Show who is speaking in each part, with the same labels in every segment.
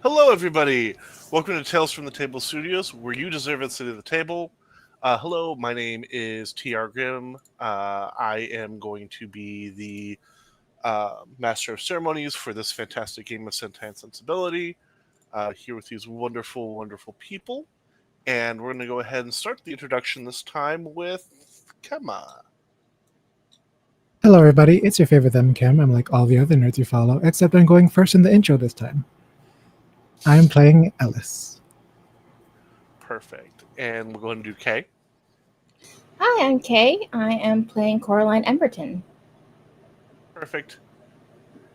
Speaker 1: Hello, everybody. Welcome to Tales from the Table Studios, where you deserve a seat at the table. Hello, my name is T.R. Grimm. I am going to be the master of ceremonies for this fantastic game of Sentai and Sensibility, here with these wonderful, wonderful people. And we're going to go ahead and start the introduction this time with Kema.
Speaker 2: Hello, everybody. It's your favorite them, Kim. I'm like all the other nerds you follow, except I'm going first in the intro this time. I'm playing Ellis.
Speaker 1: Perfect. And we're going to do Kay.
Speaker 3: Hi, I'm Kay. I am playing Coraline Emberton.
Speaker 1: Perfect.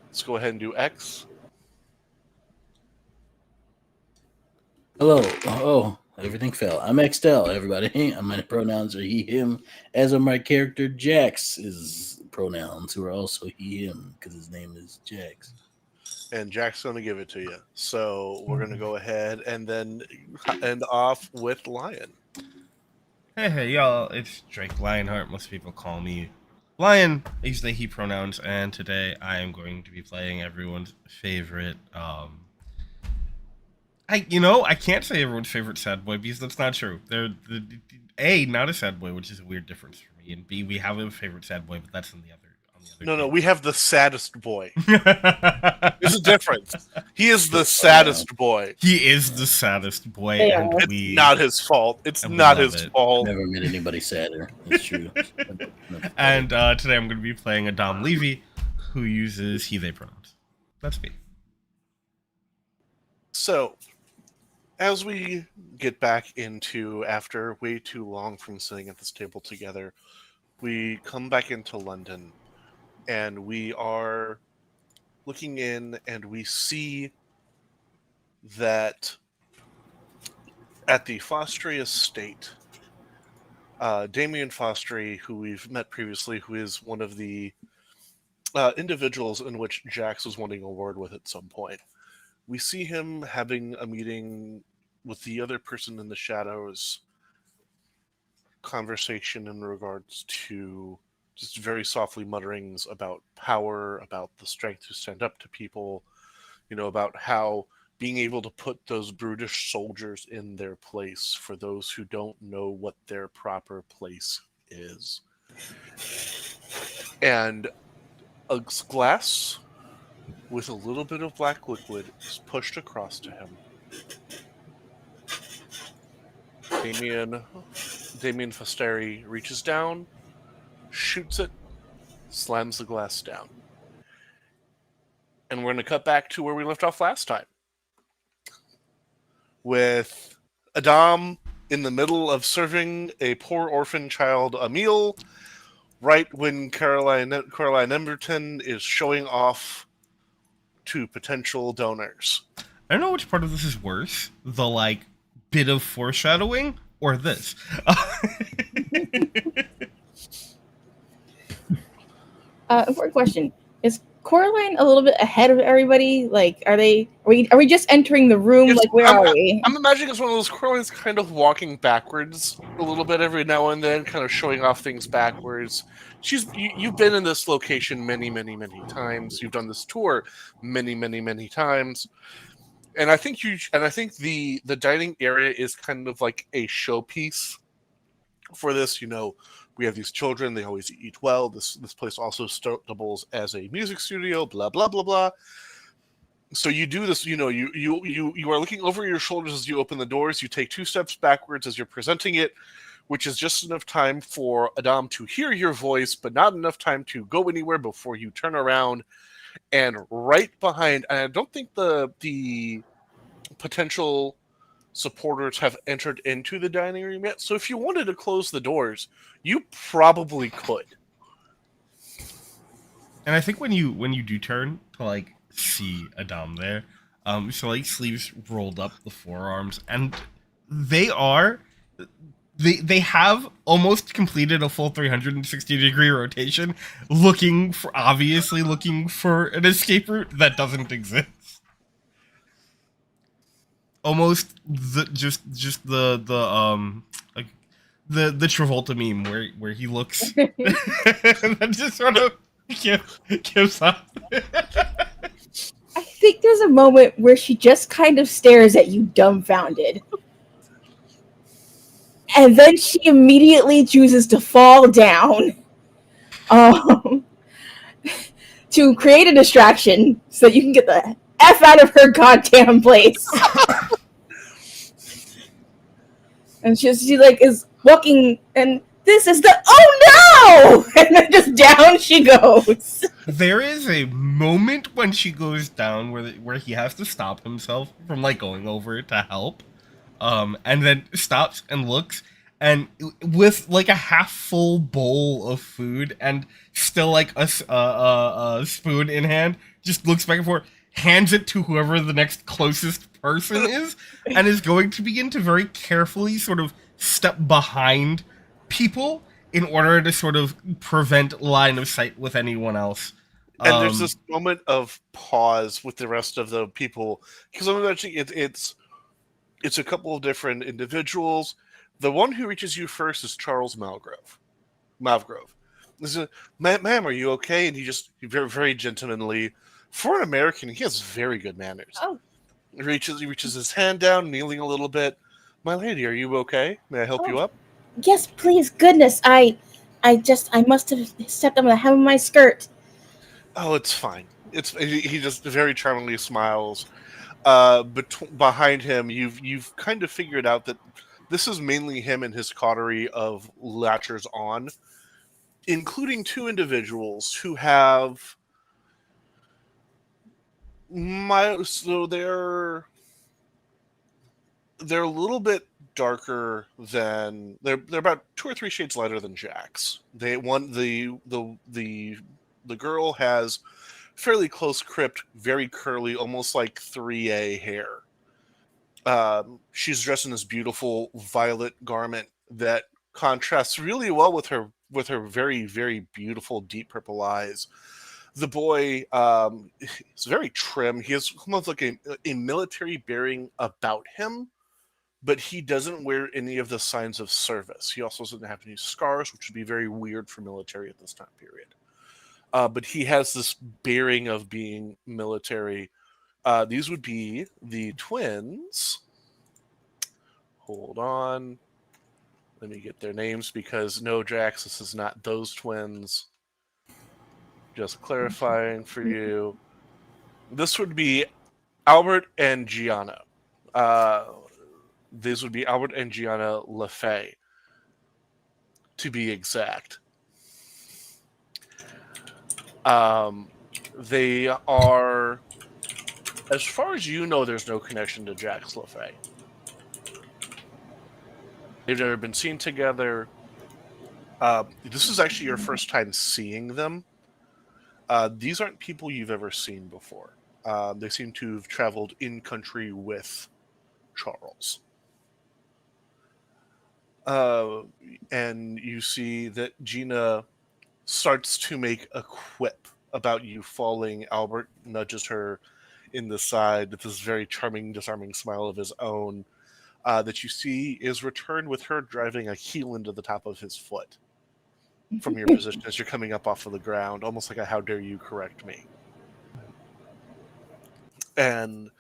Speaker 1: Let's go ahead and do X.
Speaker 4: Hello. Oh, everything fell. I'm Xtel, everybody. My pronouns are he, him, as are my character Jax's pronouns, who are also he, him, because his name is Jax.
Speaker 1: And Jack's going to give it to you. So we're going to go ahead and then end off with Lion.
Speaker 5: Hey, y'all, it's Drake Lionheart. Most people call me Lion. I use they, he pronouns, and today I am going to be playing everyone's favorite, I can't say everyone's favorite sad boy because that's not true. They're, not a sad boy, which is a weird difference for me, and B, we have a favorite sad boy, but that's on the other
Speaker 1: No, we have the saddest boy. There's a difference. He is the saddest boy.
Speaker 5: He is the saddest boy,
Speaker 3: Yeah.
Speaker 5: and
Speaker 1: It's not his fault. It's not his fault.
Speaker 4: Never met anybody sadder. It's true.
Speaker 5: And today I'm going to be playing Adam Levy, who uses he, they pronouns. That's me.
Speaker 1: So, as we get back into, after way too long from sitting at this table together, we come back into London, and we are looking in, and we see that at the Fostery estate, Damien Fostery, who we've met previously, who is one of the individuals in which Jax was wanting a word with at some point, we see him having a meeting with the other person in the shadows, conversation in regards to just very softly mutterings about power, about the strength to stand up to people, about how being able to put those brutish soldiers in their place for those who don't know what their proper place is. And a glass with a little bit of black liquid is pushed across to him. Damien Fosteri reaches down, shoots it, slams the glass down. And we're going to cut back to where we left off last time, with Adam in the middle of serving a poor orphan child a meal, right when Coraline Emberton is showing off to potential donors.
Speaker 5: I don't know which part of this is worse, the bit of foreshadowing or this.
Speaker 3: Important question. Is Coraline a little bit ahead of everybody? Are we just entering the room? Where are we?
Speaker 1: I'm imagining it's one of those Coraline's kind of walking backwards a little bit every now and then, kind of showing off things backwards. You've been in this location many, many, many times. You've done this tour many, many, many times. And I think the dining area is kind of like a showpiece for this. We have these children; they always eat well. This place also doubles as a music studio. Blah blah blah blah. So you do this. You are looking over your shoulders as you open the doors. You take 2 steps backwards as you're presenting it, which is just enough time for Adam to hear your voice, but not enough time to go anywhere before you turn around. And right behind, and I don't think the potential supporters have entered into the dining room yet. So if you wanted to close the doors, you probably could.
Speaker 5: And I think when you do turn to see Adam there, so sleeves rolled up, the forearms, and they have almost completed a full 360-degree rotation, looking for an escape route that doesn't exist. Almost the Travolta meme where he looks and then just sort of gives up.
Speaker 3: I think there's a moment where she just kind of stares at you dumbfounded. And then she immediately chooses to fall down to create a distraction so that you can get the F out of her goddamn place. And she like is walking, and this is the oh no! And then just down she goes.
Speaker 5: There is a moment when she goes down where he has to stop himself from like going over to help, and then stops and looks, and with like a half full bowl of food and still like a spoon in hand, just looks back and forth, hands it to whoever the next closest person is, and is going to begin to very carefully sort of step behind people in order to sort of prevent line of sight with anyone else.
Speaker 1: And there's this moment of pause with the rest of the people, because I'm imagining it's a couple of different individuals. The one who reaches you first is Charles Malgrove. This is, ma'am, are you okay? And he very, very gentlemanly. For an American, he has very good manners.
Speaker 3: Oh.
Speaker 1: He reaches his hand down, kneeling a little bit. My lady, are you okay? May I help you up?
Speaker 3: Yes, please, goodness, I must have stepped on the hem of my skirt.
Speaker 1: Oh, it's fine. He just very charmingly smiles. Behind him, you've kind of figured out that this is mainly him and his coterie of latchers on, including two individuals who have so they're a little bit darker than they're about 2 or 3 shades lighter than Jack's. The girl has fairly close cripped, very curly, almost like 3A hair. She's dressed in this beautiful violet garment that contrasts really well with her very, very beautiful deep purple eyes. The boy is very trim. He has almost like a military bearing about him, but he doesn't wear any of the signs of service. He also doesn't have any scars, which would be very weird for military at this time period. But he has this bearing of being military. These would be the twins. Hold on. Let me get their names, because no, Jax, this is not those twins. Just clarifying for you. This would be Albert and Gianna. These would be Albert and Gianna LaFay, to be exact. They are, as far as you know, there's no connection to Jax LaFay. They've never been seen together. This is actually your first time seeing them. These aren't people you've ever seen before. They seem to have traveled in country with Charles. And you see that Gina starts to make a quip about you falling. Albert nudges her in the side with this very charming, disarming smile of his own, that you see is returned with her driving a heel into the top of his foot from your position as you're coming up off of the ground, almost like a "how dare you correct me." And,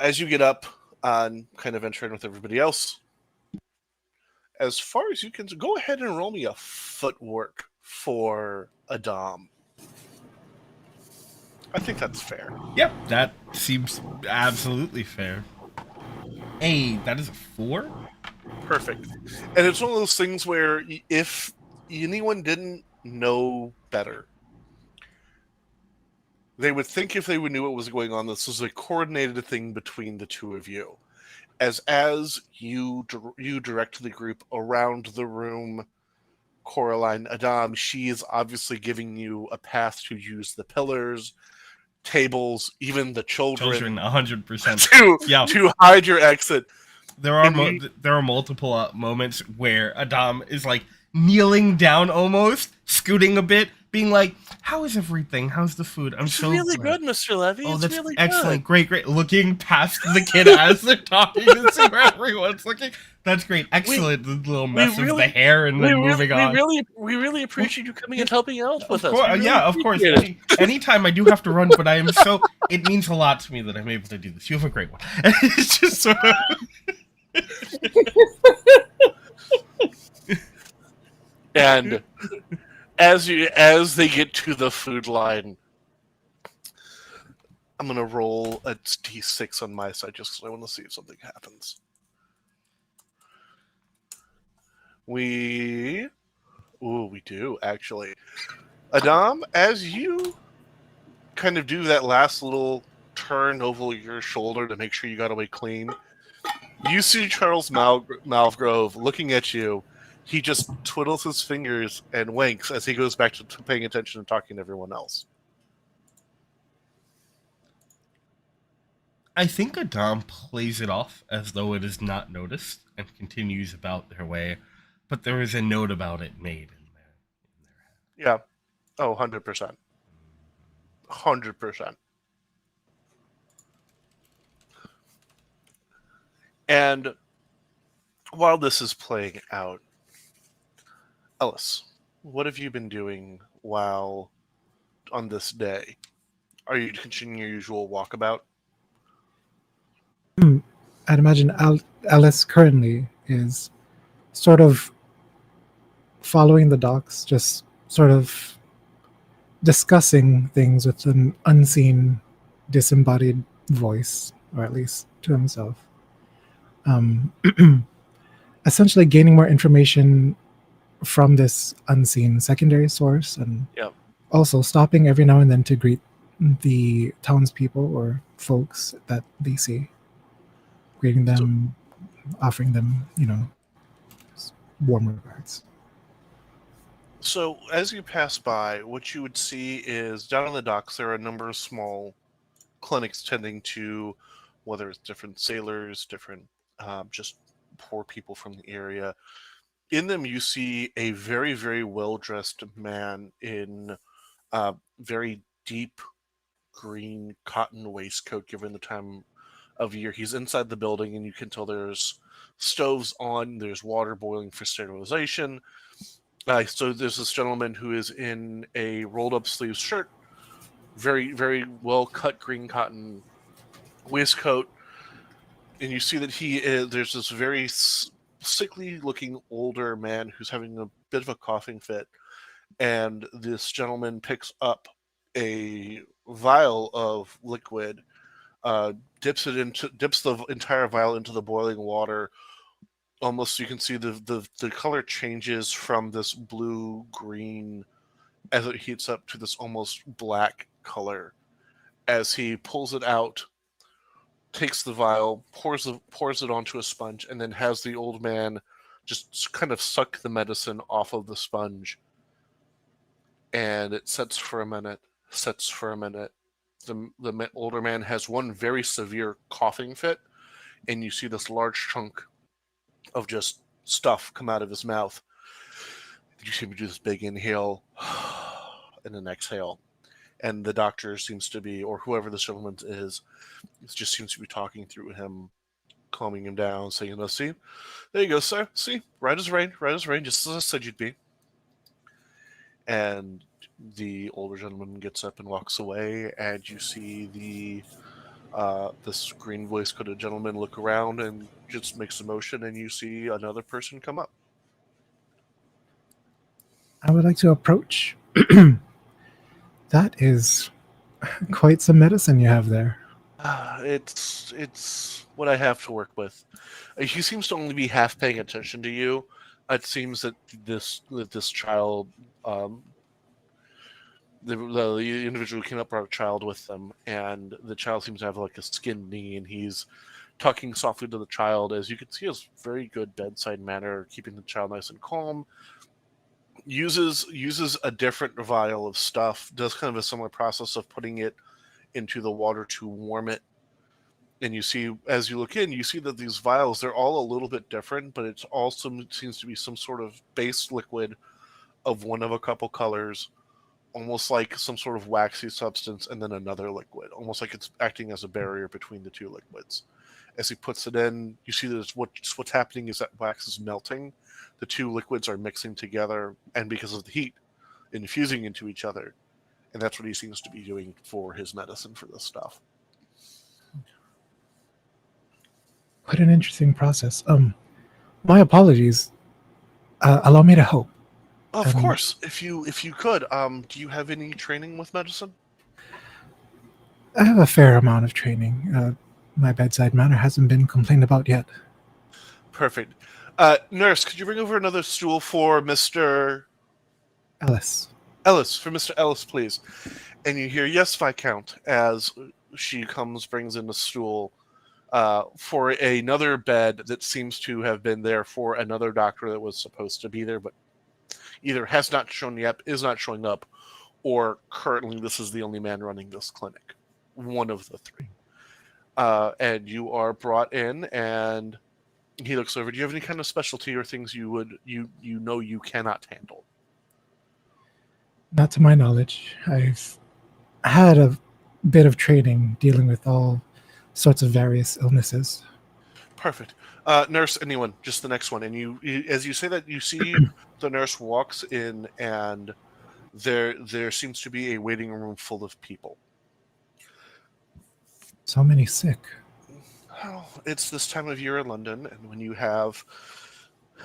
Speaker 1: as you get up and kind of enter in with everybody else, as far as you can, go ahead and roll me a footwork for Adam. I think that's fair.
Speaker 5: Yep, that seems absolutely fair. Hey, that is a 4?
Speaker 1: Perfect. And it's one of those things where if anyone didn't know better, they would think, if they would knew what was going on, this was a coordinated thing between the two of you. As you direct the group around the room, Coraline, Adam, she is obviously giving you a path to use the pillars, tables, even the children
Speaker 5: 100%.
Speaker 1: to hide your exit.
Speaker 5: There are multiple moments where Adam is like kneeling down, almost scooting a bit, being like, "How is everything? How's the food? I'm
Speaker 1: It's
Speaker 5: so
Speaker 1: really
Speaker 5: glad."
Speaker 1: good, Mr. Levy.
Speaker 5: Oh,
Speaker 1: It's
Speaker 5: that's
Speaker 1: really
Speaker 5: excellent.
Speaker 1: good.
Speaker 5: Great. Looking past the kid as they're talking to see where everyone's looking. That's great. Excellent. The little
Speaker 1: We
Speaker 5: mess of the
Speaker 1: really,
Speaker 5: hair and then moving on.
Speaker 1: we really appreciate you coming and helping out with
Speaker 5: Of
Speaker 1: us.
Speaker 5: course,
Speaker 1: We really
Speaker 5: yeah, of course.
Speaker 1: appreciate it.
Speaker 5: Anytime I do have to run, but I am so. It means a lot to me that I'm able to do this. You have a great one. It's just sort of.
Speaker 1: And as they get to the food line, I'm gonna roll a d6 on my side just because I want to see if something happens. We do actually. Adam, as you kind of do that last little turn over your shoulder to make sure you got away clean, you see Charles Malgrove looking at you. He just twiddles his fingers and winks as he goes back to paying attention and talking to everyone else.
Speaker 5: I think Adam plays it off as though it is not noticed and continues about their way, but there is a note about it made in their head.
Speaker 1: Yeah. Oh, 100%. 100%. And while this is playing out, Ellis, what have you been doing while on this day? Are you continuing your usual walkabout?
Speaker 2: I'd imagine Alice currently is sort of following the docs, just sort of discussing things with an unseen, disembodied voice, or at least to himself. Essentially gaining more information from this unseen secondary source, and
Speaker 1: Yep.
Speaker 2: also stopping every now and then to greet the townspeople or folks that they see, greeting them, offering them, warm regards.
Speaker 1: So, as you pass by, what you would see is down on the docks there are a number of small clinics tending to, whether it's different sailors, different just poor people from the area. In them, you see a very, very well-dressed man in very deep green cotton waistcoat, given the time of year. He's inside the building, and you can tell there's stoves on, there's water boiling for sterilization. So there's this gentleman who is in a rolled-up sleeves shirt, very, very well-cut green cotton waistcoat, and you see that there's this very sickly-looking older man who's having a bit of a coughing fit, and this gentleman picks up a vial of liquid, dips the entire vial into the boiling water. Almost, you can see the color changes from this blue green as it heats up to this almost black color. As he pulls it out, takes the vial, pours it onto a sponge, and then has the old man just kind of suck the medicine off of the sponge. And it sets for a minute. The older man has one very severe coughing fit, and you see this large chunk of just stuff come out of his mouth. You see him do this big inhale and then exhale. And the doctor seems to be, or whoever this gentleman is, just seems to be talking through him, calming him down, saying, see, there you go, sir. See, right as rain, just as I said you'd be. And the older gentleman gets up and walks away, and you see this green voice-coated gentleman look around and just makes a motion, and you see another person come up.
Speaker 2: I would like to approach. That is quite some medicine you have there.
Speaker 1: It's what I have to work with. He seems to only be half paying attention to you. It seems that this child, the individual who came up brought a child with them, and the child seems to have like a skinned knee, and he's talking softly to the child. As you can see, has very good bedside manner, keeping the child nice and calm. Uses a different vial of stuff. Does kind of a similar process of putting it into the water to warm it. And you see, as you look in, you see that these vials, they're all a little bit different, but it's also seems to be some sort of base liquid of one of a couple colors, almost like some sort of waxy substance, and then another liquid, almost like it's acting as a barrier between the two liquids. As he puts it in, you see that what's happening is that wax is melting. The two liquids are mixing together, and because of the heat, infusing into each other. And that's what he seems to be doing for his medicine for this stuff.
Speaker 2: What an interesting process. My apologies. Allow me to help.
Speaker 1: Of course, if you could, do you have any training with medicine?
Speaker 2: I have a fair amount of training. My bedside manner hasn't been complained about yet.
Speaker 1: Perfect. Nurse, could you bring over another stool for Mr.
Speaker 2: Alice.
Speaker 1: Ellis? For Mr. Ellis, please. And you hear, yes, Viscount, as she brings in a stool for another bed that seems to have been there for another doctor that was supposed to be there, but either has not shown up, is not showing up, or currently this is the only man running this clinic. One of the three. And you are brought in, and he looks over. Do you have any kind of specialty or things you know you cannot handle?
Speaker 2: Not to my knowledge. I've had a bit of training dealing with all sorts of various illnesses.
Speaker 1: Perfect. Nurse, anyone, just the next one. And you as you say that, you see the nurse walks in, and there seems to be a waiting room full of people.
Speaker 2: So many sick.
Speaker 1: Well, it's this time of year in London, and when you have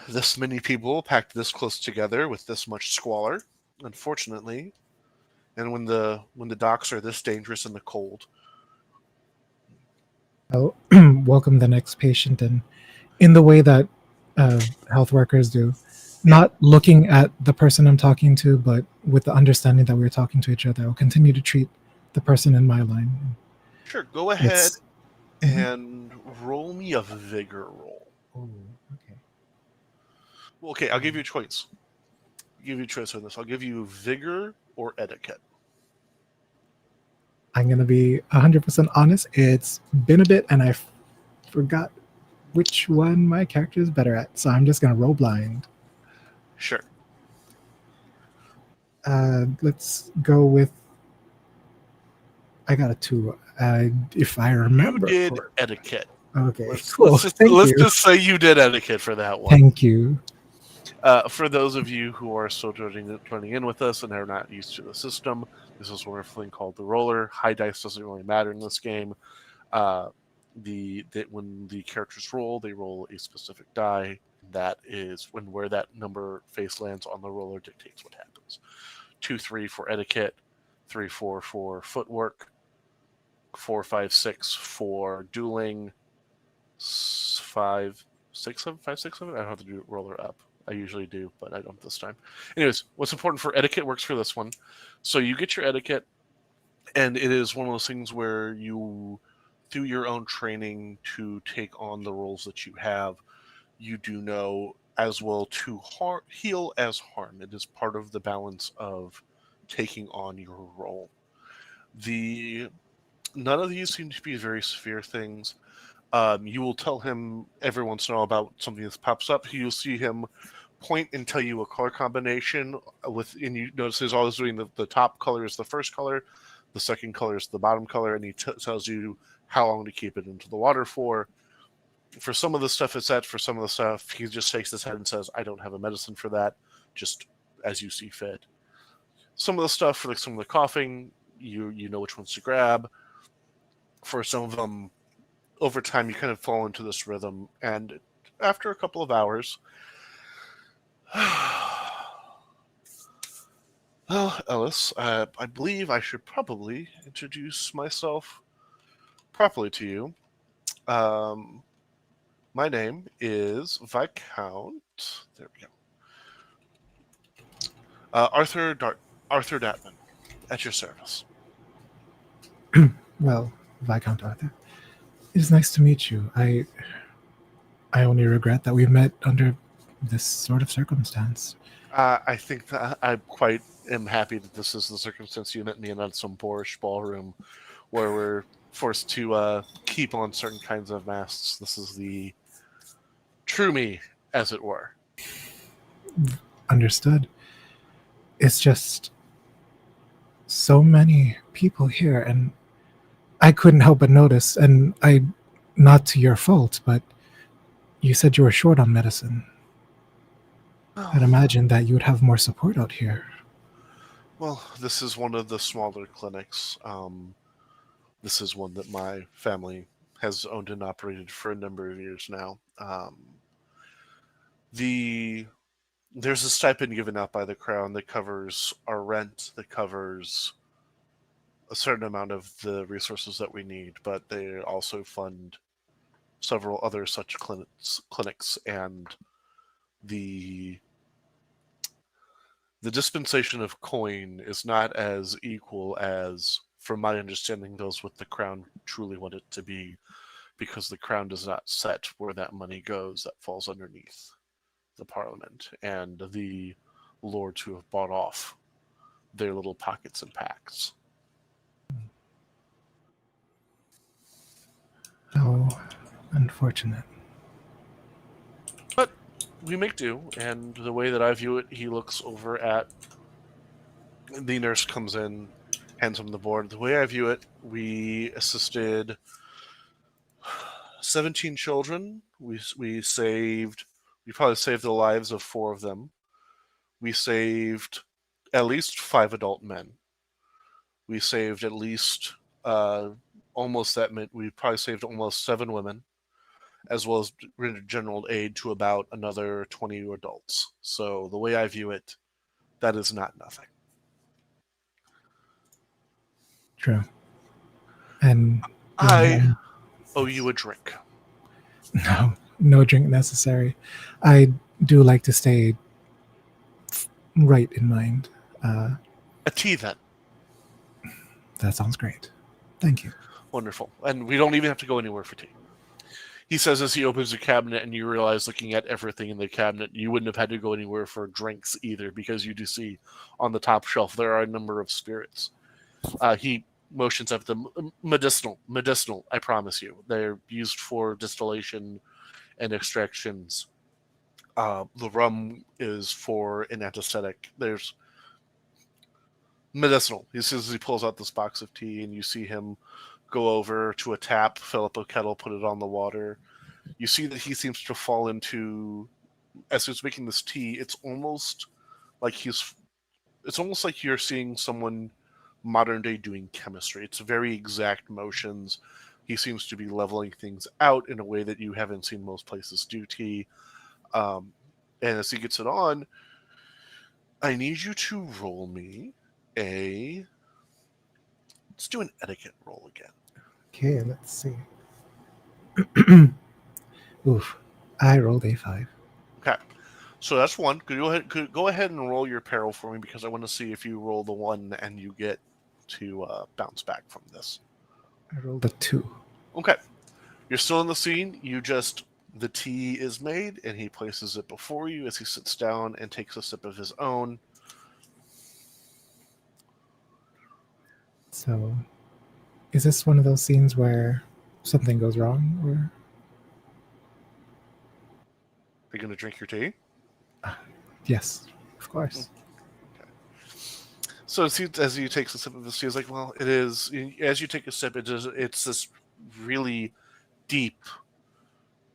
Speaker 1: this many people packed this close together with this much squalor, unfortunately, and when the docks are this dangerous in the cold.
Speaker 2: I'll welcome the next patient in the way that health workers do. Not looking at the person I'm talking to, but with the understanding that we're talking to each other. I'll continue to treat the person in my line.
Speaker 1: Sure, go ahead and roll me a vigor roll.
Speaker 2: Oh, okay.
Speaker 1: Well, okay, I'll give you a choice. On this. I'll give you vigor or etiquette.
Speaker 2: I'm going to be 100% honest. It's been a bit, and I forgot which one my character is better at. So I'm just going to roll blind.
Speaker 1: Sure.
Speaker 2: Let's go with... I got a 2. If I remember.
Speaker 1: You did etiquette.
Speaker 2: Okay,
Speaker 1: cool. Let's
Speaker 2: you.
Speaker 1: just say you did etiquette for that one.
Speaker 2: Thank you.
Speaker 1: For those of you who are still joining in with us and are not used to the system, this is a wonderful thing called the roller. High dice doesn't really matter in this game. When the characters roll, they roll a specific die. That is where that number face lands on the roller dictates what happens. 2, 3 for etiquette, 3, 4 for footwork, 4, 5, 6 for dueling, 5, 6, 7, 5, 6, 7. I don't have to do roller up. I usually do, but I don't this time. Anyways, what's important for etiquette works for this one. So you get your etiquette, and it is one of those things where you, through your own training to take on the roles that you have, you do know as well to heal as harm. It is part of the balance of taking on your role. None of these seem to be very severe things. You will tell him every once in a while about something that pops up. You'll see him point and tell you a color combination and you notice he's always doing the top color is the first color, the second color is the bottom color, and he tells you how long to keep it into the water for. For some of the stuff it's that, for some of the stuff he just shakes his head and says, I don't have a medicine for that, just as you see fit. Some of the stuff, like some of the coughing, you know which ones to grab. For some of them, over time you kind of fall into this rhythm, and after a couple of hours, well, Ellis, I believe I should probably introduce myself properly to you. My name is Viscount. There we go. Arthur Datman, at your service.
Speaker 2: Well, Viscount Arthur, it is nice to meet you. I only regret that we met under this sort of circumstance.
Speaker 1: I think that I quite am happy that this is the circumstance you met me in some boorish ballroom where we're forced to keep on certain kinds of masks. This is the true me, as it were.
Speaker 2: Understood. It's just so many people here, and I couldn't help but notice, and not to your fault, but you said you were short on medicine. I'd imagine that you would have more support out here.
Speaker 1: Well, this is one of the smaller clinics. This is one that my family has owned and operated for a number of years now. There's a stipend given out by the crown that covers our rent, that covers a certain amount of the resources that we need, but they also fund several other such clinics, and the dispensation of coin is not as equal as, from my understanding, those with the crown truly want it to be, because the crown does not set where that money goes. That falls underneath the parliament and the lords who have bought off their little pockets and packs.
Speaker 2: How unfortunate.
Speaker 1: But we make do, and the way that I view it, he looks over at the nurse, comes in, hands him the board. The way I view it, we assisted 17 children. We probably saved the lives of 4 of them. We saved at least 5 adult men. We saved at least almost that many. We probably saved almost 7 women, as well as rendered general aid to about another 20 adults. So the way I view it, that is not nothing.
Speaker 2: True. And
Speaker 1: I owe you a drink.
Speaker 2: No drink necessary. I do like to stay right in mind.
Speaker 1: A tea, then.
Speaker 2: That sounds great. Thank you.
Speaker 1: Wonderful. And we don't even have to go anywhere for tea. He says as he opens the cabinet, and you realize, looking at everything in the cabinet, you wouldn't have had to go anywhere for drinks either, because you do see on the top shelf there are a number of spirits. He motions at them. Medicinal, I promise you. They're used for distillation and extractions. The rum is for an anesthetic. There's medicinal. He says as he pulls out this box of tea, and you see him go over to a tap, fill up a kettle, put it on the water. You see that he seems to fall into, as he's making this tea, it's almost like you're seeing someone modern day doing chemistry. It's very exact motions. He seems to be leveling things out in a way that you haven't seen most places do tea. And as he gets it on, I need you to roll me let's do an etiquette roll again.
Speaker 2: Okay, let's see. Oof. I rolled a 5.
Speaker 1: Okay. So that's 1. Go ahead and roll your peril for me, because I want to see if you roll the 1 and you get to bounce back from this.
Speaker 2: I rolled a 2.
Speaker 1: Okay. You're still in the scene. The tea is made, and he places it before you as he sits down and takes a sip of his own.
Speaker 2: So, is this one of those scenes where something goes wrong, or?
Speaker 1: Are you going to drink your tea?
Speaker 2: Yes, of course.
Speaker 1: Okay. So as he takes a sip of his tea, he's like, well, it is, as you take a sip, it's this really deep,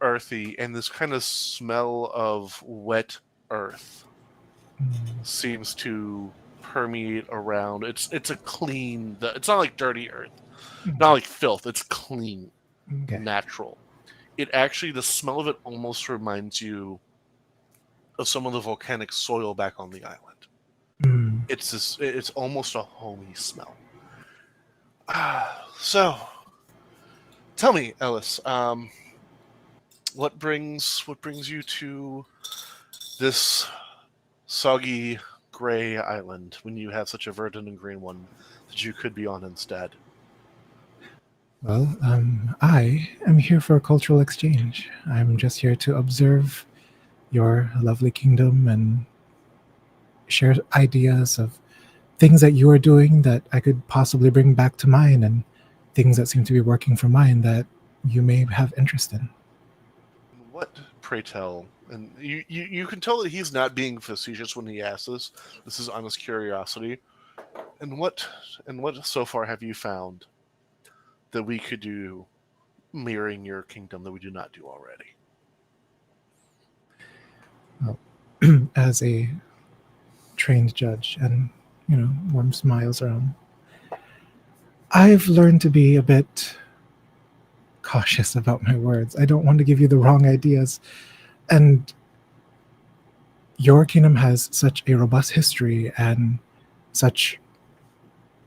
Speaker 1: earthy, and this kind of smell of wet earth seems to permeate around. It's a clean. It's not like dirty earth, not like filth. It's clean, natural. It actually, the smell of it almost reminds you of some of the volcanic soil back on the island. It's almost a homey smell. So, tell me, Ellis, what brings you to this soggy gray island when you have such a verdant and green one that you could be on instead?
Speaker 2: Well, I am here for a cultural exchange. I'm just here to observe your lovely kingdom and share ideas of things that you are doing that I could possibly bring back to mine, and things that seem to be working for mine that you may have interest in.
Speaker 1: What, pray tell? And you can tell that he's not being facetious when he asks this. This is honest curiosity. And what so far have you found that we could do mirroring your kingdom that we do not do already?
Speaker 2: As a trained judge, and warm smiles around, I've learned to be a bit cautious about my words. I don't want to give you the wrong ideas. And your kingdom has such a robust history and such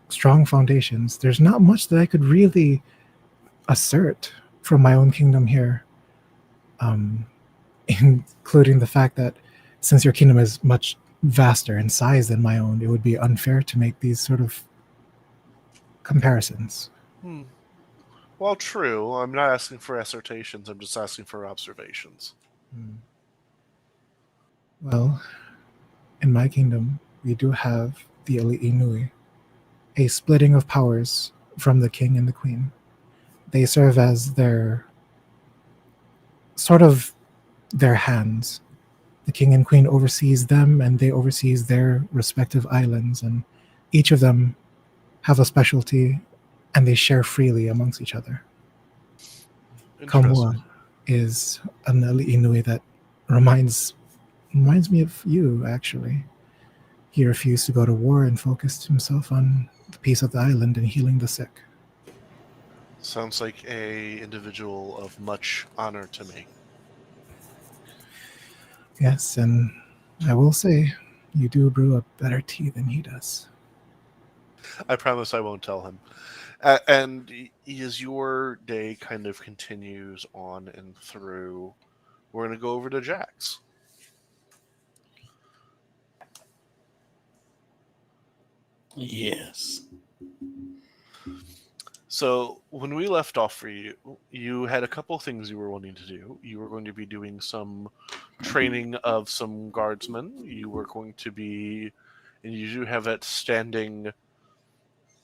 Speaker 2: strong foundations. There's not much that I could really assert from my own kingdom here, um, including the fact that since your kingdom is much vaster in size than my own, it would be unfair to make these sort of comparisons.
Speaker 1: Well, true. I'm not asking for assertions. I'm just asking for observations.
Speaker 2: Well, in my kingdom, we do have the Inui, a splitting of powers from the king and the queen. They serve as their hands. The king and queen oversees them, and they oversees their respective islands, and each of them have a specialty, and they share freely amongst each other. Kamua is an Inui that reminds me of you, actually. He refused to go to war and focused himself on the peace of the island and healing the sick.
Speaker 1: Sounds like a individual of much honor to me.
Speaker 2: Yes, and I will say, you do brew a better tea than he does.
Speaker 1: I promise I won't tell him. And as your day kind of continues on and through, we're going to go over to Jax.
Speaker 4: Yes.
Speaker 1: So when we left off for you, you had a couple things you were wanting to do. You were going to be doing some training of some guardsmen. You were going to be, and you do have that standing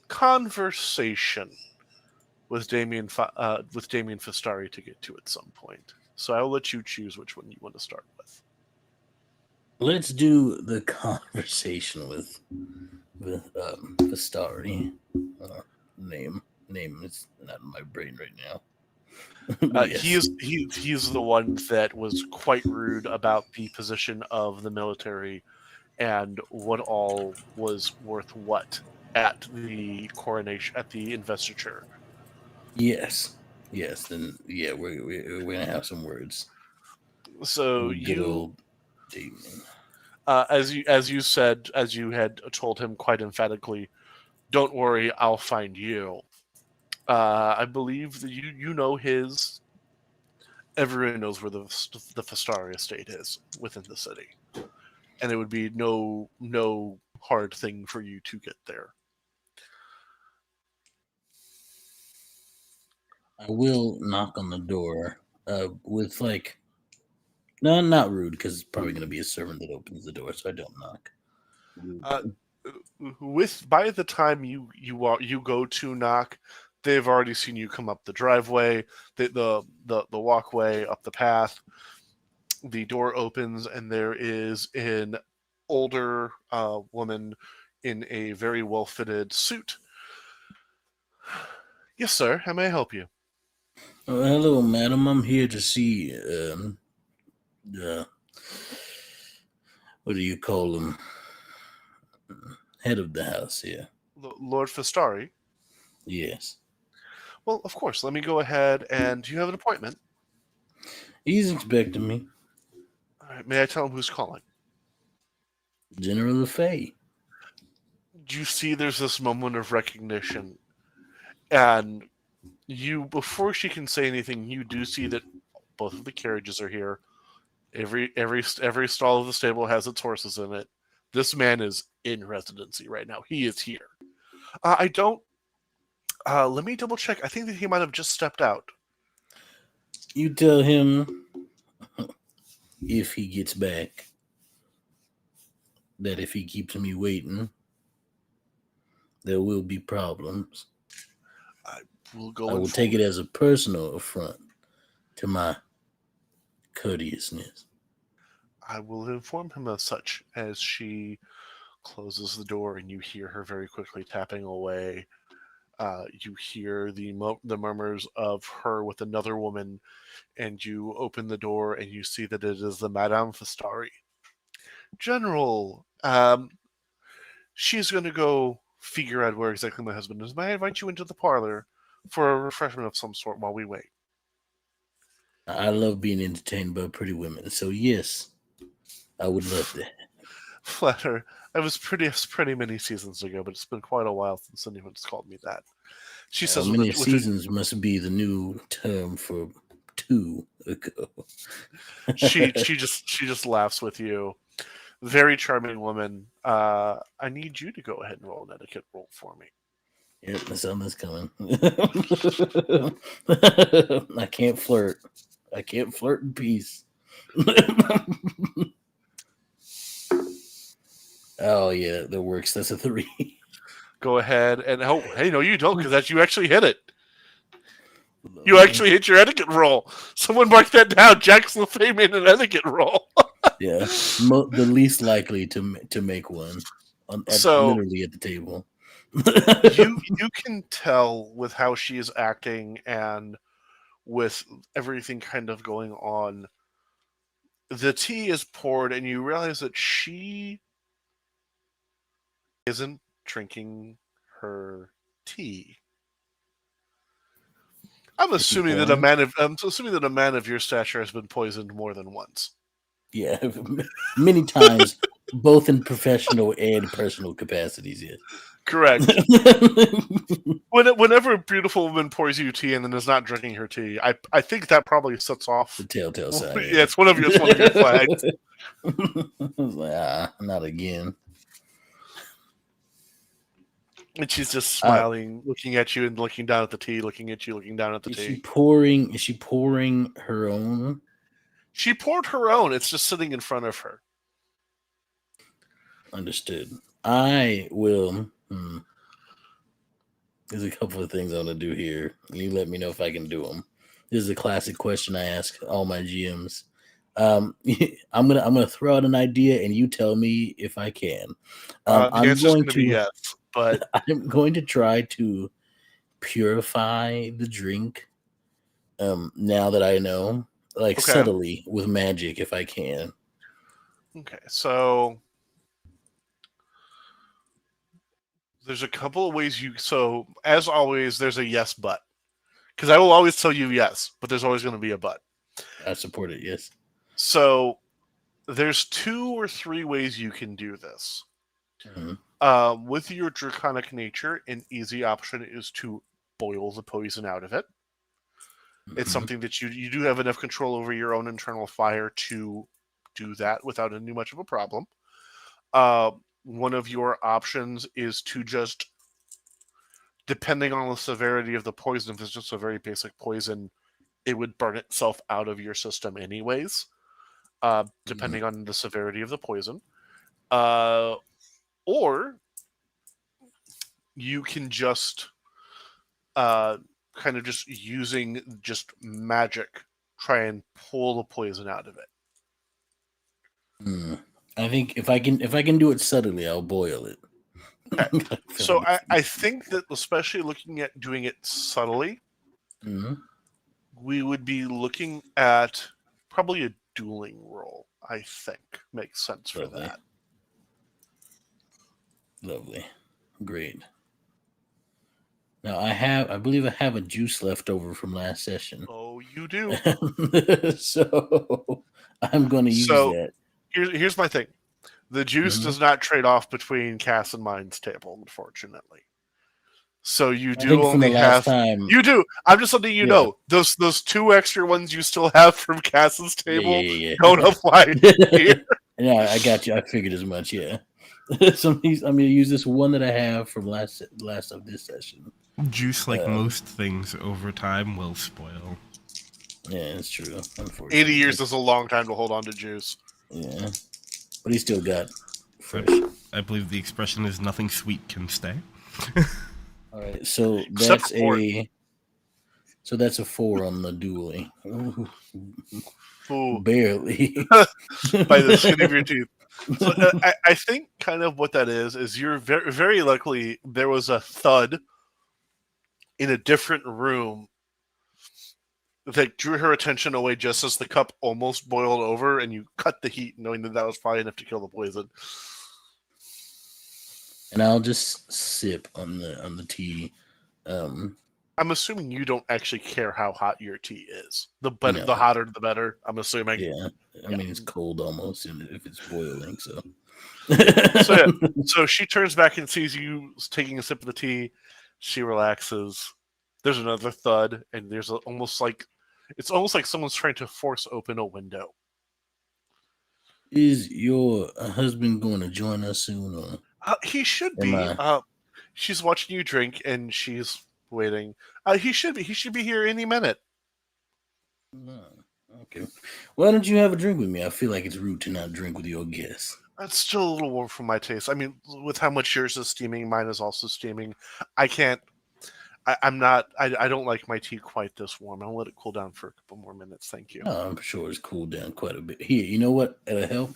Speaker 1: conversation with Damien Festari to get to at some point. So I'll let you choose which one you want to start with.
Speaker 4: Let's do the conversation with Vistari. Name is not in my brain right now. Yes.
Speaker 1: He's the one that was quite rude about the position of the military and what all was worth what at the coronation, at the investiture.
Speaker 4: Yes. Then we're gonna have some words.
Speaker 1: So
Speaker 4: Good old Damien.
Speaker 1: as you said, as you had told him quite emphatically, don't worry, I'll find you. I believe that you know his. Everyone knows where the Festari estate is within the city, and it would be no hard thing for you to get there.
Speaker 4: I will knock on the door with no, not rude, because it's probably going to be a servant that opens the door, so I don't knock.
Speaker 1: By the time you go to knock, they've already seen you come up the driveway, the walkway up the path. The door opens, and there is an older woman in a very well-fitted suit. Yes, sir. How may I help you?
Speaker 4: Oh, hello, madam. I'm here to see what do you call him? Head of the house here.
Speaker 1: Lord Festari?
Speaker 4: Yes.
Speaker 1: Well, of course. Let me go ahead and... Do you have an appointment?
Speaker 4: He's expecting me.
Speaker 1: All right. May I tell him who's calling?
Speaker 4: General LaFay.
Speaker 1: Do you see there's this moment of recognition? And you, before she can say anything, you do see that both of the carriages are here. Every stall of the stable has its horses in it. This man is in residency right now. He is here. I don't... let me double check. I think that he might have just stepped out.
Speaker 4: You tell him, if he gets back, that if he keeps me waiting, there will be problems. I will take it as a personal affront to my courteousness.
Speaker 1: I will inform him of such as she closes the door, and you hear her very quickly tapping away. You hear the murmurs of her with another woman, and you open the door, and you see that it is the Madame Fastari. General, she's going to go figure out where exactly my husband is. May I invite you into the parlor for a refreshment of some sort while we wait?
Speaker 4: I love being entertained by pretty women, so yes, I would love that.
Speaker 1: Flatter. It was pretty many seasons ago, but it's been quite a while since anyone's called me that. She says,
Speaker 4: many seasons must be the new term for 2 ago.
Speaker 1: she just laughs with you. Very charming woman. I need you to go ahead and roll an etiquette roll for me.
Speaker 4: Yep, the sun is coming. I can't flirt. I can't flirt in peace. Oh yeah, that works. That's a 3.
Speaker 1: Go ahead and hey, no, you don't, because you actually hit it. You actually hit your etiquette roll. Someone mark that down. Jax LaFay made an etiquette roll.
Speaker 4: Yeah, the least likely to make one. Literally at the table.
Speaker 1: you can tell with how she is acting and with everything kind of going on. The tea is poured, and you realize that she isn't drinking her tea. I'm assuming that a man of your stature has been poisoned more than once.
Speaker 4: Yeah, many times, both in professional and personal capacities. Yes,
Speaker 1: correct. Whenever a beautiful woman pours you tea and then is not drinking her tea, I think that probably sets off
Speaker 4: the telltale sign.
Speaker 1: Yeah, it's one of your flags.
Speaker 4: Not again.
Speaker 1: And she's just smiling, looking at you and looking down at the tea, looking at you, looking down at the tea.
Speaker 4: Is she pouring her own?
Speaker 1: She poured her own. It's just sitting in front of her.
Speaker 4: Understood. I will. There's a couple of things I'm going to do here. You let me know if I can do them. This is a classic question I ask all my GMs. I'm gonna throw out an idea, and you tell me if I can.
Speaker 1: I'm going to be yes, but
Speaker 4: I'm going to try to purify the drink. Now that I know, subtly with magic, if I can.
Speaker 1: Okay, so there's a couple of ways you. So as always, there's a yes, but because I will always tell you yes, but there's always going to be a but.
Speaker 4: I support it. Yes.
Speaker 1: So there's 2 or 3 ways you can do this.
Speaker 4: Mm-hmm.
Speaker 1: With your draconic nature, an easy option is to boil the poison out of it. Mm-hmm. It's something that you do have enough control over your own internal fire to do that without any much of a problem. One of your options is to just, depending on the severity of the poison, if it's just a very basic poison, it would burn itself out of your system anyways. Depending on the severity of the poison. Or you can just kind of just using just magic try and pull the poison out of it.
Speaker 4: I think if I can do it subtly, I'll boil it.
Speaker 1: Okay. So I think that especially looking at doing it subtly, we would be looking at probably a dueling roll, I think. Makes sense for that. Lovely.
Speaker 4: Great. Now I believe I have a juice left over from last session.
Speaker 1: Oh, you do.
Speaker 4: So I'm going to use that.
Speaker 1: Here's my thing. The juice does not trade off between Cass and mine's table, unfortunately. So you do only have you do. I'm just letting you know those 2 extra ones you still have from Cass's table don't apply here.
Speaker 4: Yeah, I got you. I figured as much. Yeah. So I'm going to use this one that I have from last of this session.
Speaker 5: Juice, like most things over time, will spoil.
Speaker 4: Yeah, it's true. Unfortunately,
Speaker 1: 80 years is a long time to hold on to juice.
Speaker 4: Yeah, but he still got fresh.
Speaker 5: I believe the expression is "nothing sweet can stay."
Speaker 4: All right, so that's a 4 on the dueling.
Speaker 1: Ooh.
Speaker 4: Barely
Speaker 1: by the skin of your teeth. So I think kind of what that is you're very, very likely there was a thud in a different room that drew her attention away just as the cup almost boiled over, and you cut the heat, knowing that that was probably enough to kill the poison.
Speaker 4: And I'll just sip on the tea.
Speaker 1: I'm assuming you don't actually care how hot your tea is. The
Speaker 4: No.
Speaker 1: hotter the better. I'm assuming.
Speaker 4: Yeah, I mean it's cold almost, and if it's boiling, so.
Speaker 1: So she turns back and sees you taking a sip of the tea. She relaxes. There's another thud, and there's almost like someone's trying to force open a window.
Speaker 4: Is your husband going to join us soon? Or
Speaker 1: he should
Speaker 4: am
Speaker 1: be.
Speaker 4: I-
Speaker 1: She's watching you drink, and she's waiting. He should be. He should be here any minute.
Speaker 4: Okay. Why don't you have a drink with me? I feel like it's rude to not drink with your guests.
Speaker 1: That's still a little warm for my taste. I mean, with how much yours is steaming, mine is also steaming. I can't. I'm not. I don't like my tea quite this warm. I'll let it cool down for a couple more minutes. Thank you.
Speaker 4: Oh, I'm sure it's cooled down quite a bit. Here, you know what? It'll help.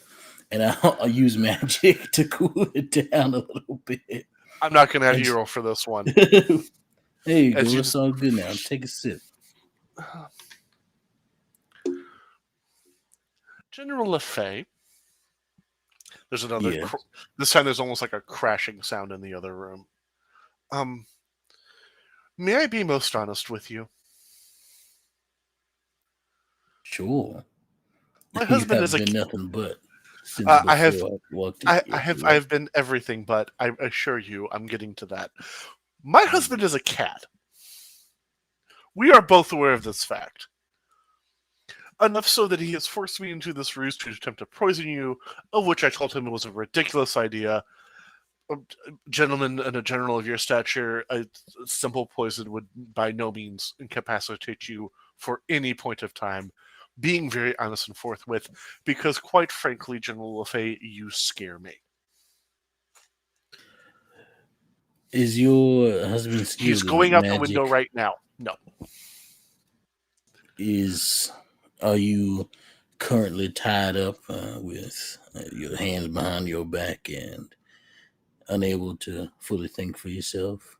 Speaker 4: And I'll use magic to cool it down a little bit.
Speaker 1: I'm not going to have you roll for this one.
Speaker 4: There you go. It's all good now. Take a sip.
Speaker 1: General LaFay. There's another.
Speaker 4: Yeah.
Speaker 1: This time there's almost like a crashing sound in the other room. May I be most honest with you?
Speaker 4: Sure.
Speaker 1: My husband is
Speaker 4: been nothing but.
Speaker 1: I have been everything but. I assure you, I'm getting to that. My husband is a cat. We are both aware of this fact. Enough so that he has forced me into this ruse to attempt to poison you, of which I told him it was a ridiculous idea. Gentlemen and a general of your stature, a simple poison would by no means incapacitate you for any point of time. Being very honest and forthwith, because quite frankly, General LaFay, you scare me.
Speaker 4: Is your husband skilled?
Speaker 1: He's going out the window right now. No.
Speaker 4: Are you currently tied up with your hands behind your back and unable to fully think for yourself?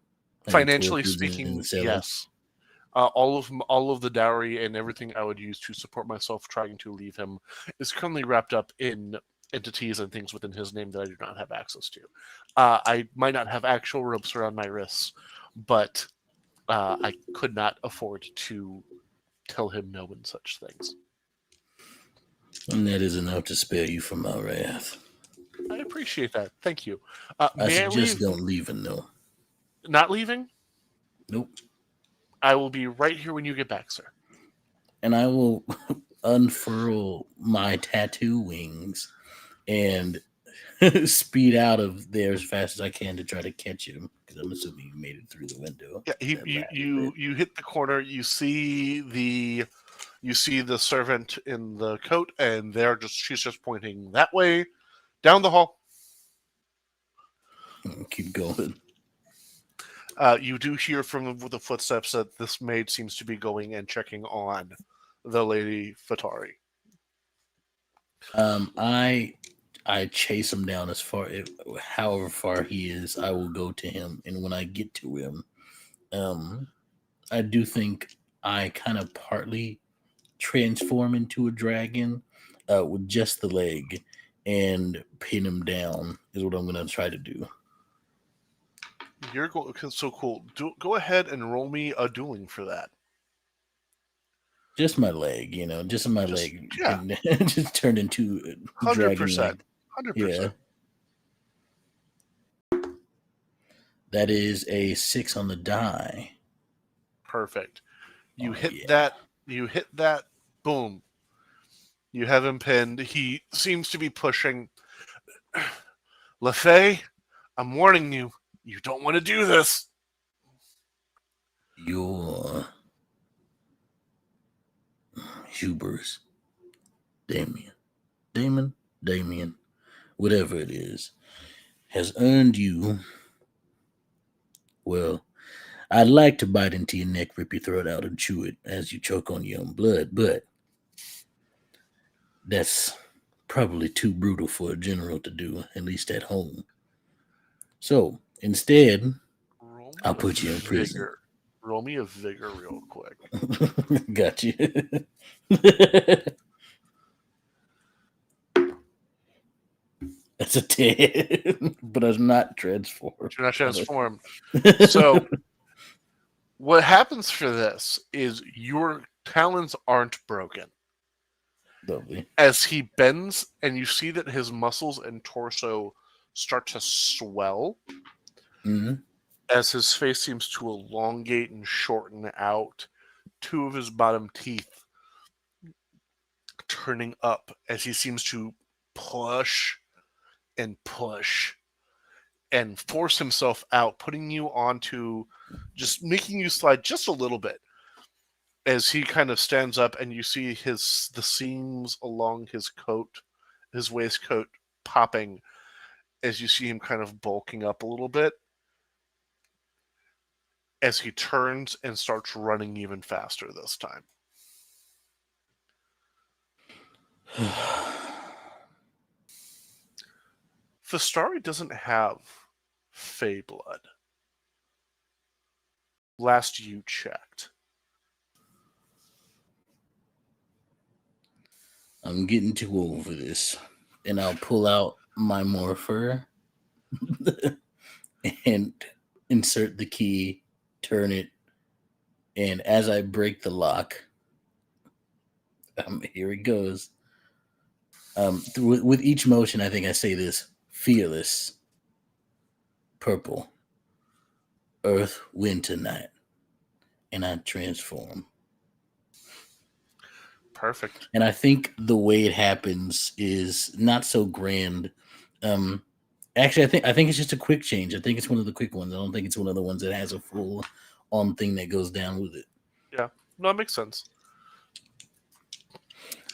Speaker 1: Financially speaking, yes. All of the dowry and everything I would use to support myself trying to leave him is currently wrapped up in entities and things within his name that I do not have access to. I might not have actual ropes around my wrists, but I could not afford to tell him no in such things.
Speaker 4: And that is enough to spare you from my wrath.
Speaker 1: I appreciate that. Thank you.
Speaker 4: I suggest don't leave him, though.
Speaker 1: Not leaving?
Speaker 4: Nope.
Speaker 1: I will be right here when you get back, sir.
Speaker 4: And I will unfurl my tattoo wings and speed out of there as fast as I can to try to catch him, because I'm assuming you made it through the window.
Speaker 1: Yeah, you hit the corner. You see the servant in the coat, and she's just pointing that way down the hall.
Speaker 4: Keep going.
Speaker 1: You do hear from the footsteps that this maid seems to be going and checking on the Lady Fatari.
Speaker 4: I chase him down however far he is. I will go to him, and when I get to him, I do think I kind of partly transform into a dragon with just the leg and pin him down is what I'm going to try to do.
Speaker 1: You're so cool. Go ahead and roll me a dueling for that.
Speaker 4: Just my leg, just my leg.
Speaker 1: Yeah.
Speaker 4: Just turned into
Speaker 1: 100%. 100%.
Speaker 4: Yeah. That is a 6 on the die.
Speaker 1: Perfect. You hit that. Boom. You have him pinned. He seems to be pushing. LaFay, I'm warning you. You don't want to do this.
Speaker 4: Your hubris, Damon, whatever it is, has earned you. Well, I'd like to bite into your neck, rip your throat out, and chew it as you choke on your own blood, but that's probably too brutal for a general to do, at least at home. So instead,
Speaker 1: Roll me
Speaker 4: I'll
Speaker 1: a
Speaker 4: put you in prison.
Speaker 1: vigor. Roll me a vigor real quick.
Speaker 4: Got you. That's a 10, but I'm not transformed.
Speaker 1: You're not transformed. So what happens for this is your talons aren't broken.
Speaker 4: Lovely.
Speaker 1: As he bends and you see that his muscles and torso start to swell,
Speaker 4: Mhm.
Speaker 1: as his face seems to elongate and shorten out, two of his bottom teeth turning up as he seems to push and push and force himself out, putting you onto, just making you slide just a little bit. As he kind of stands up and you see the seams along his coat, his waistcoat popping, as you see him kind of bulking up a little bit, as he turns and starts running even faster this time. Vistari doesn't have Fey blood. Last you checked.
Speaker 4: I'm getting too old for this. And I'll pull out my morpher and insert the key, turn it, and as I break the lock, here it goes. With each motion, I think I say this: fearless, purple, earth, winter, night, and I transform.
Speaker 1: Perfect.
Speaker 4: And I think the way it happens is not so grand. Actually, I think it's just a quick change. I think it's one of the quick ones. I don't think it's one of the ones that has a full on thing that goes down with it.
Speaker 1: Yeah, no, that makes sense.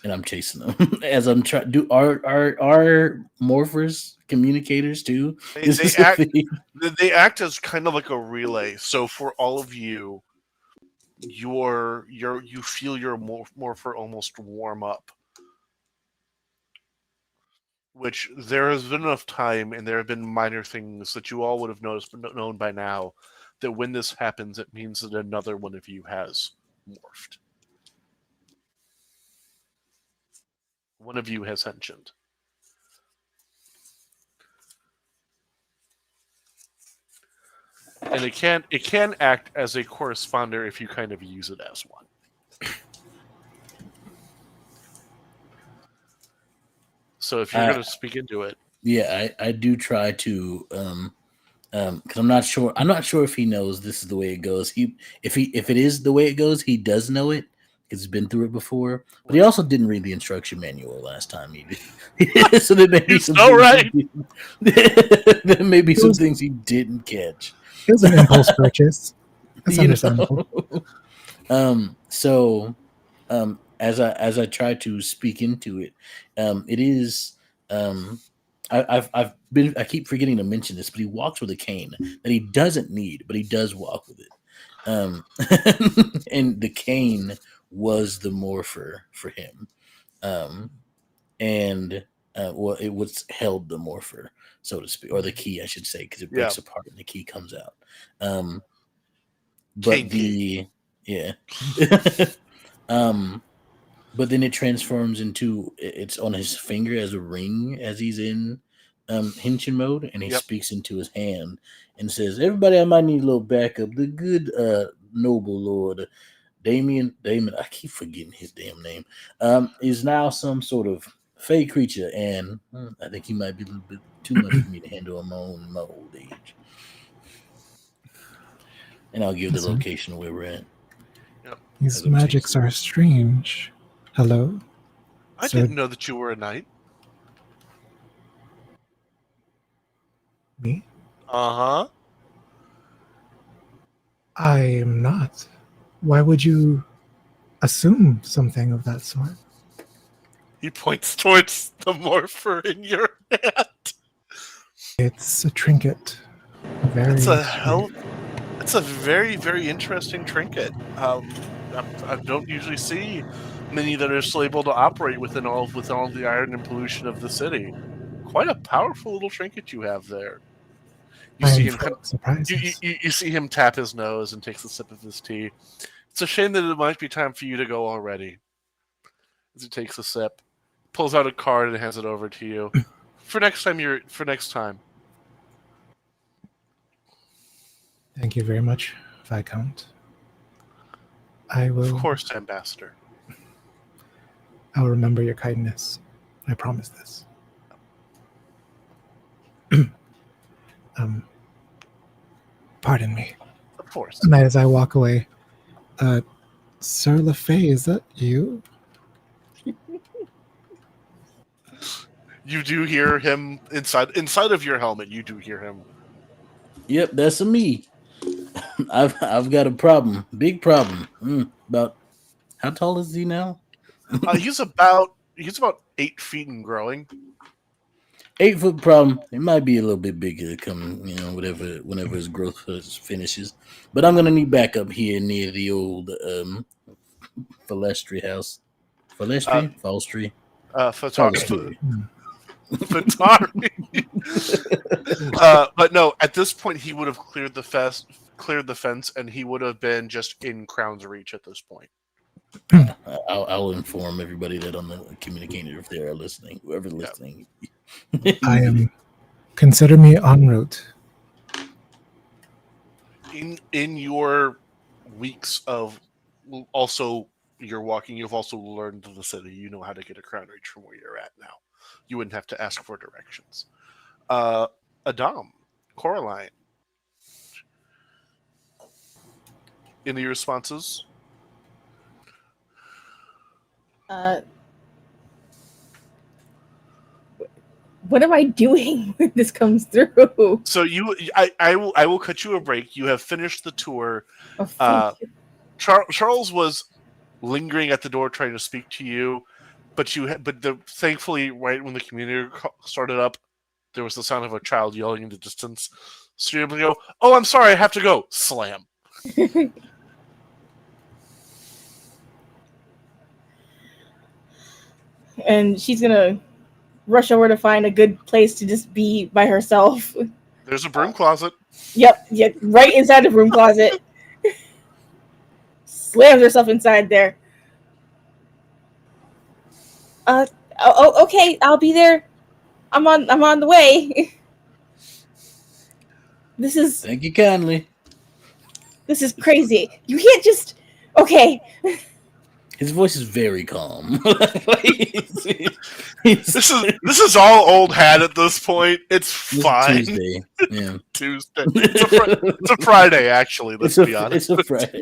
Speaker 4: And I'm chasing them as I'm trying. Do our morphers communicators too?
Speaker 1: They act as kind of like a relay. So for all of you, you feel your morpher almost warm up. Which there has been enough time, and there have been minor things that you all would have known by now, that when this happens, it means that another one of you has morphed. One of you has sentient. And it can act as a corresponder if you kind of use it as one. So if you're going to speak into it,
Speaker 4: yeah, I do try to, because I'm not sure if he knows this is the way it goes. If it is the way it goes, he does know it because he's been through it before. But he also didn't read the instruction manual last time he did. So there may be some there may be some things he didn't catch.
Speaker 2: It was an impulse purchase. That's understandable.
Speaker 4: So as I try to speak into it, it is I keep forgetting to mention this, but he walks with a cane that he doesn't need, but he does walk with it. And the cane was the morpher for him. And well, it was held the morpher, so to speak, or the key, I should say, because it breaks apart and the key comes out. But but then it transforms into, it's on his finger as a ring as he's in henshin mode, and he speaks into his hand and says, "Everybody, I might need a little backup. The good noble lord Damon, I keep forgetting his damn name, is now some sort of fey creature, and I think he might be a little bit too much for me to handle on my old age." And I'll give the location where we're at.
Speaker 2: These magics are strange. Hello?
Speaker 1: I didn't know that you were a knight.
Speaker 2: Me?
Speaker 1: Uh-huh.
Speaker 2: I am not. Why would you assume something of that sort?
Speaker 1: He points towards the morpher in your hand.
Speaker 2: It's a trinket.
Speaker 1: It's a very, very interesting trinket. I don't usually see many that are still able to operate with all the iron and pollution of the city. Quite a powerful little trinket you have there. You
Speaker 2: I
Speaker 1: see
Speaker 2: am
Speaker 1: him
Speaker 2: full of surprises.
Speaker 1: you see him tap his nose and takes a sip of his tea. It's a shame that it might be time for you to go already. As he takes a sip, pulls out a card and hands it over to you. For next time.
Speaker 2: Thank you very much, Viscount. I will.
Speaker 1: Of course, Ambassador.
Speaker 2: I'll remember your kindness. I promise this. Pardon me.
Speaker 1: Of course.
Speaker 2: And as I walk away, Sir LeFay, is that you?
Speaker 1: You do hear him inside of your helmet. You do hear him.
Speaker 4: Yep, that's a me. I've got a problem, big problem. About how tall is he now?
Speaker 1: He's about 8 feet and growing.
Speaker 4: 8-foot problem. It might be a little bit bigger coming, whenever his growth finishes. But I'm gonna need backup here near the old Falestri house. Falstri?
Speaker 1: Photography. But no, at this point he would have cleared the fence, and he would have been just in Crown's reach at this point.
Speaker 4: I'll inform everybody that on the communicator if they are listening. Whoever's listening.
Speaker 2: I am. Consider me en route.
Speaker 1: In your weeks of also you're walking, you've also learned the city. You know how to get a Crown reach from where you're at now. You wouldn't have to ask for directions. Adam, Coraline. Any responses?
Speaker 3: What am I doing when this comes through?
Speaker 1: So I will cut you a break. You have finished the tour.
Speaker 3: Oh, thank you.
Speaker 1: Charles was lingering at the door trying to speak to you, but thankfully, right when the community started up, there was the sound of a child yelling in the distance. So you're able to go, "Oh, I'm sorry, I have to go." Slam.
Speaker 3: And she's gonna rush over to find a good place to just be by herself.
Speaker 1: There's a broom closet.
Speaker 3: Yep, right inside the broom closet. Slams herself inside there. Okay, I'll be there. I'm on the way.
Speaker 4: Thank you kindly.
Speaker 3: This is crazy. You can't just. Okay.
Speaker 4: His voice is very calm.
Speaker 1: This is all old hat at this point. It's fine.
Speaker 4: Tuesday. Yeah.
Speaker 1: Tuesday. It's a Friday, actually. Let's be honest.
Speaker 4: It's a Friday.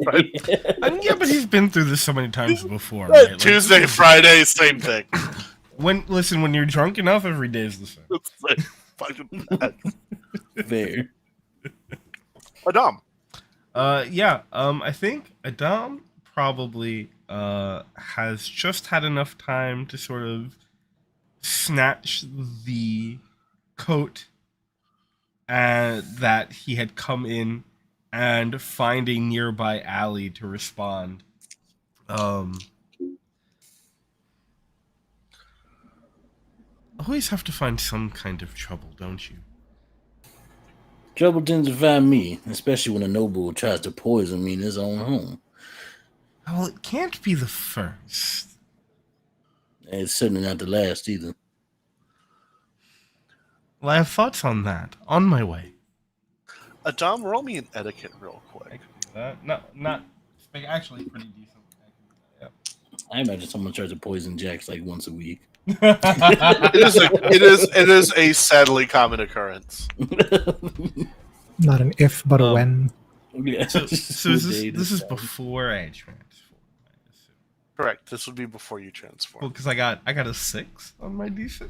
Speaker 5: I mean, yeah, but he's been through this so many times before. Right?
Speaker 1: Tuesday, Friday, same thing.
Speaker 5: When you're drunk enough, every day is the same.
Speaker 1: It's like fucking bad.
Speaker 4: Fair.
Speaker 1: Adam.
Speaker 5: I think Adam probably has just had enough time to sort of snatch the coat that he had come in and find a nearby alley to respond. Always have to find some kind of trouble, don't you?
Speaker 4: Trouble tends to find me, especially when a noble tries to poison me in his own home.
Speaker 5: Well, it can't be the first.
Speaker 4: And it's certainly not the last either.
Speaker 5: Well, I have thoughts on that. On my way.
Speaker 1: Adam, roll me an etiquette real quick.
Speaker 5: Not actually pretty decent.
Speaker 4: I imagine someone tries to poison Jax like once a week.
Speaker 1: It is a sadly common occurrence.
Speaker 2: Not an if, but a when.
Speaker 4: Yeah.
Speaker 5: So this is before I transform.
Speaker 1: Correct. This would be before you transform.
Speaker 5: Well, because I got a 6 on my d6.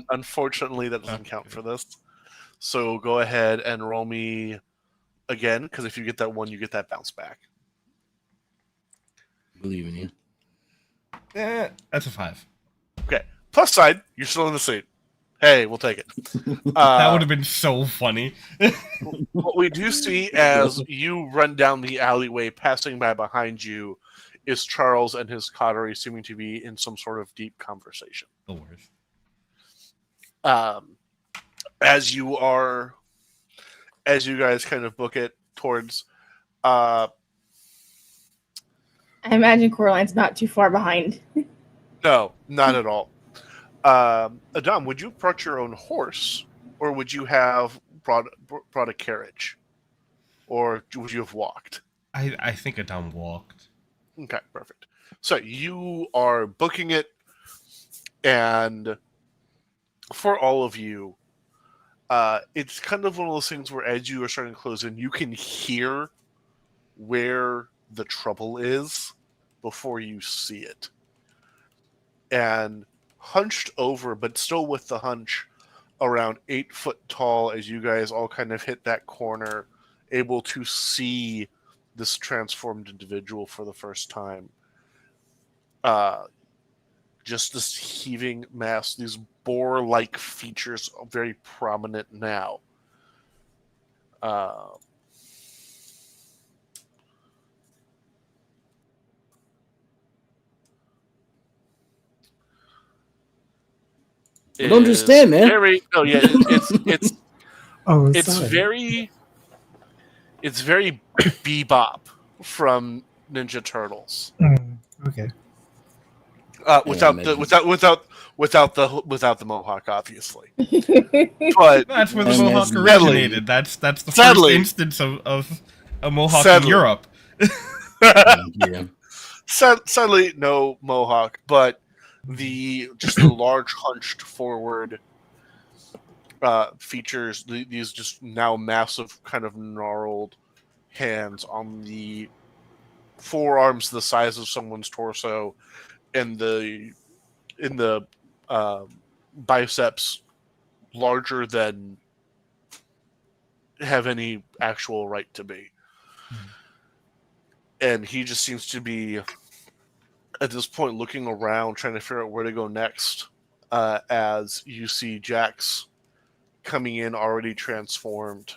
Speaker 1: Unfortunately, that doesn't count for this. So go ahead and roll me again, because if you get that 1, you get that bounce back.
Speaker 4: Believe in you.
Speaker 5: That's a 5.
Speaker 1: Okay. Plus side, you're still in the seat. Hey, we'll take it.
Speaker 5: That would have been so funny.
Speaker 1: What we do see as you run down the alleyway, passing by behind you, is Charles and his coterie seeming to be in some sort of deep conversation.
Speaker 5: The worst.
Speaker 1: As you guys kind of book it towards,
Speaker 3: I imagine Coraline's not too far behind.
Speaker 1: no, not at all. Adam, would you have brought your own horse, or would you have brought a carriage, or would you have walked?
Speaker 5: I think Adam walked.
Speaker 1: Okay, perfect. So you are booking it, and for all of you, it's kind of one of those things where as you are starting to close in, you can hear where the trouble is before you see it. And hunched over, but still with the hunch, around 8 foot tall, as you guys all kind of hit that corner, able to see this transformed individual for the first time. Just this heaving mass, these boar-like features are very prominent now.
Speaker 4: I don't understand, man.
Speaker 1: It's
Speaker 2: Oh,
Speaker 1: it's
Speaker 2: sorry.
Speaker 1: very Bebop from Ninja Turtles.
Speaker 2: Okay.
Speaker 1: Without the mohawk, obviously. But
Speaker 5: That's where the
Speaker 4: And
Speaker 5: Mohawk
Speaker 4: that's-
Speaker 5: originated. That's the
Speaker 1: Sadly.
Speaker 5: first instance of a Mohawk in
Speaker 1: Sadly.
Speaker 5: Europe.
Speaker 4: Yeah.
Speaker 1: sadly, no mohawk, but the large hunched forward features, these just now massive kind of gnarled hands on the forearms the size of someone's torso, and in the biceps larger than have any actual right to be. And he just seems to be at this point looking around, trying to figure out where to go next, as you see Jax coming in already transformed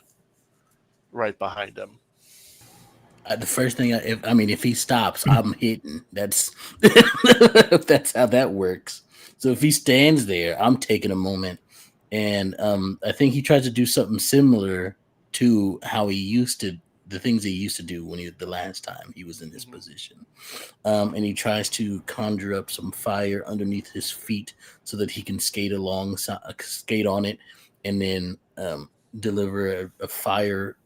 Speaker 1: right behind him.
Speaker 4: The first thing, if he stops, I'm hitting. That's that's how that works. So if he stands there, I'm taking a moment, and I think he tries to do something similar to how the things he used to do the last time he was in this position, and he tries to conjure up some fire underneath his feet so that he can skate on it, and then deliver a fire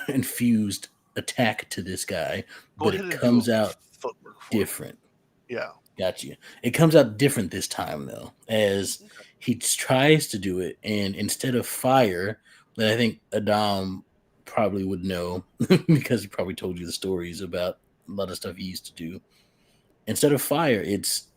Speaker 4: infused attack to this guy, but it comes out different.
Speaker 1: Yeah.
Speaker 4: Gotcha. It comes out different this time, though, as he tries to do it, and instead of fire, that I think Adam probably would know because he probably told you the stories about a lot of stuff he used to do. Instead of fire, it's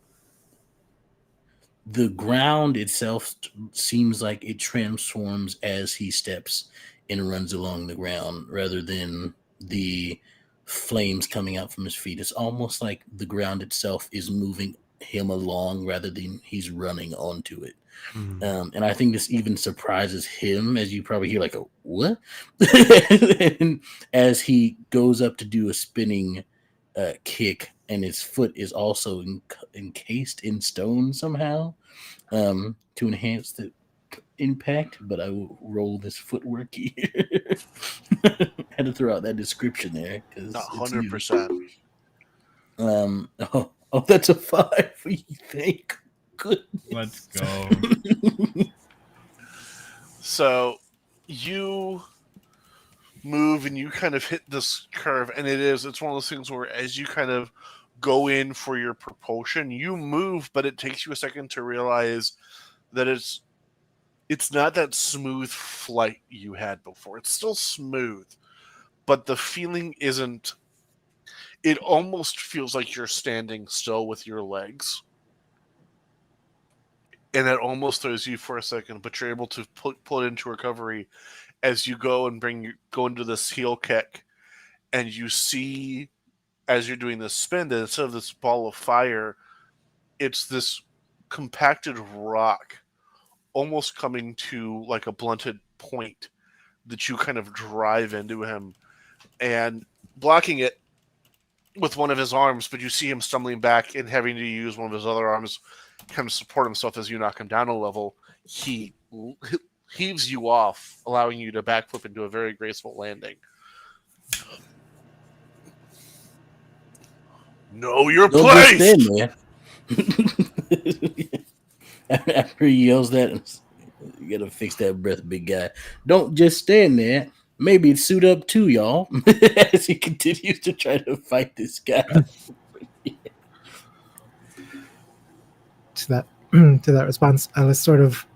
Speaker 4: the ground itself seems like it transforms as he steps and runs along the ground rather than the flames coming out from his feet. It's almost like the ground itself is moving him along rather than he's running onto it. And I think this even surprises him, as you probably hear like a what? And as he goes up to do a spinning kick, and his foot is also encased in stone somehow to enhance the impact. But I will roll this footwork here. Had to throw out that description there because
Speaker 1: 100%.
Speaker 4: Oh, that's a 5. You think? Good.
Speaker 5: Let's go.
Speaker 1: So you move and you kind of hit this curve, and it's one of those things where as you kind of go in for your propulsion, you move, but it takes you a second to realize that it's not that smooth flight you had before. It's still smooth, but the feeling isn't. It almost feels like you're standing still with your legs. And that almost throws you for a second, but you're able to pull it into recovery as you go and go into this heel kick, and you see as you're doing this spin that instead of this ball of fire, it's this compacted rock, almost coming to like a blunted point that you kind of drive into him, and blocking it with one of his arms, but you see him stumbling back and having to use one of his other arms kind of support himself as you knock him down a level. He heaves you off, allowing you to backflip into a very graceful landing. Know your
Speaker 4: Don't
Speaker 1: place!
Speaker 4: just stand there. After he yells that, you gotta fix that breath, big guy. Don't just stand there. Maybe suit up too, y'all. As he continues to try to fight this guy.
Speaker 2: To that response, Alice sort of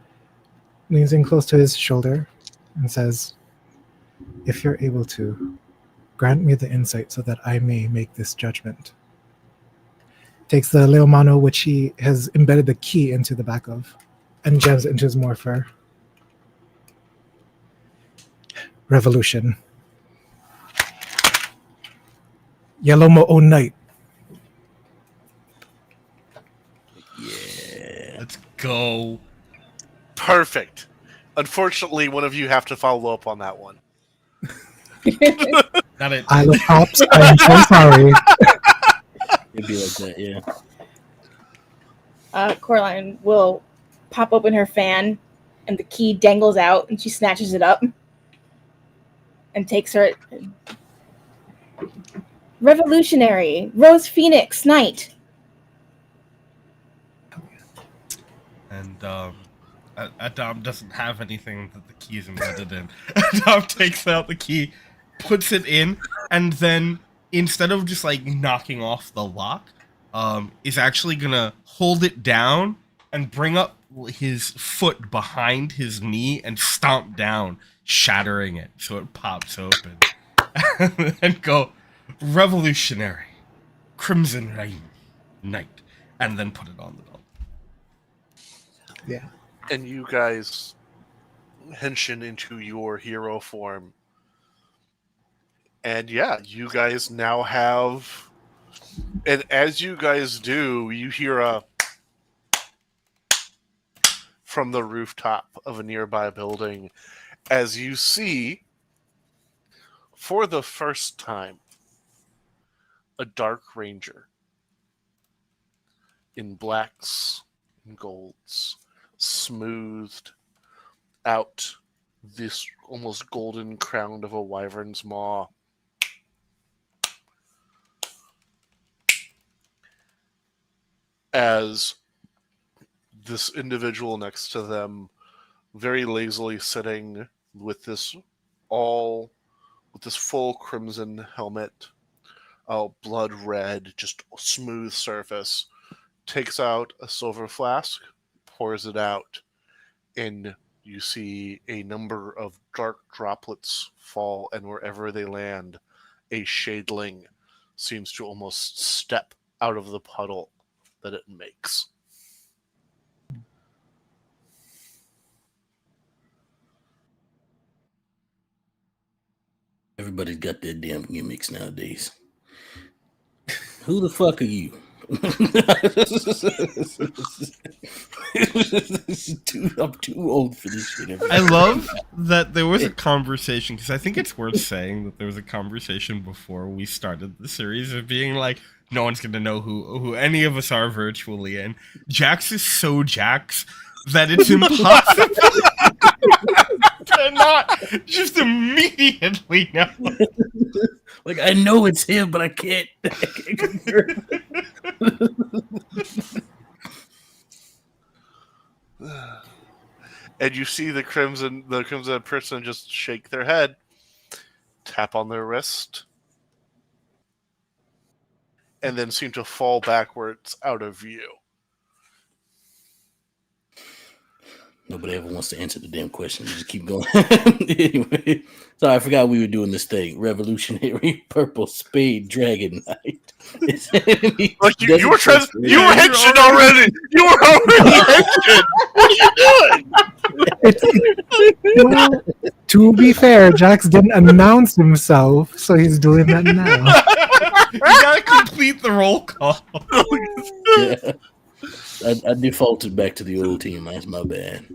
Speaker 2: leans in close to his shoulder and says, "If you're able to, grant me the insight so that I may make this judgment." Takes the Leomano, which he has embedded the key into the back of, and jams it into his morpher. Revolution. Yellow Mo'o Knight.
Speaker 4: Yeah.
Speaker 5: Let's go.
Speaker 1: Perfect. Unfortunately, one of you have to follow up on that one.
Speaker 5: Not it.
Speaker 2: Isle of Pops, I'm so sorry.
Speaker 4: It'd be like that, yeah.
Speaker 3: Coraline will pop open her fan, and the key dangles out, and she snatches it up and takes her. Revolutionary, Rose Phoenix Knight.
Speaker 5: And Adam doesn't have anything that the key is embedded in. Adam takes out the key, puts it in, and then instead of just like knocking off the lock, is actually gonna hold it down and bring up his foot behind his knee and stomp down, shattering it so it pops open. And go, Revolutionary, Crimson Rain, Knight, and then put it on the belt.
Speaker 2: Yeah.
Speaker 1: And you guys henshin into your hero form. And yeah, you guys now have... And as you guys do, you hear a... from the rooftop of a nearby building, as you see, for the first time, a Dark Ranger in blacks and golds, smoothed out this almost golden crown of a wyvern's maw. As this individual next to them, very lazily sitting with this full crimson helmet, blood red, just smooth surface, takes out a silver flask, pours it out, and you see a number of dark droplets fall, and wherever they land, a shadeling seems to almost step out of the puddle that it makes.
Speaker 4: Everybody's got their damn gimmicks nowadays. Who the fuck are you? I'm too old for this shit.
Speaker 5: I love that there was a conversation, because I think it's worth saying that there was a conversation before we started the series of being like, no one's going to know who any of us are virtually, and Jax is so Jax that it's impossible to not just immediately know.
Speaker 4: Like, I know it's him, but I can't confirm.
Speaker 1: And you see the crimson person just shake their head, tap on their wrist, and then seem to fall backwards out of view.
Speaker 4: Nobody ever wants to answer the damn question. Just keep going. Anyway, sorry, I forgot we were doing this thing. Revolutionary Purple Spade Dragon Knight.
Speaker 1: Like you were henching already. You were already henching. What are you doing?
Speaker 2: Well, to be fair, Jax didn't announce himself, so he's doing that now.
Speaker 5: You gotta complete the roll call.
Speaker 4: Yeah. I defaulted back to the old team. That's my bad.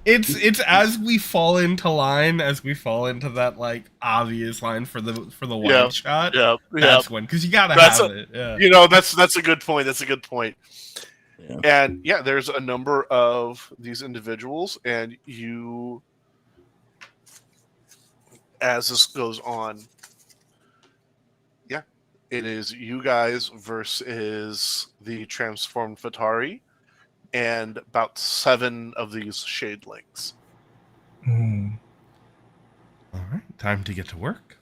Speaker 5: It's as we fall into line, as we fall into that like obvious line for the wide
Speaker 1: Yeah,
Speaker 5: shot.
Speaker 1: yeah.
Speaker 5: That's when, because you gotta
Speaker 1: That's
Speaker 5: have it. Yeah.
Speaker 1: that's a good point. That's a good point.
Speaker 4: Yeah.
Speaker 1: And yeah, there's a number of these individuals, and you, as this goes on, yeah, it is you guys versus the transformed Fatari, and about 7 of these shadelings.
Speaker 2: Mm.
Speaker 5: All right, time to get to work.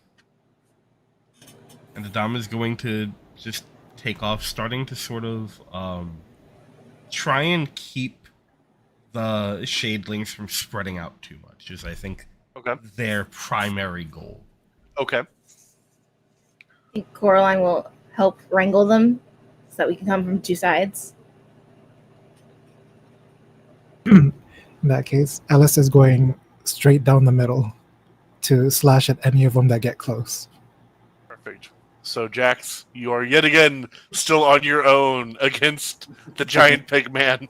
Speaker 5: And the Dom is going to just take off, starting to sort of try and keep the shadelings from spreading out too much, is I think
Speaker 1: Okay.
Speaker 5: their primary goal.
Speaker 1: Okay.
Speaker 3: I think Coraline will help wrangle them so that we can come from 2 sides.
Speaker 2: In that case, Ellis is going straight down the middle to slash at any of them that get close.
Speaker 1: Perfect. So, Jax, you are yet again still on your own against the giant pig man.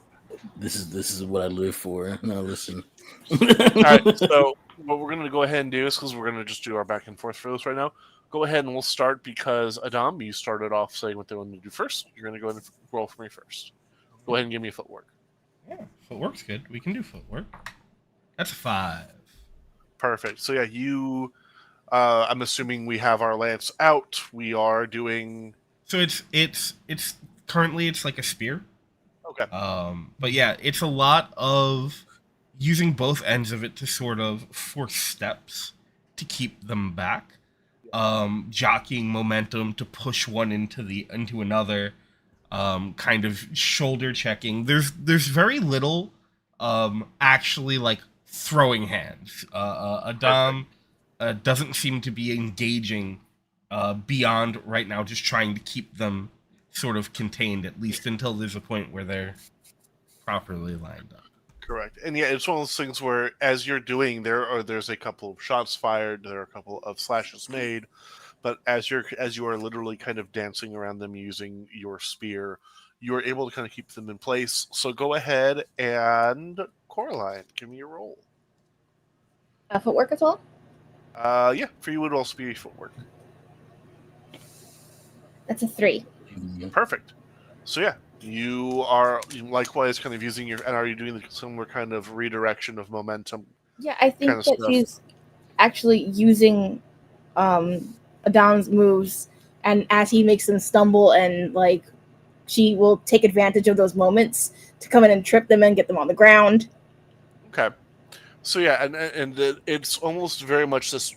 Speaker 4: This is what I live for. Now listen.
Speaker 1: All right. So, what we're going to go ahead and do is, because we're going to just do our back and forth for this right now, go ahead and we'll start because, Adam, you started off saying what they wanted to do first. You're going to go ahead and roll for me first. Go ahead and give me a footwork.
Speaker 5: Yeah, footwork's good. We can do footwork. That's a 5.
Speaker 1: Perfect. So, yeah, you... I'm assuming we have our lance out. We are doing...
Speaker 5: So it's currently it's like a spear.
Speaker 1: Okay.
Speaker 5: But yeah, it's a lot of using both ends of it to sort of force steps to keep them back, jockeying momentum to push one into another, kind of shoulder checking. There's very little actually like throwing hands. Adam doesn't seem to be engaging beyond right now, just trying to keep them sort of contained, at least until there's a point where they're properly lined up.
Speaker 1: Correct. And yeah, it's one of those things where as you're doing, there's a couple of shots fired, there are a couple of slashes made, but as you are literally kind of dancing around them using your spear, you are able to kind of keep them in place. So go ahead and Coraline, give me your roll.
Speaker 3: Footwork as well?
Speaker 1: Yeah, for you it would also be footwork.
Speaker 3: That's a 3.
Speaker 1: Perfect. So yeah, you are likewise kind of using and are you doing the similar kind of redirection of momentum?
Speaker 3: Yeah, I think
Speaker 1: kind of
Speaker 3: that
Speaker 1: stuff.
Speaker 3: she's actually using Adam's moves, and as he makes them stumble, and like she will take advantage of those moments to come in and trip them and get them on the ground.
Speaker 1: Okay. So yeah, and it's almost very much this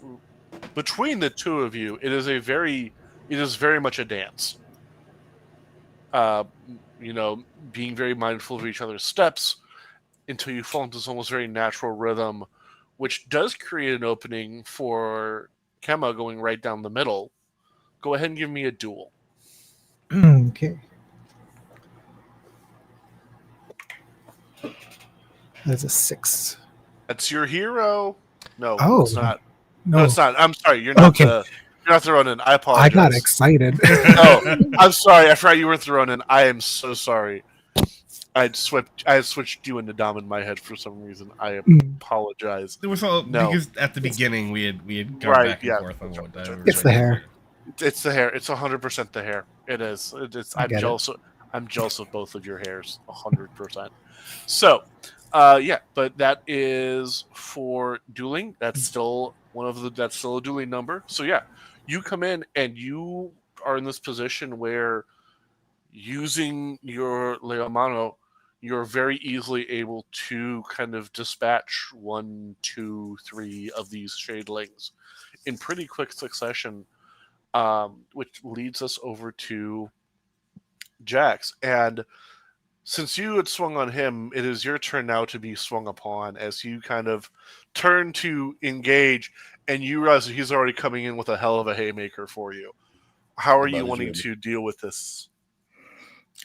Speaker 1: between the two of you. It is very much a dance. Being very mindful of each other's steps until you fall into this almost very natural rhythm, which does create an opening for Kema going right down the middle. Go ahead and give me a duel.
Speaker 2: Okay. That's a 6.
Speaker 1: That's your hero. No,
Speaker 2: Oh.
Speaker 1: it's not.
Speaker 2: No,
Speaker 1: No, it's not. I'm sorry. You're not
Speaker 2: Okay.
Speaker 1: You're not the Ronin. I apologize.
Speaker 2: I got excited.
Speaker 1: Oh, I'm sorry. I forgot you were the Ronin. I am so sorry. I had switched you into Dom in my head for some reason. I apologize.
Speaker 5: There was because at the beginning we had gone
Speaker 1: Right,
Speaker 5: back and
Speaker 1: yeah,
Speaker 5: forth on
Speaker 1: that's
Speaker 5: what
Speaker 1: right,
Speaker 2: It's the hair.
Speaker 1: It's the hair. It's 100% the hair. It is.
Speaker 2: I
Speaker 1: I'm
Speaker 2: get it.
Speaker 1: jealous. I'm jealous of both of your hairs. 100%. So, yeah, but that is for dueling. That's still that's still a dueling number. So yeah, you come in and you are in this position where using your Leomano, you're very easily able to kind of dispatch 1, 2, 3 of these shadelings in pretty quick succession, which leads us over to Jax. And since you had swung on him, it is your turn now to be swung upon as you kind of turn to engage, and you realize that he's already coming in with a hell of a haymaker for you. How are you wanting to deal with this?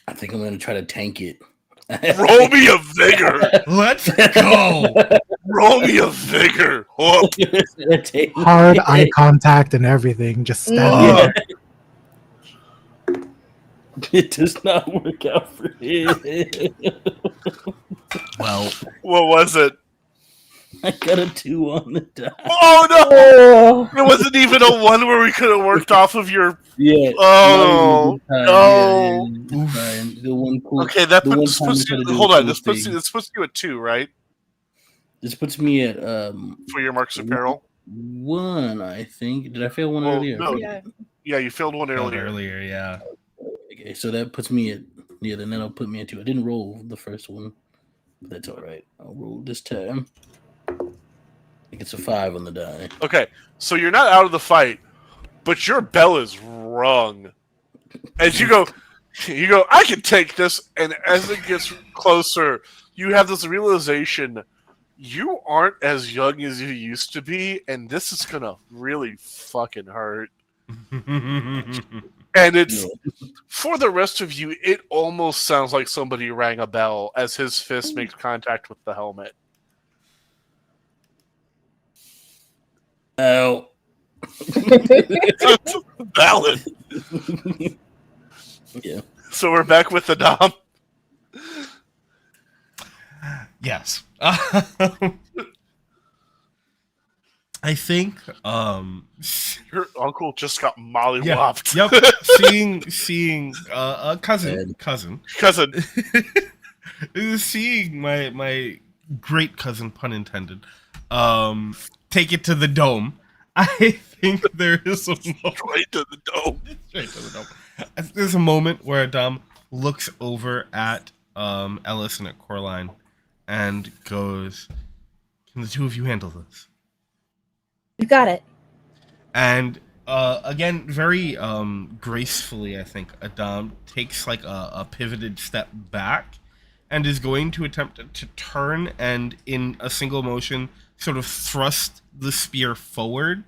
Speaker 4: I think I'm going to try to tank it.
Speaker 1: Roll me a vigor.
Speaker 5: Let's go.
Speaker 1: Roll me a vigor. Oh,
Speaker 2: Hard eye contact and everything. Just standing there.
Speaker 4: It does not work out for him.
Speaker 5: Well,
Speaker 1: What was it?
Speaker 4: I got a 2 on the die.
Speaker 1: Oh no!
Speaker 3: Oh,
Speaker 1: It wasn't even a 1 where we could have worked off of your.
Speaker 4: Yeah.
Speaker 1: Oh
Speaker 4: not even a good time.
Speaker 1: no!
Speaker 4: Yeah, it's fine. The one cool.
Speaker 1: Okay, that
Speaker 4: the one
Speaker 1: puts,
Speaker 4: time
Speaker 1: puts
Speaker 4: I tried
Speaker 1: you.
Speaker 4: to do
Speaker 1: Hold
Speaker 4: a
Speaker 1: on,
Speaker 4: cool
Speaker 1: this puts
Speaker 4: thing.
Speaker 1: you at 2, right?
Speaker 4: This puts me at
Speaker 1: For your marks apparel.
Speaker 4: 1, I think. Did I fail one
Speaker 1: Well,
Speaker 4: earlier?
Speaker 1: no.
Speaker 3: yeah.
Speaker 1: Yeah, you failed one earlier.
Speaker 5: earlier, yeah.
Speaker 4: Okay, so that puts me at then that'll put me at 2. I didn't roll the first one, but that's all right. I'll roll this time. I think it's a 5 on the die.
Speaker 1: Okay, so you're not out of the fight, but your bell is rung. As you go, I can take this, and as it gets closer, you have this realization you aren't as young as you used to be, and this is gonna really fucking hurt. And it's for the rest of you, it almost sounds like somebody rang a bell as his fist makes contact with the helmet.
Speaker 4: Ow.
Speaker 1: Valid.
Speaker 4: Yeah.
Speaker 1: So we're back with the Dom.
Speaker 5: Yes. I think
Speaker 1: Your uncle just got mollywopped.
Speaker 5: Yep. Seeing a cousin
Speaker 1: Cousin.
Speaker 5: seeing my great cousin, pun intended, take it to the dome. I think there is a moment,
Speaker 1: Straight to the dome.
Speaker 5: straight to the dome. There's a moment where Dom looks over at Ellis and at Coraline and goes, "Can the two of you handle this?"
Speaker 3: You got it.
Speaker 5: And again, very gracefully, I think Adam takes like a pivoted step back and is going to attempt to turn and in a single motion sort of thrust the spear forward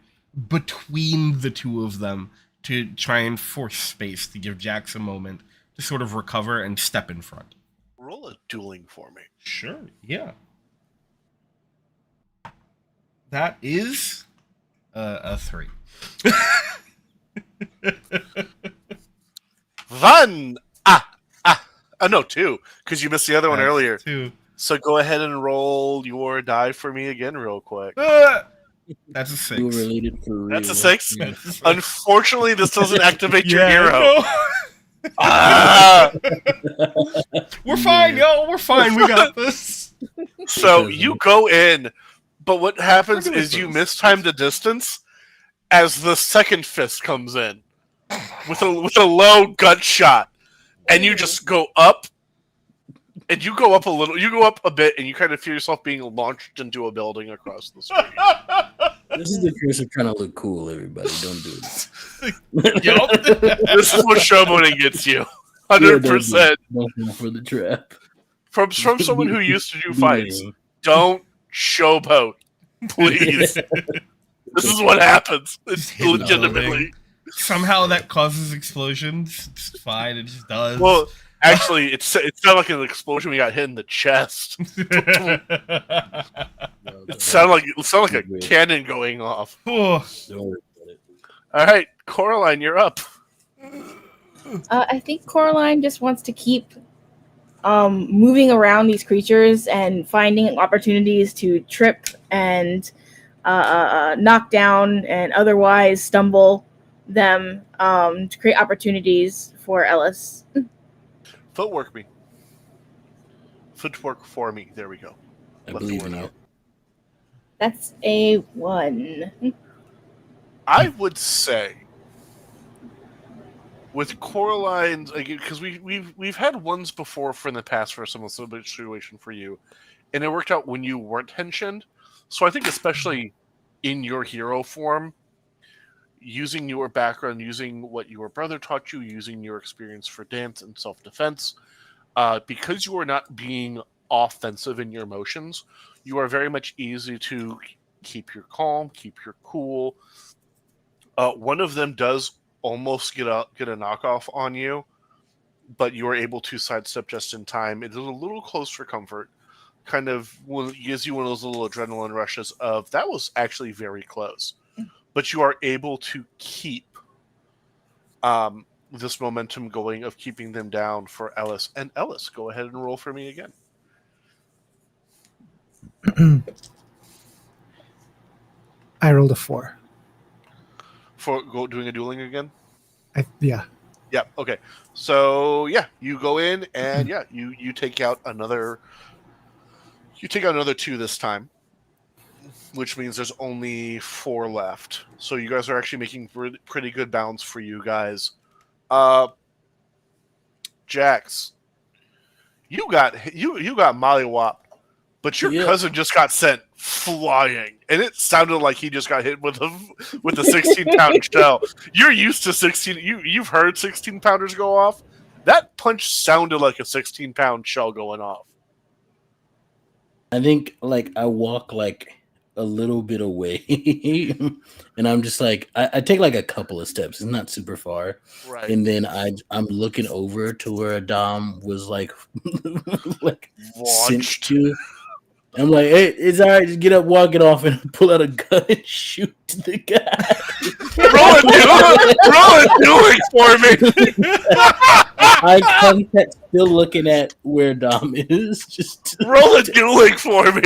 Speaker 5: between the two of them to try and force space to give Jax a moment to sort of recover and step in front.
Speaker 1: Roll a dueling for me.
Speaker 5: Sure, yeah. That is a 3.
Speaker 1: One. No, 2, because you missed the other one earlier.
Speaker 5: 2.
Speaker 1: So go ahead and roll your die for me again, real quick.
Speaker 5: That's a 6.
Speaker 4: You were related for real.
Speaker 1: That's a 6.
Speaker 4: Yeah.
Speaker 1: Unfortunately, this doesn't activate your
Speaker 5: Yeah,
Speaker 1: hero.
Speaker 5: no.
Speaker 1: Ah!
Speaker 5: We're fine, yo. We're fine. We got this.
Speaker 1: So you go in, but what happens
Speaker 5: Look at
Speaker 1: is you
Speaker 5: this.
Speaker 1: mistime the distance as the second fist comes in with a low gut shot, and you just go up. And you go up a little, you go up a bit, and you kind of feel yourself being launched into a building across the street.
Speaker 4: This is the curse of trying to look cool, everybody. Don't do this.
Speaker 1: This is what showboating gets you, 100%.
Speaker 4: Don't fall for the trap.
Speaker 1: From someone who used to do fights, don't showboat, please. This is what happens. It's
Speaker 5: hit the
Speaker 1: legitimately.
Speaker 5: building. Somehow that causes explosions. It's fine. It just does.
Speaker 1: Well, actually, it sounded like an explosion we got hit in the chest. It sounded like a cannon going off.
Speaker 5: Oh.
Speaker 1: All right, Coraline, you're up.
Speaker 3: I think Coraline just wants to keep moving around these creatures and finding opportunities to trip and knock down and otherwise stumble them to create opportunities for Ellis.
Speaker 1: Footwork me. Footwork for me. There we go.
Speaker 4: I
Speaker 1: Left
Speaker 4: believe
Speaker 1: the
Speaker 4: in
Speaker 1: word
Speaker 4: you.
Speaker 1: out.
Speaker 3: That's a 1.
Speaker 1: I would say with Coraline's, because we've had ones before in the past for some situation for you, and it worked out when you weren't tensioned. So I think especially in your hero form, using your background, using what your brother taught you, using your experience for dance and self-defense, because you are not being offensive in your motions, you are very much easy to keep your calm, keep your cool. One of them does almost get a knockoff on you, but you are able to sidestep just in time. It is a little close for comfort. Kind of gives you one of those little adrenaline rushes of, that was actually very close. But you are able to keep this momentum going of keeping them down for Ellis. And Ellis, go ahead and roll for me again.
Speaker 2: I rolled a 4.
Speaker 1: For doing a dueling again?
Speaker 2: Yeah.
Speaker 1: Yeah. Okay. So yeah, you go in and yeah, you take out another. You take out another 2 this time, which means there's only 4 left. So you guys are actually making pretty good balance for you guys. Jax, you got mollywop, but your cousin just got sent flying, and it sounded like he just got hit with a 16-pound shell. You're used to 16. You've heard 16-pounders go off. That punch sounded like a 16-pound shell going off.
Speaker 4: I think like I walk like a little bit away, and I'm just like I take like a couple of steps. It's not super far,
Speaker 1: Right.
Speaker 4: and then I'm looking over to where Dom was like like
Speaker 1: Launched.
Speaker 4: to. I'm like, hey, it's all right. Just get up, walk it off, and pull out a gun and shoot the guy.
Speaker 1: roll a dueling for me.
Speaker 4: Eye contact, still looking at where Dom is. Just
Speaker 1: roll a dueling for me.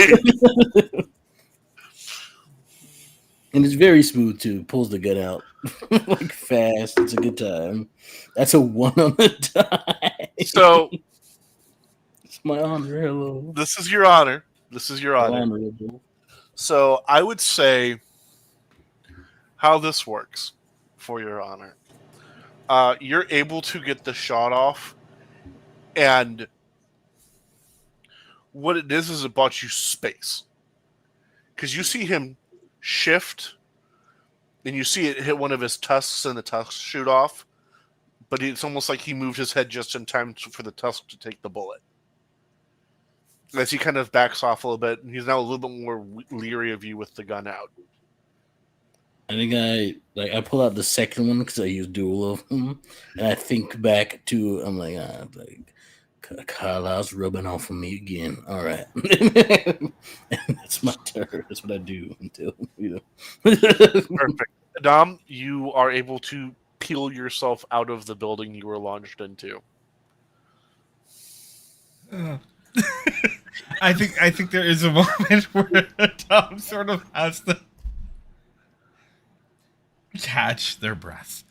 Speaker 4: And it's very smooth too. Pulls the gun out like fast. It's a good time. That's a 1 on the die.
Speaker 1: So
Speaker 4: it's my honor. Hello.
Speaker 1: This is your honor. This is your honor.
Speaker 4: Honorable.
Speaker 1: So I would say how this works for your honor. You're able to get the shot off, and what it is it bought you space. Because you see him shift, and you see it hit one of his tusks, and the tusks shoot off, but it's almost like he moved his head just in time for the tusk to take the bullet. As he kind of backs off a little bit, and he's now a little bit more leery of you with the gun out.
Speaker 4: I think I pull out the second one because I use dual of them, and I think back to I'm like Carlisle's rubbing off on me again. All right, and that's my turn. That's what I do until
Speaker 1: Perfect. Dom, you are able to peel yourself out of the building you were launched into.
Speaker 5: I think there is a moment where Tom sort of has to catch their breath.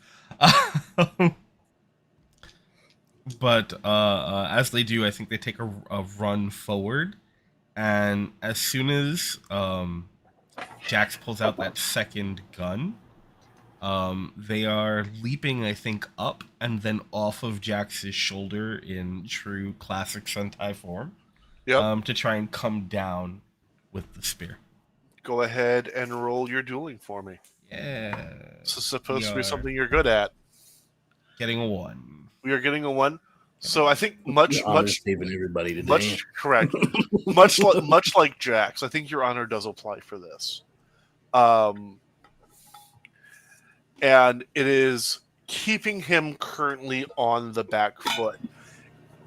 Speaker 5: But as they do, I think they take a run forward, and as soon as Jax pulls out that second gun, they are leaping, I think, up and then off of Jax's shoulder in true classic Sentai form.
Speaker 1: Yep.
Speaker 5: To try and come down with the spear.
Speaker 1: Go ahead and roll your dueling for me.
Speaker 5: Yeah.
Speaker 1: This is supposed to be something you're good at.
Speaker 5: Getting a 1.
Speaker 1: We are getting a 1. So I think much
Speaker 4: saving everybody today.
Speaker 1: much correct. much like Jax, I think your honor does apply for this. And it is keeping him currently on the back foot.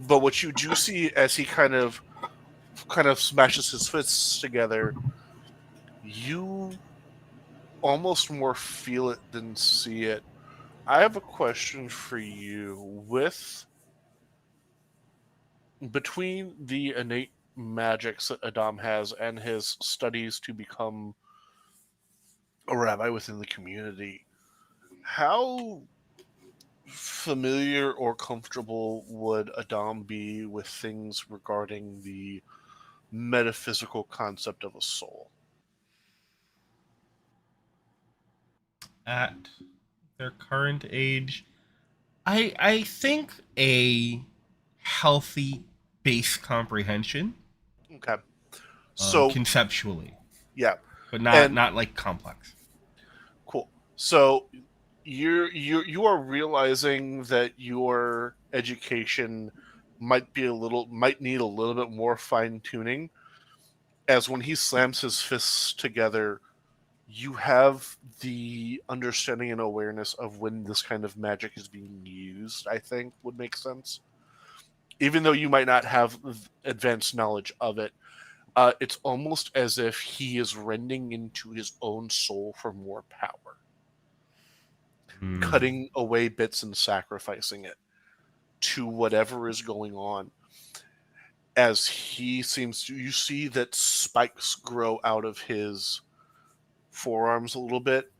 Speaker 1: But what you do see as he kind of smashes his fists together, you almost more feel it than see it. I have a question for you. Between the innate magics that Adam has and his studies to become a rabbi within the community, how familiar or comfortable would Adam be with things regarding the metaphysical concept of a soul?
Speaker 5: At their current age, I think a healthy base comprehension.
Speaker 1: Okay. So
Speaker 5: conceptually.
Speaker 1: Yeah.
Speaker 5: But not like complex.
Speaker 1: Cool. So you are realizing that your education might need a little bit more fine tuning, as when he slams his fists together, you have the understanding and awareness of when this kind of magic is being used. I think would make sense, even though you might not have advanced knowledge of it. It's almost as if he is rending into his own soul for more power. cutting away bits and sacrificing it to whatever is going on. As he seems to, you see that spikes grow out of his forearms a little bit,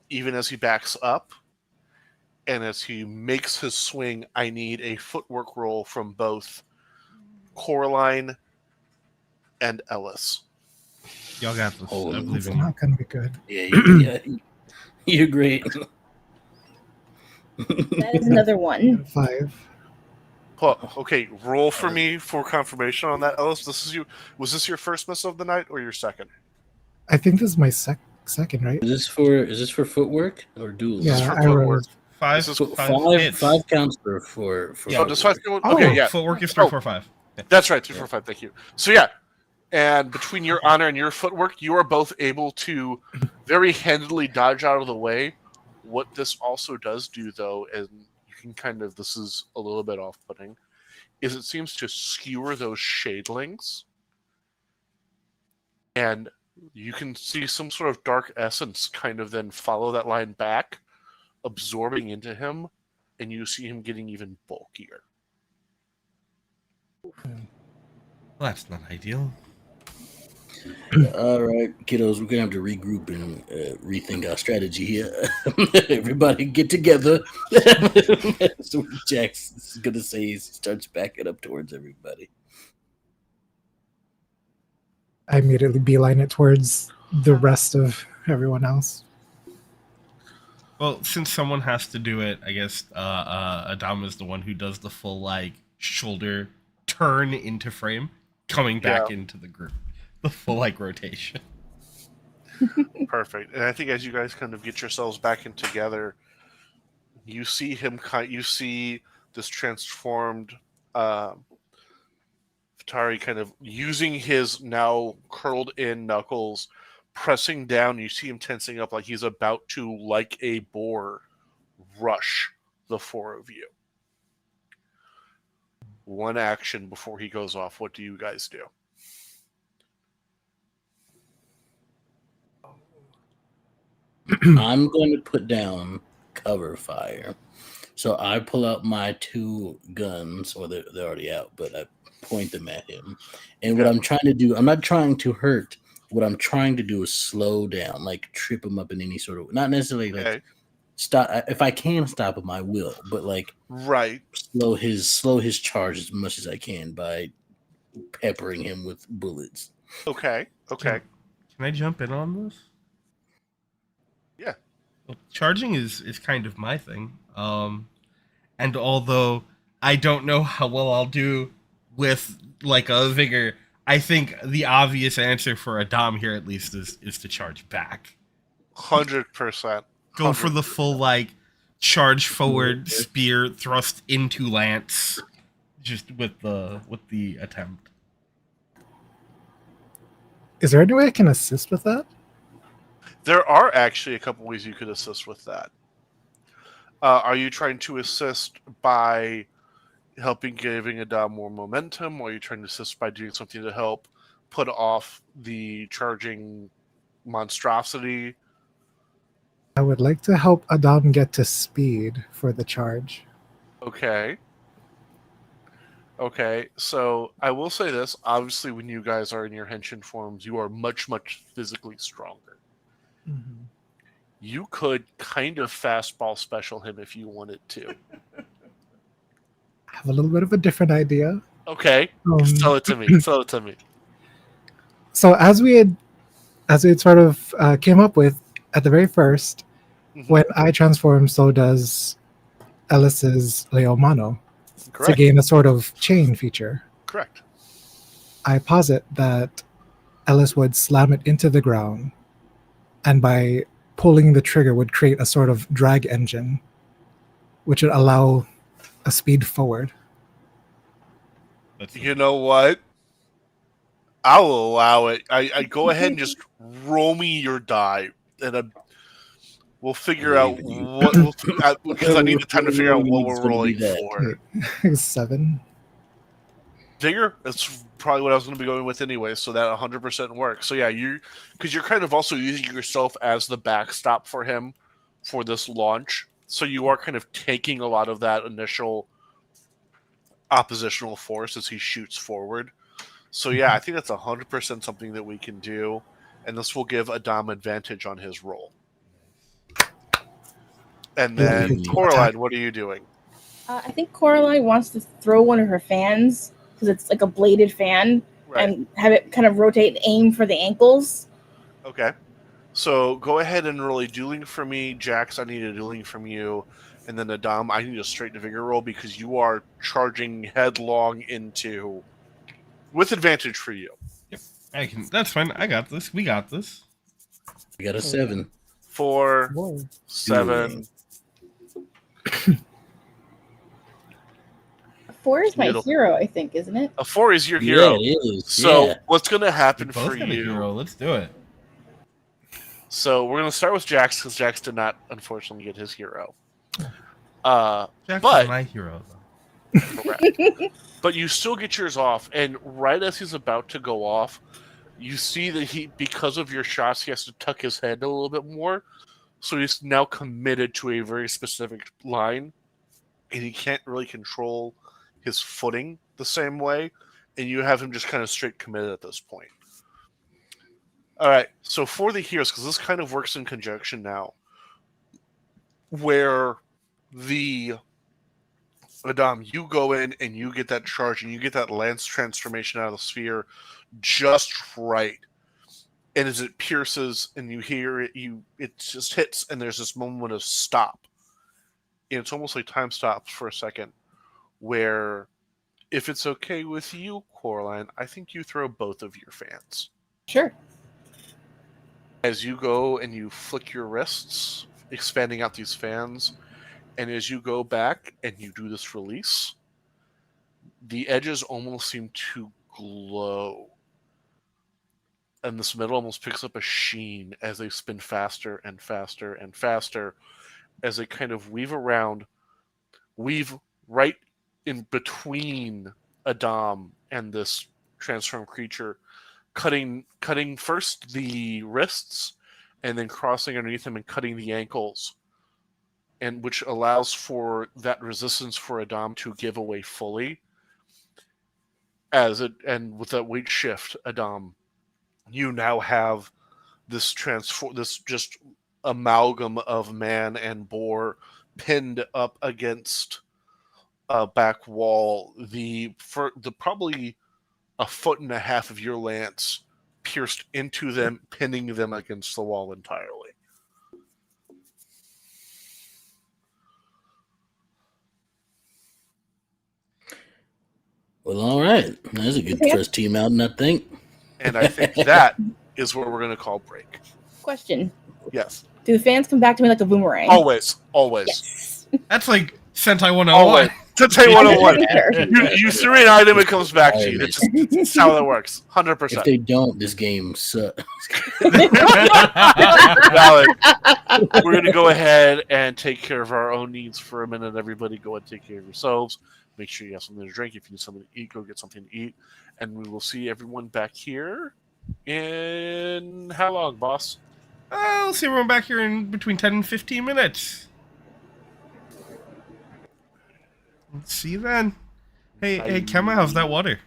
Speaker 1: even as he backs up. And as he makes his swing, I need a footwork roll from both Coraline and Ellis.
Speaker 5: Y'all got this.
Speaker 4: Oh,
Speaker 5: I believe
Speaker 2: It's
Speaker 5: in you.
Speaker 2: not going to be good.
Speaker 4: Yeah, you're great.
Speaker 3: That is another one.
Speaker 2: 5.
Speaker 1: Okay, roll for me for confirmation on that, Ellis. Was this your first miss of the night or your second?
Speaker 2: I think this is my second, right?
Speaker 4: Is this for footwork or duels?
Speaker 1: This is
Speaker 2: Yeah,
Speaker 1: for
Speaker 2: I
Speaker 1: footwork.
Speaker 2: rolled.
Speaker 5: Five,
Speaker 1: This is
Speaker 5: five hits.
Speaker 4: Five counts for
Speaker 5: Yeah.
Speaker 1: Oh, does 5 go?
Speaker 2: Oh.
Speaker 1: Okay, yeah.
Speaker 5: Footwork is 3, 4, 5.
Speaker 1: That's right, 3, 4, 5. Thank you. So yeah, and between your honor and your footwork, you are both able to very handily dodge out of the way. What this also does do, though, and you can kind of, this is a little bit off-putting, is it seems to skewer those shadelings, and you can see some sort of dark essence kind of then follow that line back, absorbing into him, and you see him getting even bulkier.
Speaker 5: Well, that's not ideal.
Speaker 4: All right, kiddos, we're gonna have to regroup and rethink our strategy here. Everybody get together. That's what Jax is gonna say. He starts backing up towards everybody.
Speaker 2: I immediately beeline it towards the rest of everyone else.
Speaker 5: Well, since someone has to do it, I guess Adam is the one who does the full like shoulder turn into frame, coming back into the group. The full like rotation.
Speaker 1: Perfect. And I think as you guys kind of get yourselves back in together, you see him. You see this transformed Atari kind of using his now curled in knuckles, pressing down. You see him tensing up like he's about to, like a boar, rush the four of you. One action before he goes off. What do you guys do?
Speaker 4: I'm going to put down cover fire. So I pull out my 2 guns, or they're already out, but I point them at him. And what I'm trying to do, I'm not trying to hurt. What I'm trying to do is slow down, like trip him up in any sort of, not necessarily like stop. If I can stop him, I will. But like slow his charge as much as I can by peppering him with bullets.
Speaker 1: Okay.
Speaker 5: Can I jump in on this?
Speaker 1: Yeah.
Speaker 5: Well, charging is kind of my thing. And although I don't know how well I'll do with like a vigor, I think the obvious answer for Adam here at least is to charge back.
Speaker 1: 100%.
Speaker 5: Go for the full like charge forward, spear thrust into lance, just with the attempt.
Speaker 2: Is there any way I can assist with that?
Speaker 1: There are actually a couple ways you could assist with that. Are you trying to assist by helping giving Adam more momentum, or are you trying to assist by doing something to help put off the charging monstrosity?
Speaker 2: I would like to help Adam get to speed for the charge.
Speaker 1: Okay, so I will say this. Obviously, when you guys are in your henshin forms, you are much, much physically stronger.
Speaker 2: Mm-hmm.
Speaker 1: You could kind of fastball special him if you wanted to.
Speaker 2: I have a little bit of a different idea.
Speaker 1: Okay, tell it to me. Tell it to me.
Speaker 2: So as we had sort of came up with at the very first, when I transform, so does Ellis's Leomano to gain a sort of chain feature.
Speaker 1: Correct.
Speaker 2: I posit that Ellis would slam it into the ground, and by pulling the trigger would create a sort of drag engine, which would allow a speed forward.
Speaker 1: You know what? I'll allow it. I go ahead and just roll me your die, and we'll figure out what because I need the time to figure out what we're rolling for.
Speaker 2: 7.
Speaker 1: Vigor? That's probably what I was going to be going with anyway, so that 100% works. So yeah, because you're kind of also using yourself as the backstop for him for this launch. So you are kind of taking a lot of that initial oppositional force as he shoots forward. So yeah, I think that's 100% something that we can do, and this will give Adam advantage on his roll. And then
Speaker 2: Good
Speaker 1: Coraline,
Speaker 2: attack.
Speaker 1: what are you doing?
Speaker 3: I think Coraline wants to throw one of her fans because it's like a bladed fan,
Speaker 1: Right.
Speaker 3: and have it kind of rotate and aim for the ankles.
Speaker 1: Okay. So go ahead and roll a dueling for me. Jax, I need a dueling from you. And then Adam, I need a straight to vigor roll because you are charging headlong into with advantage for you.
Speaker 5: That's fine. I got this. We got this.
Speaker 4: We got a 7.
Speaker 1: 4,
Speaker 2: Whoa.
Speaker 1: 7.
Speaker 3: 4 is my
Speaker 1: Beautiful.
Speaker 3: hero, I think, isn't it?
Speaker 1: A 4 is your
Speaker 4: Yeah,
Speaker 1: hero.
Speaker 4: it is.
Speaker 1: So
Speaker 4: Yeah.
Speaker 1: what's going to
Speaker 5: We
Speaker 1: happen
Speaker 5: both
Speaker 1: for
Speaker 5: got a
Speaker 1: you?
Speaker 5: hero. Let's do it.
Speaker 1: So we're going to start with Jax because Jax did not, unfortunately, get his hero.
Speaker 5: Jax
Speaker 1: But-
Speaker 5: is my hero, though.
Speaker 1: Correct. But you still get yours off, and right as he's about to go off, you see that because of your shots, he has to tuck his head a little bit more. So he's now committed to a very specific line, and he can't really control his footing the same way. And you have him just kind of straight committed at this point. All right, so for the heroes, because this kind of works in conjunction now, where the Adam, you go in and you get that charge and you get that lance transformation out of the sphere just right. And as it pierces and you hear it, it just hits and there's this moment of stop. And it's almost like time stops for a second, where if it's okay with you, Coraline, I think you throw both of your fans.
Speaker 3: Sure.
Speaker 1: As you go and you flick your wrists, expanding out these fans, and as you go back and you do this release, the edges almost seem to glow. And this metal almost picks up a sheen as they spin faster and faster and faster as they kind of weave right in between Adam and this transformed creature, cutting first the wrists and then crossing underneath them and cutting the ankles, and which allows for that resistance for Adam to give away fully. And with that weight shift, Adam, you now have this just amalgam of man and boar pinned up against a back wall. The probably a foot and a half of your lance pierced into them, pinning them against the wall entirely.
Speaker 4: Well, all right. That's a good first team out, I think.
Speaker 1: And I think that is where we're going to call break.
Speaker 3: Question.
Speaker 1: Yes.
Speaker 3: Do the fans come back to me like a boomerang?
Speaker 1: Always.
Speaker 3: Yes.
Speaker 5: That's like Sentai 101.
Speaker 1: Always. Sentai 101.
Speaker 3: Sure.
Speaker 1: You throw an item, it comes back to you. That's how that works. 100%.
Speaker 4: If they don't, this game sucks.
Speaker 1: Valid. We're going to go ahead and take care of our own needs for a minute. Everybody go and take care of yourselves. Make sure you have something to drink. If you need something to eat, go get something to eat. And we will see everyone back here in how long, boss?
Speaker 5: I'll see everyone back here in between 10 and 15 minutes. Let's see you then. Hey, Kemma, how's that water?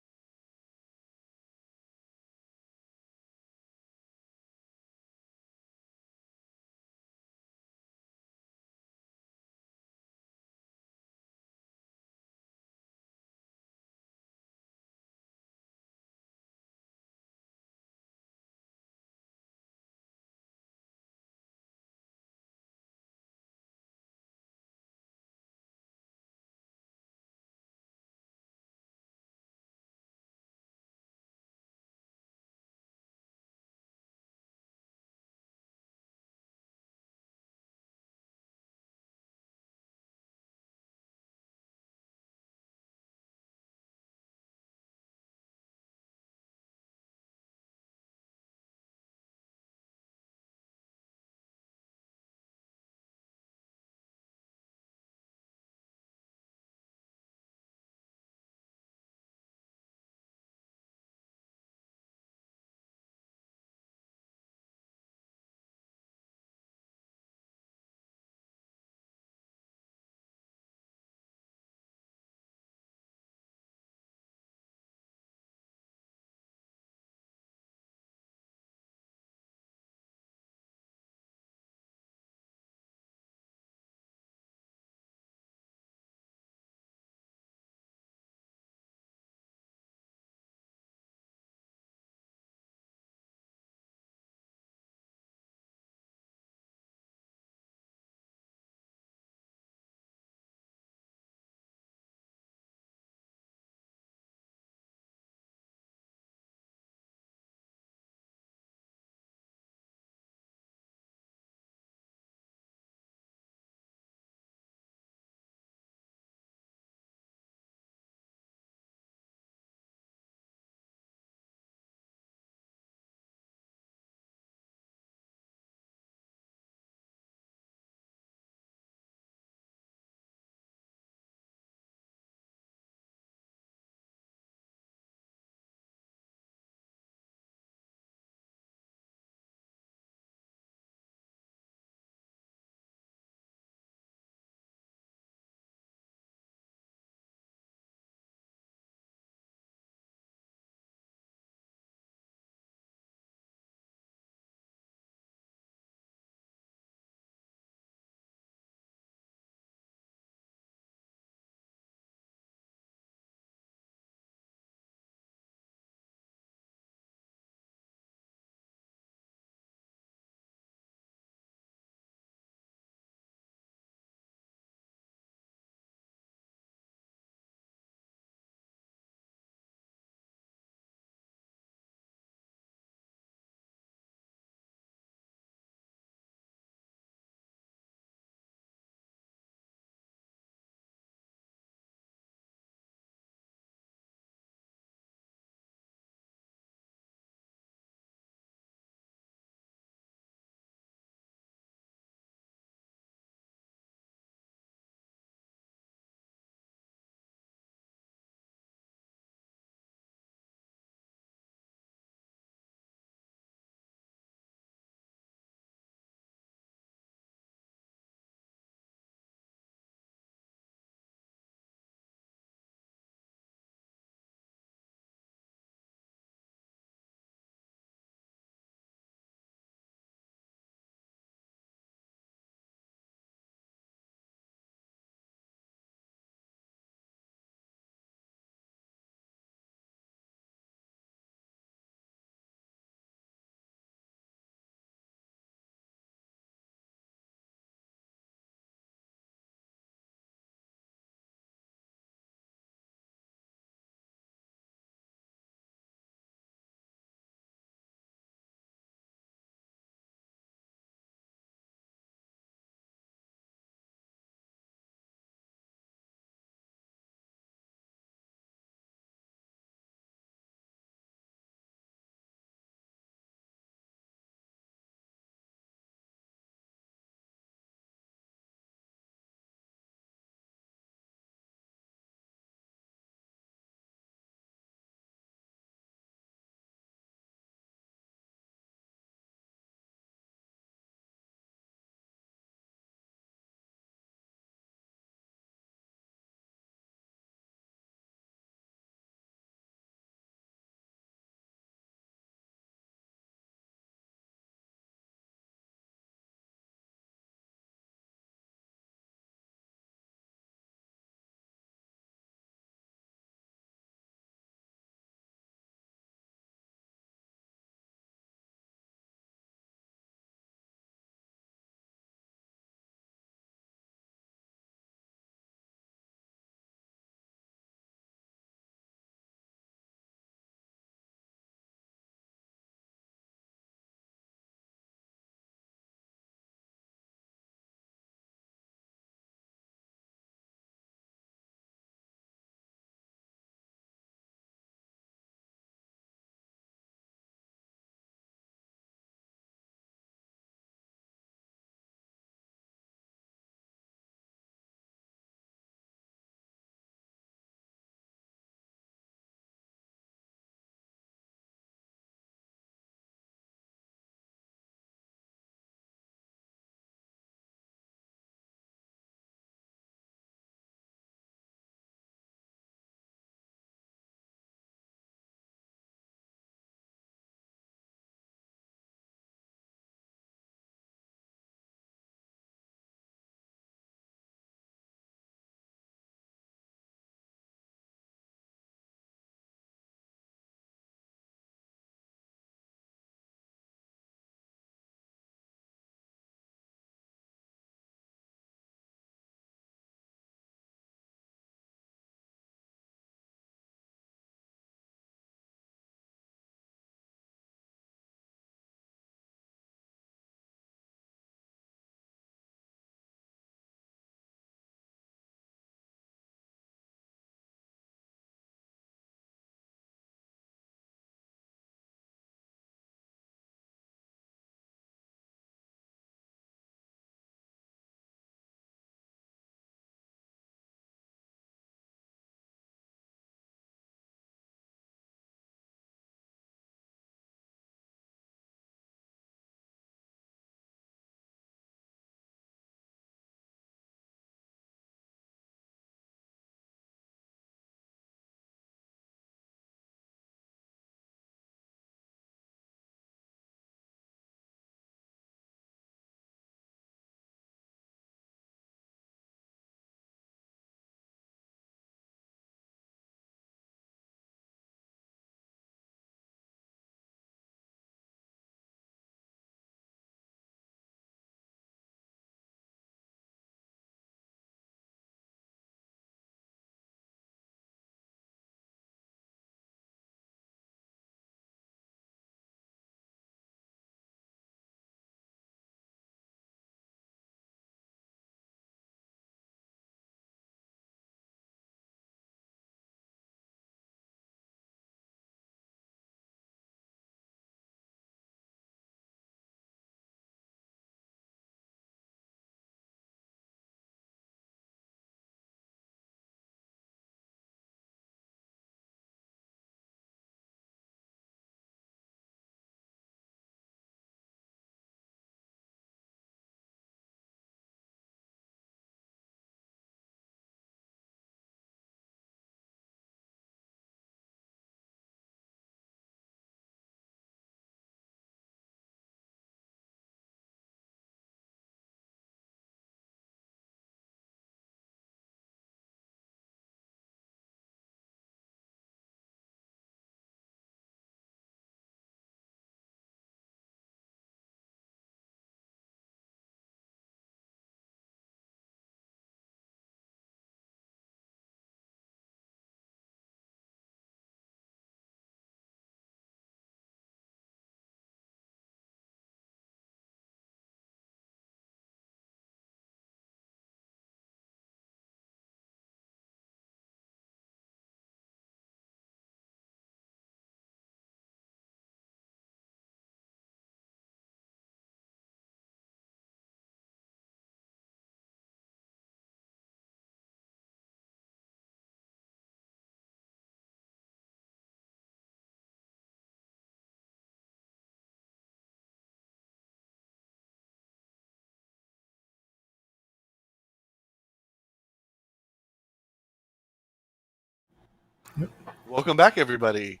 Speaker 1: Welcome back, everybody.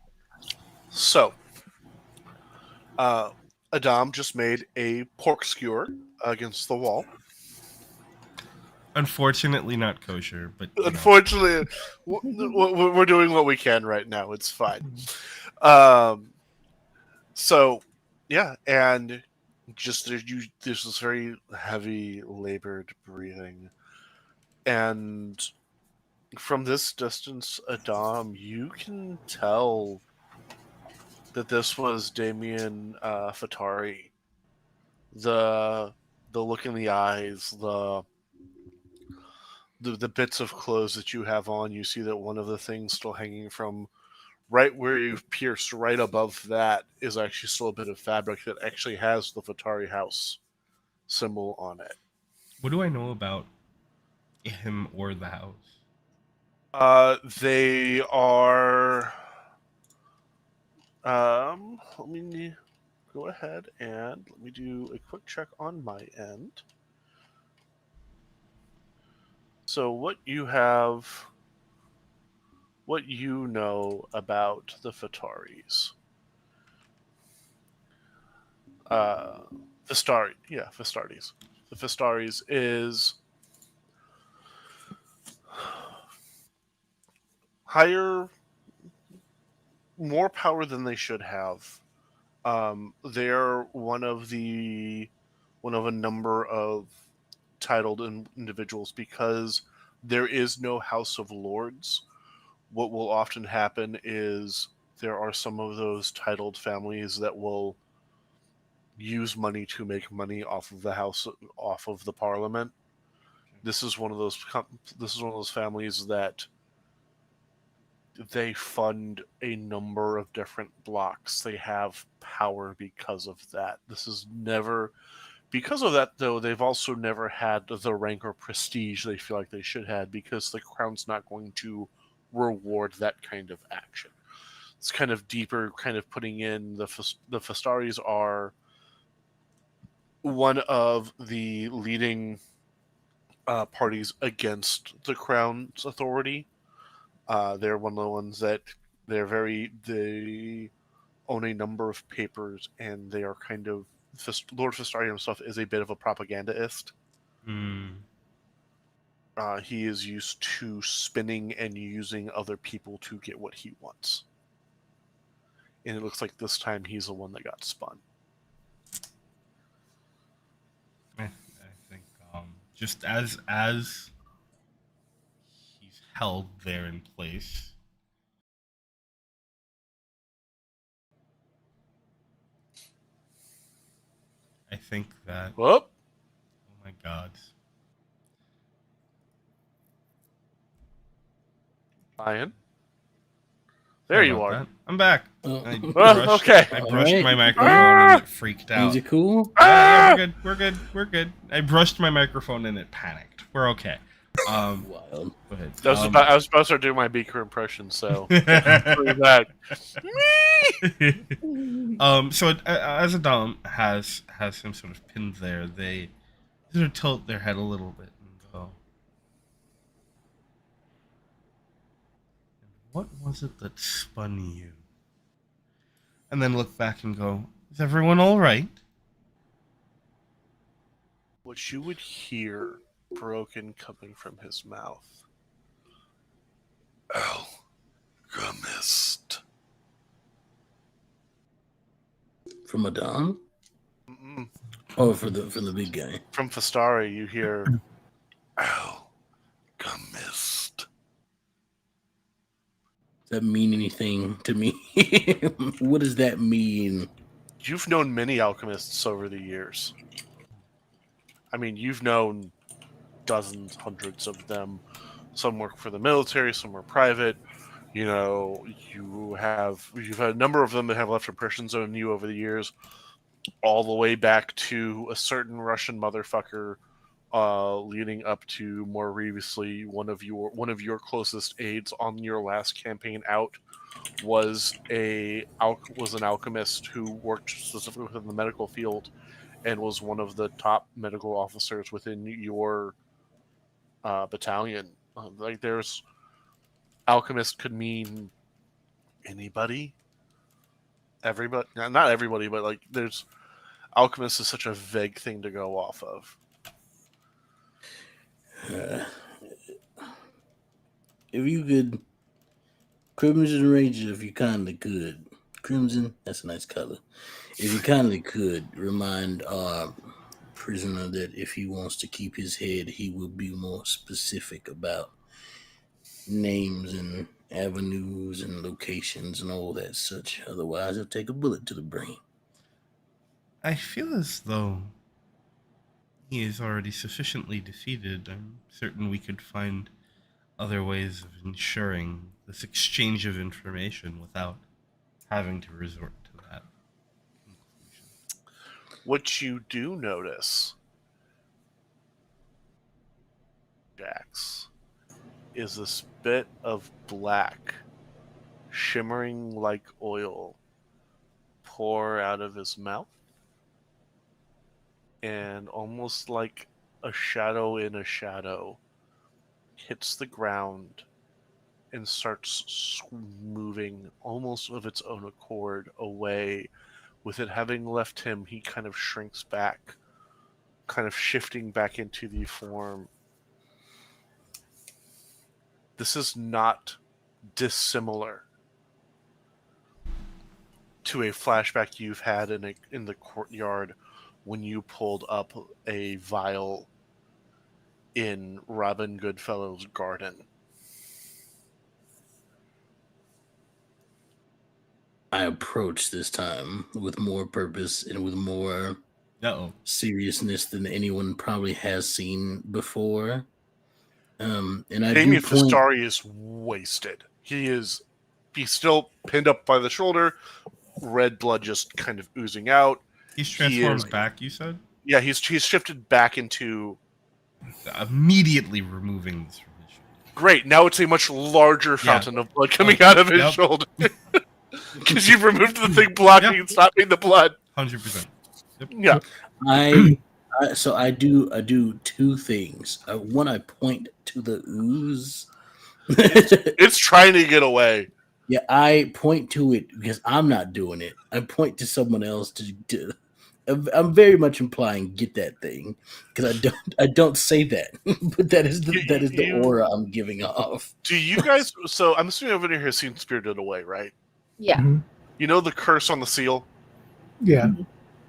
Speaker 1: So, Adam just made a pork skewer against the wall.
Speaker 5: Unfortunately, not kosher, but
Speaker 1: Unfortunately, we're doing what we can right now. It's fine. Um, so, yeah, and just there's this very heavy, labored breathing, and from this distance, Adam, you can tell that this was Damien Fatari. The the look in the eyes, the bits of clothes that you have on, you see that one of the things still hanging from right where you've pierced, right above that, is actually still a bit of fabric that actually has the Fatari house symbol on it.
Speaker 5: what do I know about him or the house?
Speaker 1: They are. Let me go ahead and let me do a quick check on my end. So, what you know about the Fataris? Uh, Fistaris. The Fistaris is higher, more power than they should have. They're one of a number of titled individuals because there is no House of Lords. What will often happen is there are some of those titled families that will use money to make money off of the house, off of the parliament. This is one of those. This is one of those families that they fund a number of different blocks. They have power because of that. This is never because of that though. They've also never had the rank or prestige they feel like they should have because the crown's not going to reward that kind of action. It's kind of deeper, kind of putting in the Fistaris are one of the leading parties against the crown's authority. They're one of the ones that they own a number of papers, and they are kind of Lord Fistari himself is a bit of a propagandist.
Speaker 5: Hmm.
Speaker 1: He is used to spinning and using other people to get what he wants, and it looks like this time he's the one that got spun.
Speaker 5: I think just as he's held there in place, I think that.
Speaker 1: Whoop,
Speaker 5: Oh my God.
Speaker 1: Ryan. There
Speaker 5: Sorry
Speaker 1: you
Speaker 5: about
Speaker 1: are.
Speaker 5: that. I'm back.
Speaker 4: Oh.
Speaker 1: Okay.
Speaker 5: I
Speaker 4: All
Speaker 5: brushed
Speaker 4: right.
Speaker 5: my microphone and it freaked out.
Speaker 4: Things are cool.
Speaker 5: Yeah, we're good. I brushed my microphone and it panicked. We're okay.
Speaker 4: Wild.
Speaker 5: Go ahead.
Speaker 1: I was about to start doing my Beaker impression, so bring that.
Speaker 5: So as Adam has him sort of pinned there, they sort of tilt their head a little bit and go, "What was it that spun you?" And then look back and go, "Is everyone all right?"
Speaker 1: What you would hear broken coming from his mouth. Alchemist.
Speaker 4: From Adam?
Speaker 1: Mm-mm.
Speaker 4: Oh, from the big guy.
Speaker 1: From Fistari, you hear Alchemist.
Speaker 4: Does that mean anything to me? What does that mean?
Speaker 1: You've known many alchemists over the years. I mean, you've known dozens, hundreds of them. Some work for the military, some are private. You know, you've had a number of them that have left impressions on you over the years, all the way back to a certain Russian motherfucker, leading up to more previously one of your closest aides on your last campaign out was an alchemist who worked specifically within the medical field and was one of the top medical officers within your battalion. Like there's alchemist could mean anybody, everybody. Not everybody, but like there's alchemist is such a vague thing to go off of.
Speaker 4: If you could, Crimson Ranger, if you kindly could, Crimson, that's a nice color. If you kindly could remind our prisoner that if he wants to keep his head, he will be more specific about names and avenues and locations and all that such. Otherwise, he'll take a bullet to the brain.
Speaker 5: I feel as though he is already sufficiently defeated. I'm certain we could find other ways of ensuring this exchange of information without having to resort to that conclusion.
Speaker 1: What you do notice, Jax, is this bit of black, shimmering like oil, pour out of his mouth, and almost like a shadow in a shadow, hits the ground and starts moving almost of its own accord away. With it having left him, he kind of shrinks back, kind of shifting back into the form. This is not dissimilar to a flashback you've had in the courtyard when you pulled up a vial in Robin Goodfellow's garden.
Speaker 4: I approach this time with more purpose and with more seriousness than anyone probably has seen before. And I
Speaker 1: Damien
Speaker 4: do point.
Speaker 1: Fistari is wasted. He's still pinned up by the shoulder, red blood just kind of oozing out.
Speaker 5: He's transformed back, you said?
Speaker 1: Yeah, he's shifted back into...
Speaker 5: Immediately removing this from his shoulder.
Speaker 1: Great, now it's a much larger fountain of blood coming out of his shoulder. Because you've removed the thing blocking and stopping the blood.
Speaker 5: 100%.
Speaker 1: Yep. Yeah.
Speaker 4: I do two things. One, I point to the ooze.
Speaker 1: It's trying to get away.
Speaker 4: Yeah, I point to it because I'm not doing it. I point to someone else to I'm very much implying get that thing because I don't say that, but that is the aura I'm giving off.
Speaker 1: Do you guys? So I'm assuming everybody here has seen Spirited Away, right?
Speaker 3: Yeah.
Speaker 2: Mhm.
Speaker 1: You know the curse on the seal?
Speaker 2: Yeah.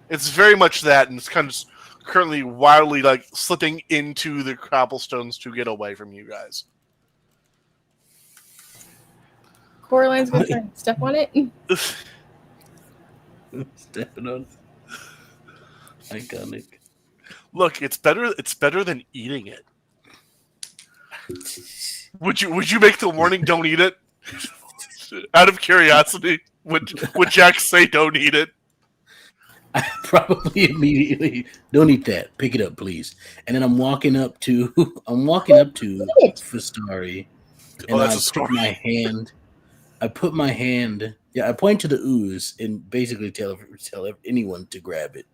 Speaker 1: It's very much that, and it's kind of just currently wildly like slipping into the cobblestones to get away from you guys.
Speaker 3: Coraline's gonna try and step on it.
Speaker 4: Stepping on. Iconic.
Speaker 1: Look, it's better than eating it. Would you make the warning don't eat it? Out of curiosity, would Jack say don't eat it?
Speaker 4: I probably immediately don't eat that. Pick it up, please. And then I'm walking up to Fistari, and I put my hand. Yeah, I point to the ooze and basically tell anyone to grab it.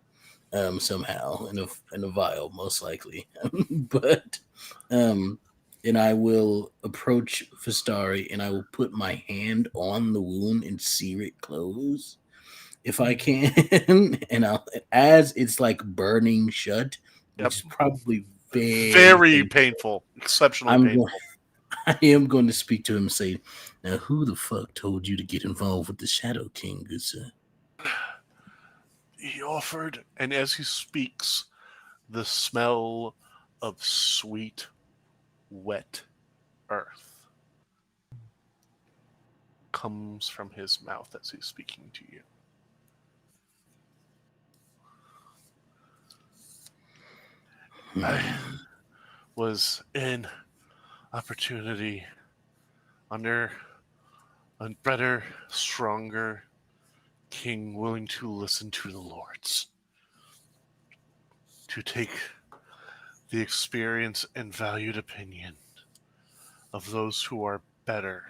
Speaker 4: Somehow in a vial, most likely. But and I will approach Fistari and I will put my hand on the wound and sear it close if I can. And as it's like burning shut, which is probably
Speaker 1: very painful, exceptionally painful.
Speaker 4: I am going to speak to him and say, now who the fuck told you to get involved with the Shadow King, good sir?
Speaker 1: He offered, and as he speaks, the smell of sweet, wet earth comes from his mouth as he's speaking to you. I was in opportunity under a better, stronger king willing to listen to the lords, to take the experience and valued opinion of those who are better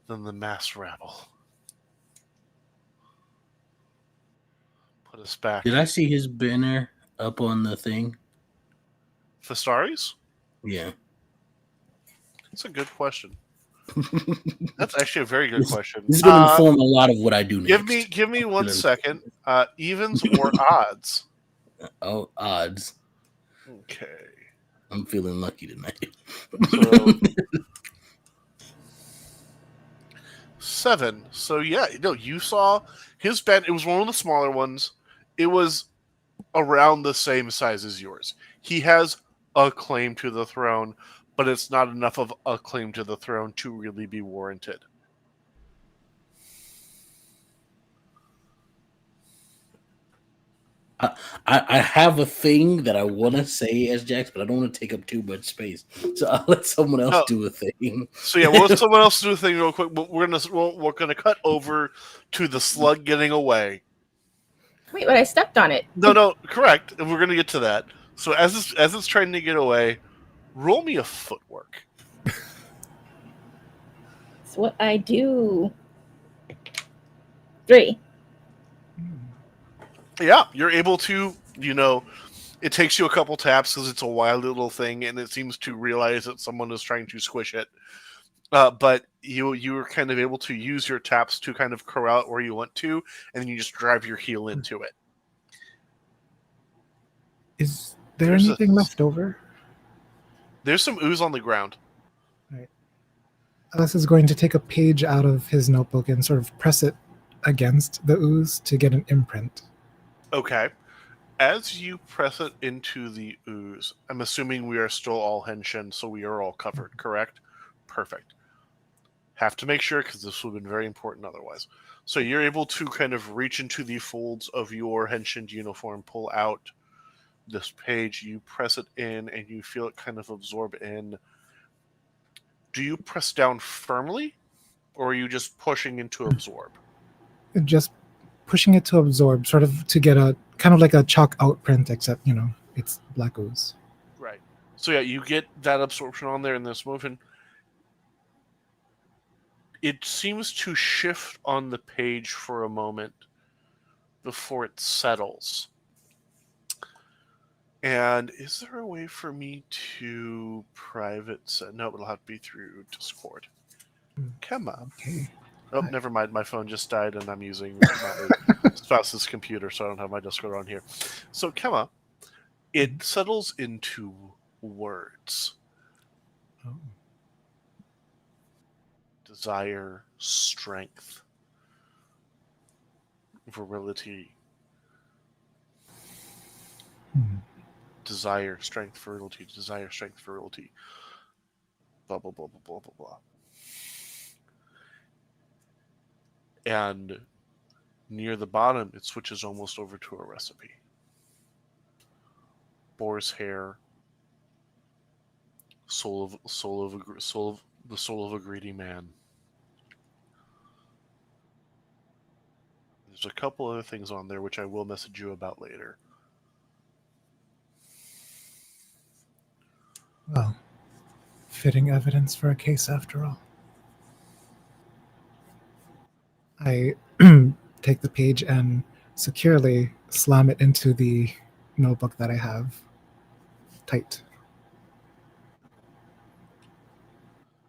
Speaker 1: than the mass rabble. Put us back.
Speaker 4: Did I see his banner up on the thing?
Speaker 1: Fistari's?
Speaker 4: Yeah.
Speaker 1: That's a good question. That's actually a very good question.
Speaker 4: This is going to inform a lot of what I do next.
Speaker 1: Give me 1 second. Evens or odds?
Speaker 4: Oh, odds.
Speaker 1: Okay.
Speaker 4: I'm feeling lucky tonight.
Speaker 1: So 7. So yeah, no, you saw his band. It was one of the smaller ones. It was around the same size as yours. He has a claim to the throne, but it's not enough of a claim to the throne to really be warranted.
Speaker 4: I have a thing that I want to say as Jax, but I don't want to take up too much space. So I'll let someone else do a thing.
Speaker 1: So yeah, we'll let someone else do a thing real quick. But we're gonna cut over to the slug getting away.
Speaker 3: Wait, but I stepped on it.
Speaker 1: No, correct. And we're gonna get to that. So as it's trying to get away, roll me a footwork.
Speaker 3: That's what I do. 3.
Speaker 1: Yeah, you're able to, it takes you a couple taps because it's a wild little thing and it seems to realize that someone is trying to squish it. But you were kind of able to use your taps to kind of corral it where you want to, and then you just drive your heel into it.
Speaker 2: Is there anything left over?
Speaker 1: There's some ooze on the ground.
Speaker 2: Right. Alice is going to take a page out of his notebook and sort of press it against the ooze to get an imprint.
Speaker 1: Okay. As you press it into the ooze, I'm assuming we are still all henshin, so we are all covered, correct? Perfect. Have to make sure, because this would have been very important otherwise. So you're able to kind of reach into the folds of your henshin uniform, pull out this page, you press it in, and you feel it kind of absorb in. Do you press down firmly, or are you just pushing in to absorb?
Speaker 2: Just pushing it to absorb, sort of to get a kind of like a chalk out print, except it's black ooze.
Speaker 1: Right. So yeah, you get that absorption on there in this motion. It seems to shift on the page for a moment before it settles. And is there a way for me to private set? No, it'll have to be through Discord. Come on.
Speaker 2: Okay.
Speaker 1: Oh, never mind. My phone just died, and I'm using my spouse's computer, so I don't have my Discord on here. So, Kemma, it settles into words.
Speaker 2: Oh.
Speaker 1: Desire, strength, virility. Desire, strength, virility. Desire, strength, virility. Blah, blah, blah, blah, blah, blah, blah. And near the bottom, it switches almost over to a recipe. Boar's hair, the soul of a greedy man. There's a couple other things on there which I will message you about later.
Speaker 2: Well, fitting evidence for a case after all. I take the page and securely slam it into the notebook that I have tight.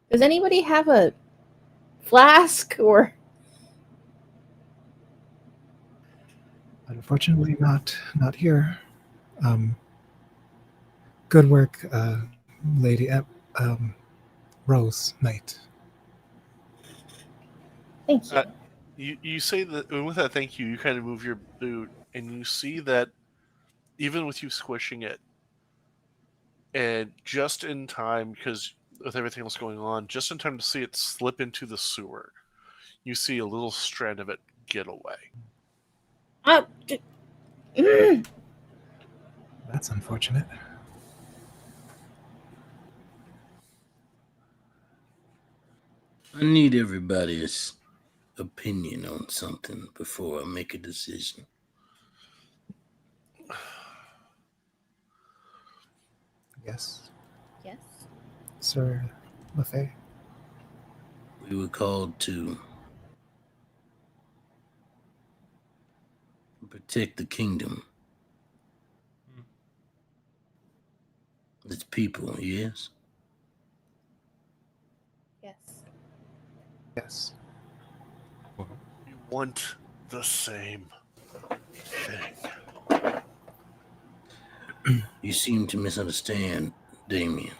Speaker 3: Does anybody have a flask or?
Speaker 2: Unfortunately, not here. Good work, Lady Rose Knight.
Speaker 3: Thank you.
Speaker 1: You say that, and with that thank you, you kind of move your boot, and you see that even with you squishing it, and just in time, because with everything else going on, just in time to see it slip into the sewer, you see a little strand of it get away.
Speaker 2: That's unfortunate.
Speaker 4: I need everybody's opinion on something before I make a decision.
Speaker 2: Yes,
Speaker 3: Yes.
Speaker 2: Sir Buffet.
Speaker 4: We were called to protect the kingdom. Its people, yes?
Speaker 3: Yes.
Speaker 2: Yes.
Speaker 1: We want the same thing.
Speaker 4: You seem to misunderstand, Damien.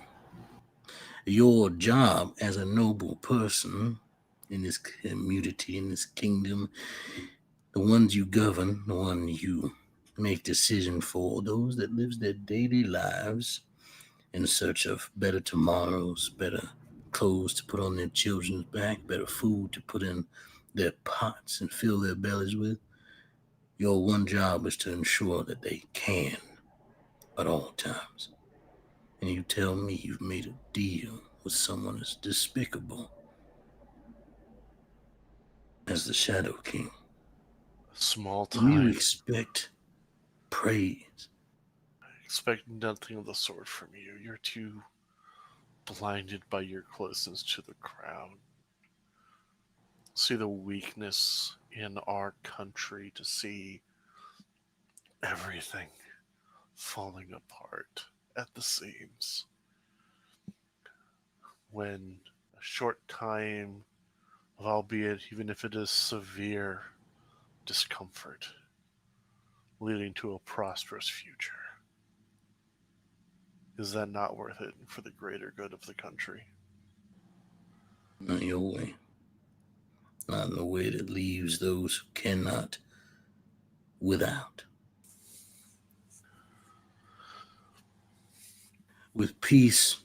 Speaker 4: Your job as a noble person in this community, in this kingdom, the ones you govern, the one you make decision for, those that lives their daily lives in search of better tomorrows, better clothes to put on their children's back, better food to put in their pots and fill their bellies with. Your one job is to ensure that they can at all times. And you tell me you've made a deal with someone as despicable as the Shadow King.
Speaker 1: Small
Speaker 4: And you
Speaker 1: time.
Speaker 4: expect praise.
Speaker 1: I expect nothing of the sort from you. You're too blinded by your closeness to the crown. See the weakness in our country, to see everything falling apart at the seams. When a short time of, albeit even if it is severe, discomfort leading to a prosperous future. Is that not worth it for the greater good of the country?
Speaker 4: Not your way. Not in the way that leaves those who cannot without. With peace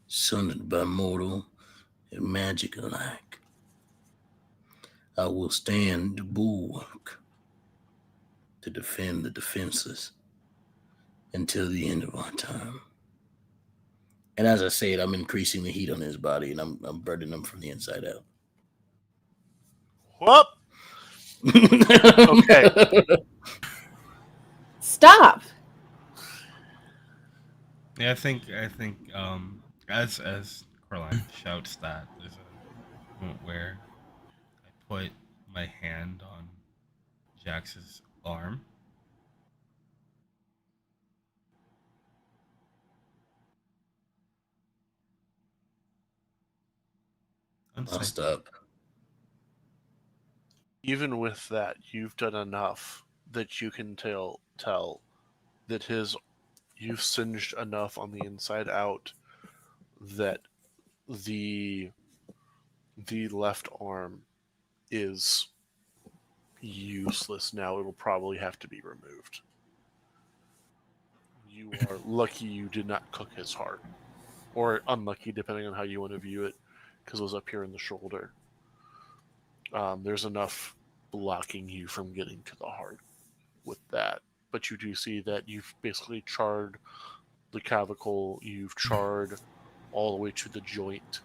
Speaker 4: sundered by mortal and magic alike, I will stand the bulwark to defend the defenseless until the end of our time. And as I said, I'm increasing the heat on his body and I'm burning him from the inside out.
Speaker 1: Whoop! Okay.
Speaker 3: Stop.
Speaker 5: Yeah, I think as Coraline shouts that, there's a moment where I put my hand on Jax's arm.
Speaker 4: I'll
Speaker 5: Unsafe.
Speaker 4: stop.
Speaker 1: Even with that, you've done enough that you can tell that his you've singed enough on the inside out that the the left arm is useless now. It'll probably have to be removed. You are lucky you did not cook his heart, or unlucky, depending on how you want to view it, because it was up here in the shoulder. There's enough blocking you from getting to the heart with that. But you do see that you've basically charred the clavicle, you've charred all the way to the joint,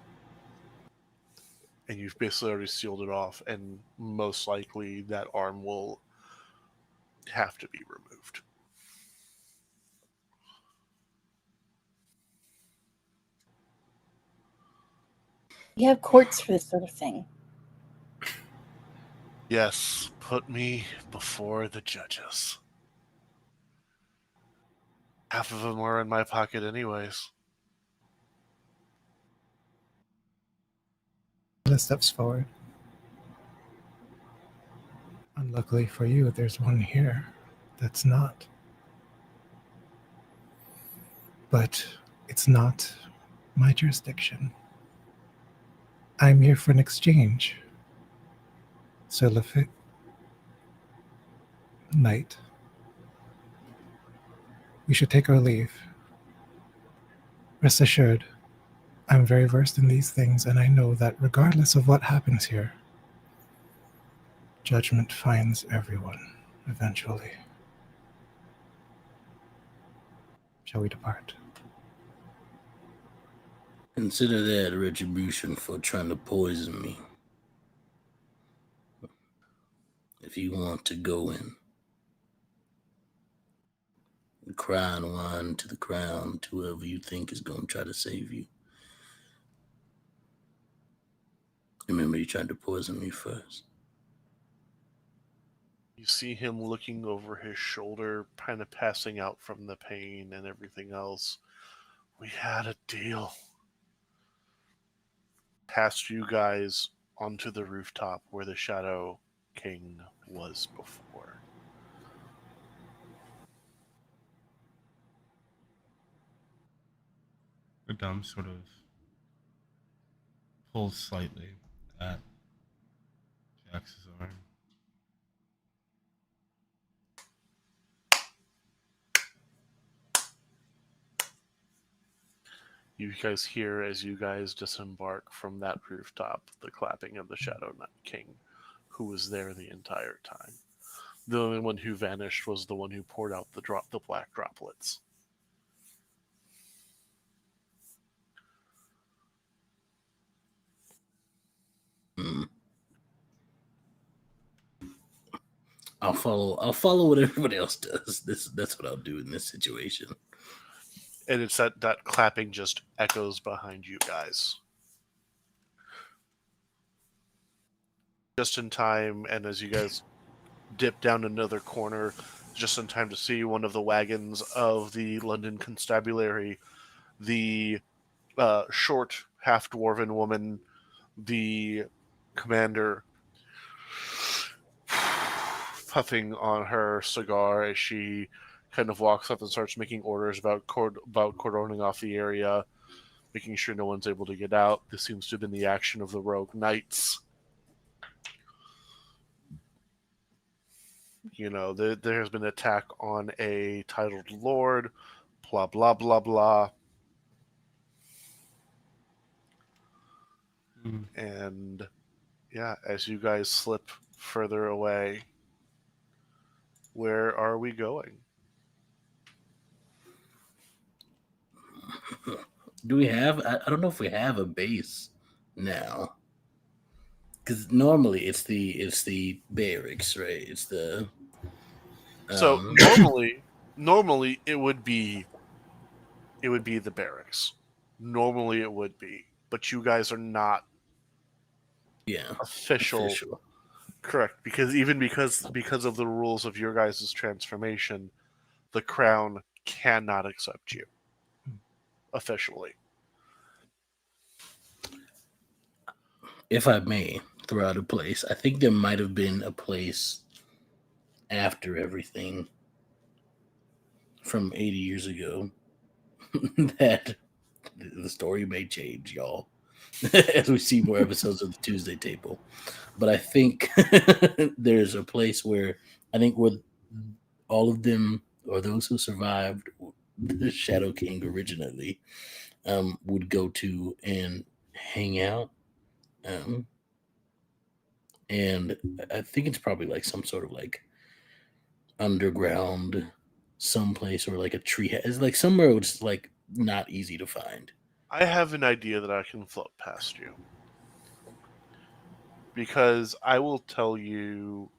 Speaker 1: and you've basically already sealed it off, and most likely that arm will have to be removed.
Speaker 3: You have courts for this sort of thing.
Speaker 1: Yes, put me before the judges. Half of them are in my pocket, anyways.
Speaker 2: Alice steps forward. Unluckily for you, there's one here that's not. But it's not my jurisdiction. I'm here for an exchange. Sir Lafitte, Knight, we should take our leave. Rest assured, I'm very versed in these things, and I know that regardless of what happens here, judgment finds everyone eventually. Shall we depart?
Speaker 4: Consider that retribution for trying to poison me. If you want to go in, cry and whine to the crown to whoever you think is going to try to save you. Remember, you tried to poison me first.
Speaker 1: You see him looking over his shoulder, kind of passing out from the pain and everything else. We had a deal. past you guys onto the rooftop where the Shadow King was before.
Speaker 5: Adam sort of pulls slightly at Jax's arm.
Speaker 1: You guys hear as you guys disembark from that rooftop the clapping of the Shadow King, who was there the entire time. The only one who vanished was the one who poured out the black droplets.
Speaker 4: Hmm. I'll follow. I'll follow what everybody else does. That's what I'll do in this situation.
Speaker 1: And it's that clapping just echoes behind you guys. Just in time, and as you guys dip down another corner, just in time to see one of the wagons of the London Constabulary, the short, half dwarven woman, the commander, puffing on her cigar as she kind of walks up and starts making orders about cordoning off the area, making sure no one's able to get out. This seems to have been the action of the rogue knights. You know, there has been an attack on a titled lord, blah, blah, blah, blah. And yeah, as you guys slip further away, where are we going?
Speaker 4: Do we have? I don't know if we have a base now. Because normally it's the barracks, right? It's the
Speaker 1: So normally it would be the barracks. Normally it would be, but you guys are not
Speaker 4: yeah
Speaker 1: official. Correct, because of the rules of your guys' transformation, the crown cannot accept you officially.
Speaker 4: If I may throw out a place, I think there might have been a place after everything from 80 years ago that the story may change, y'all, as we see more episodes of the Tuesday Table. But I think there's a place where I think where all of them or those who survived the Shadow King originally would go to and hang out. And I think it's probably like some sort of like underground someplace or like a tree. It's like somewhere it's like not easy to find.
Speaker 1: I have an idea that I can float past you. Because I will tell you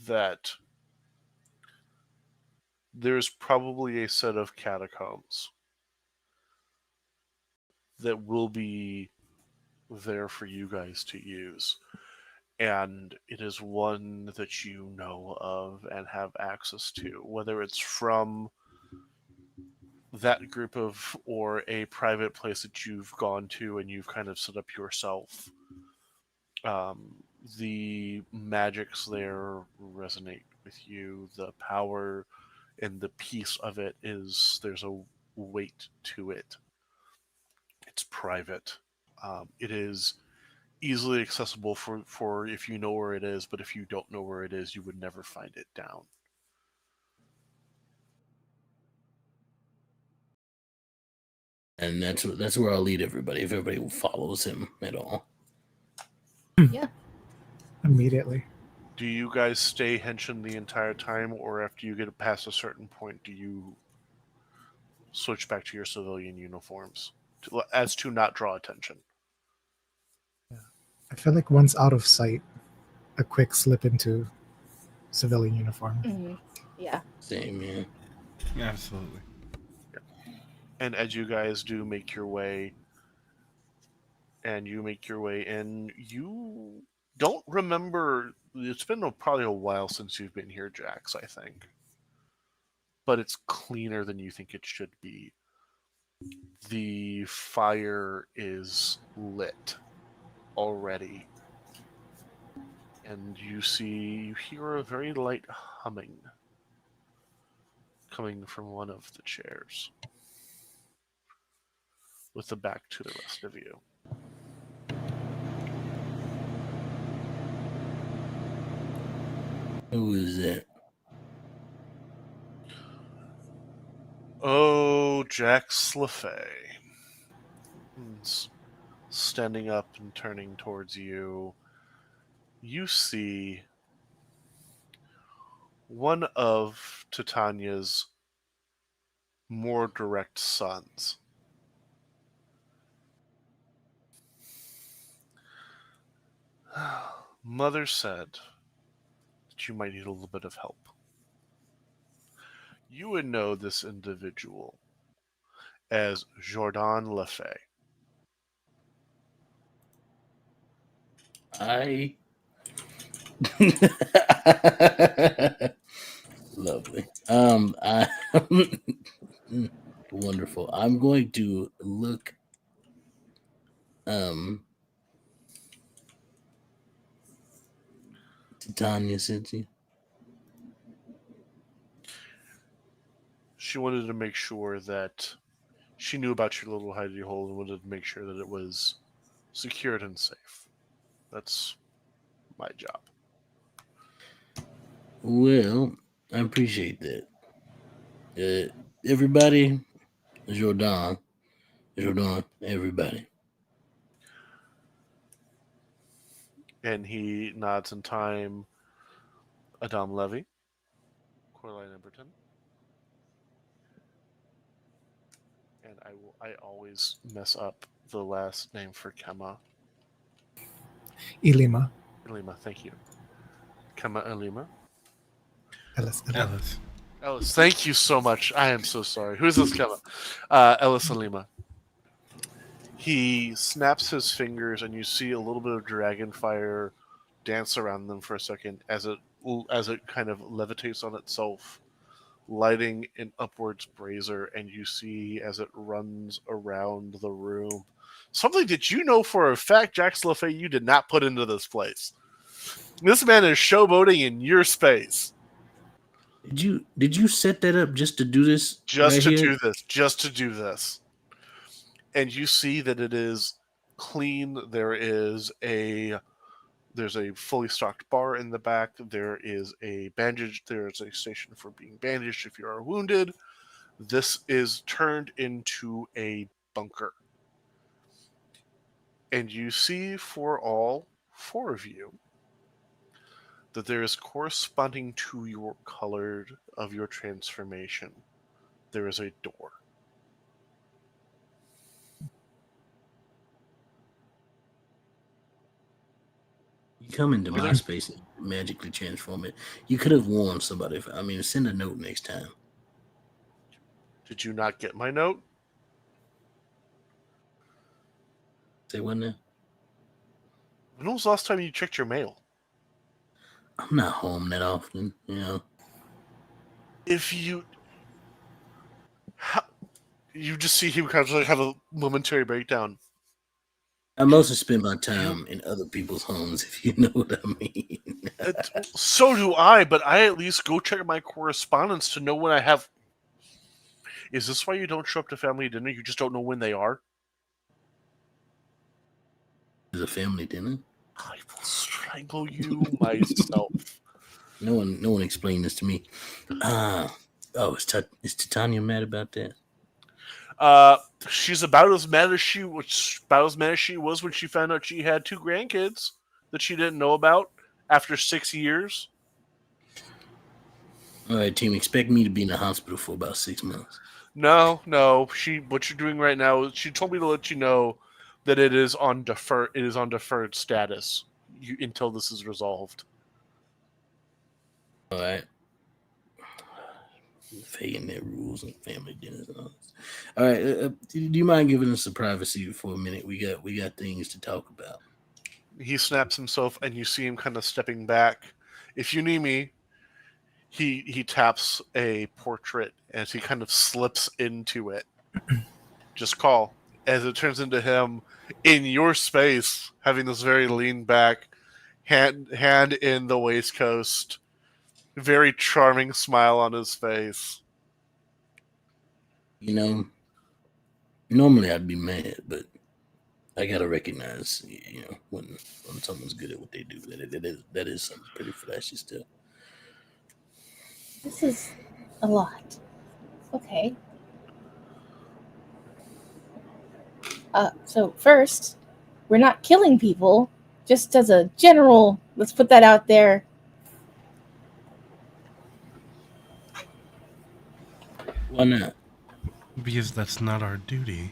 Speaker 1: that there's probably a set of catacombs that will be there for you guys to use. And it is one that you know of and have access to, whether it's from that group of or a private place that you've gone to and you've kind of set up yourself. The magics there resonate with you. The power and the peace of it is there's a weight to it. It's private. It is easily accessible for if you know where it is, but if you don't know where it is, you would never find it down.
Speaker 4: And that's where I'll lead everybody if everybody follows him at all.
Speaker 3: Yeah.
Speaker 2: Immediately.
Speaker 1: Do you guys stay henching the entire time, or after you get past a certain point, do you switch back to your civilian uniforms as to not draw attention?
Speaker 2: I feel like once out of sight, a quick slip into civilian uniform.
Speaker 3: Mhm. Yeah.
Speaker 4: Same, yeah.
Speaker 5: Absolutely.
Speaker 1: And as you guys do make your way, and you make your way in, you don't remember. It's been probably a while since you've been here, Jax, I think. But it's cleaner than you think it should be. The fire is lit already. And you hear a very light humming coming from one of the chairs, with the back to the rest of you.
Speaker 4: Who is that?
Speaker 1: Oh, Jax LaFay. Standing up and turning towards you, you see one of Titania's more direct sons. Mother said that you might need a little bit of help. You would know this individual as Jordan LaFay.
Speaker 4: I lovely. I wonderful. I'm going to look Titania sent you.
Speaker 1: She wanted to make sure that she knew about your little hidey hole and wanted to make sure that it was secured and safe. That's my job.
Speaker 4: Well, I appreciate that. Everybody, Jordan, everybody.
Speaker 1: And he nods in time. Adam Levy, Coraline Emberton, and I always mess up the last name for Kema.
Speaker 2: Ilima.
Speaker 1: Elima, thank you. Kema Elima.
Speaker 2: Ellis.
Speaker 1: Ellis, thank you so much. I am so sorry. Who's this Kema? Ellis Elima. He snaps his fingers, and you see a little bit of dragon fire dance around them for a second as it kind of levitates on itself, lighting an upwards brazier, and you see as it runs around the room. Something that you know for a fact, Jax LaFay, you did not put into this place. This man is showboating in your space.
Speaker 4: Did you set that up just to do this?
Speaker 1: Just to do this. And you see that it is clean. There's a fully stocked bar in the back. There is a bandage. There is a station for being bandaged if you are wounded. This is turned into a bunker. And you see for all four of you that there is corresponding to your color of your transformation. There is a door.
Speaker 4: You come into my space and magically transform it. You could have warned somebody. Send a note next time.
Speaker 1: Did you not get my note?
Speaker 4: Say what now?
Speaker 1: When was the last time you checked your mail?
Speaker 4: I'm not home that often, you know.
Speaker 1: If you... You just see him kind of like have a momentary breakdown.
Speaker 4: I mostly spend my time in other people's homes, if you know what I mean.
Speaker 1: So do I, but I at least go check my correspondence to know when I have... Is this why you don't show up to family dinner? You just don't know when they are?
Speaker 4: It's a family dinner.
Speaker 1: I will strangle you myself.
Speaker 4: No one explained this to me. Is Titania mad about that?
Speaker 1: She's about as mad as she was when she found out she had 2 grandkids that she didn't know about after 6 years.
Speaker 4: All right, team. Expect me to be in the hospital for about 6 months.
Speaker 1: No. What you're doing right now is she told me to let you know that it is on deferred status until this is resolved.
Speaker 4: All right. Faking their rules and family dinners and all this. All right. Do you mind giving us some privacy for a minute? We got things to talk about.
Speaker 1: He snaps himself, and you see him kind of stepping back. If you need me, he taps a portrait as he kind of slips into it. Just call. As it turns into him in your space, having this very lean back, hand in the waistcoat, very charming smile on his face.
Speaker 4: You know, normally I'd be mad, but I gotta recognize, when someone's good at what they do, that is something pretty flashy still.
Speaker 3: This is a lot. Okay. So first, we're not killing people. Just as a general, let's put that out there.
Speaker 4: Why not?
Speaker 5: Because that's not our duty.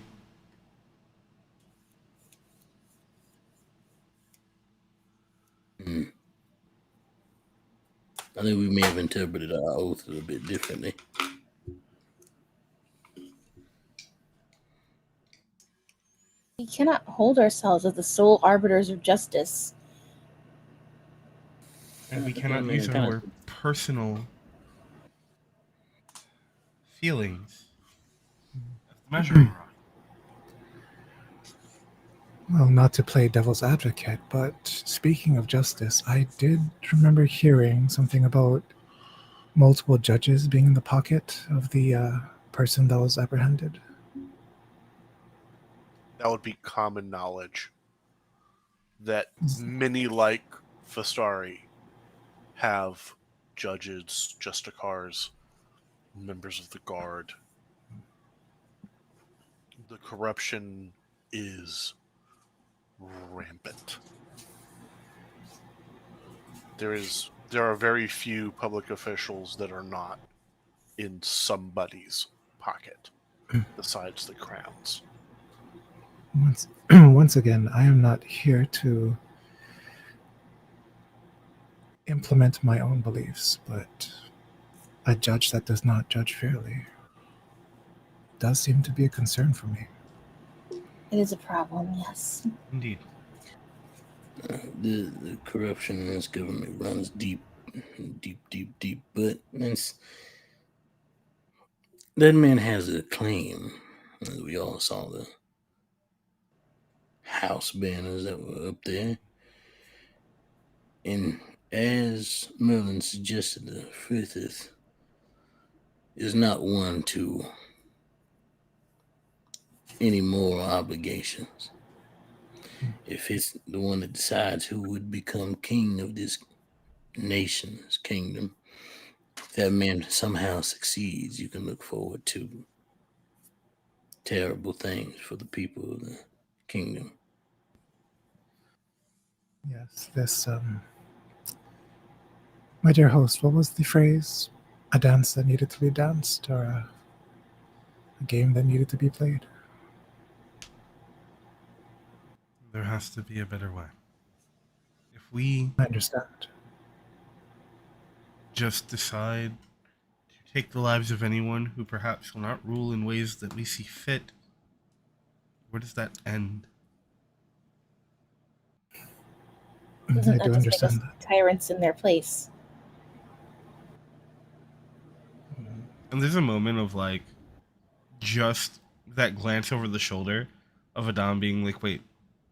Speaker 4: I think we may have interpreted our oath a little bit differently.
Speaker 3: We cannot hold ourselves as the sole arbiters of justice.
Speaker 5: And we cannot use our personal feelings as the measuring rod.
Speaker 2: Well, not to play devil's advocate, but speaking of justice, I did remember hearing something about multiple judges being in the pocket of the person that was apprehended.
Speaker 1: That would be common knowledge. That many like Fastari have judges, justicars, members of the guard. The corruption is rampant. There are very few public officials that are not in somebody's pocket besides the crown's.
Speaker 2: Once again, I am not here to implement my own beliefs, but a judge that does not judge fairly does seem to be a concern for me.
Speaker 3: It is a problem, yes.
Speaker 5: Indeed.
Speaker 4: The corruption in this government runs deep, but that man has a claim. We all saw the house banners that were up there. And as Merlin suggested, the Frithith is not one to any moral obligations. If it's the one that decides who would become king of this nation's kingdom, if that man somehow succeeds, you can look forward to terrible things for the people of the kingdom.
Speaker 2: Yes, this, my dear host, what was the phrase? A dance that needed to be danced, or a game that needed to be played?
Speaker 5: There has to be a better way. If we
Speaker 2: I understand.
Speaker 5: just decide to take the lives of anyone who perhaps will not rule in ways that we see fit, where does that end?
Speaker 3: Doesn't
Speaker 2: I
Speaker 3: that
Speaker 2: do
Speaker 3: just make us
Speaker 2: understand that.
Speaker 3: tyrants in their place?
Speaker 5: And there's a moment of like just that glance over the shoulder of Adam being like, wait,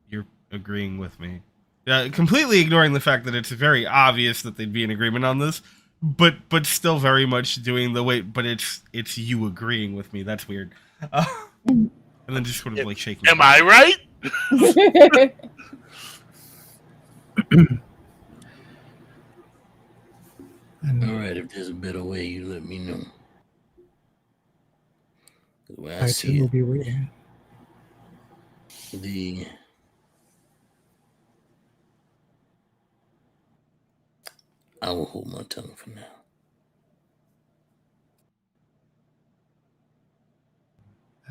Speaker 5: you're agreeing with me. Yeah, completely ignoring the fact that it's very obvious that they'd be in agreement on this, but still very much doing the wait, but it's you agreeing with me. That's weird. And then just sort of like shaking.
Speaker 1: Am I right?
Speaker 4: All right, if there's a better way, you let me know. The way I see
Speaker 2: too will
Speaker 4: it,
Speaker 2: be waiting.
Speaker 4: I will hold my tongue for now.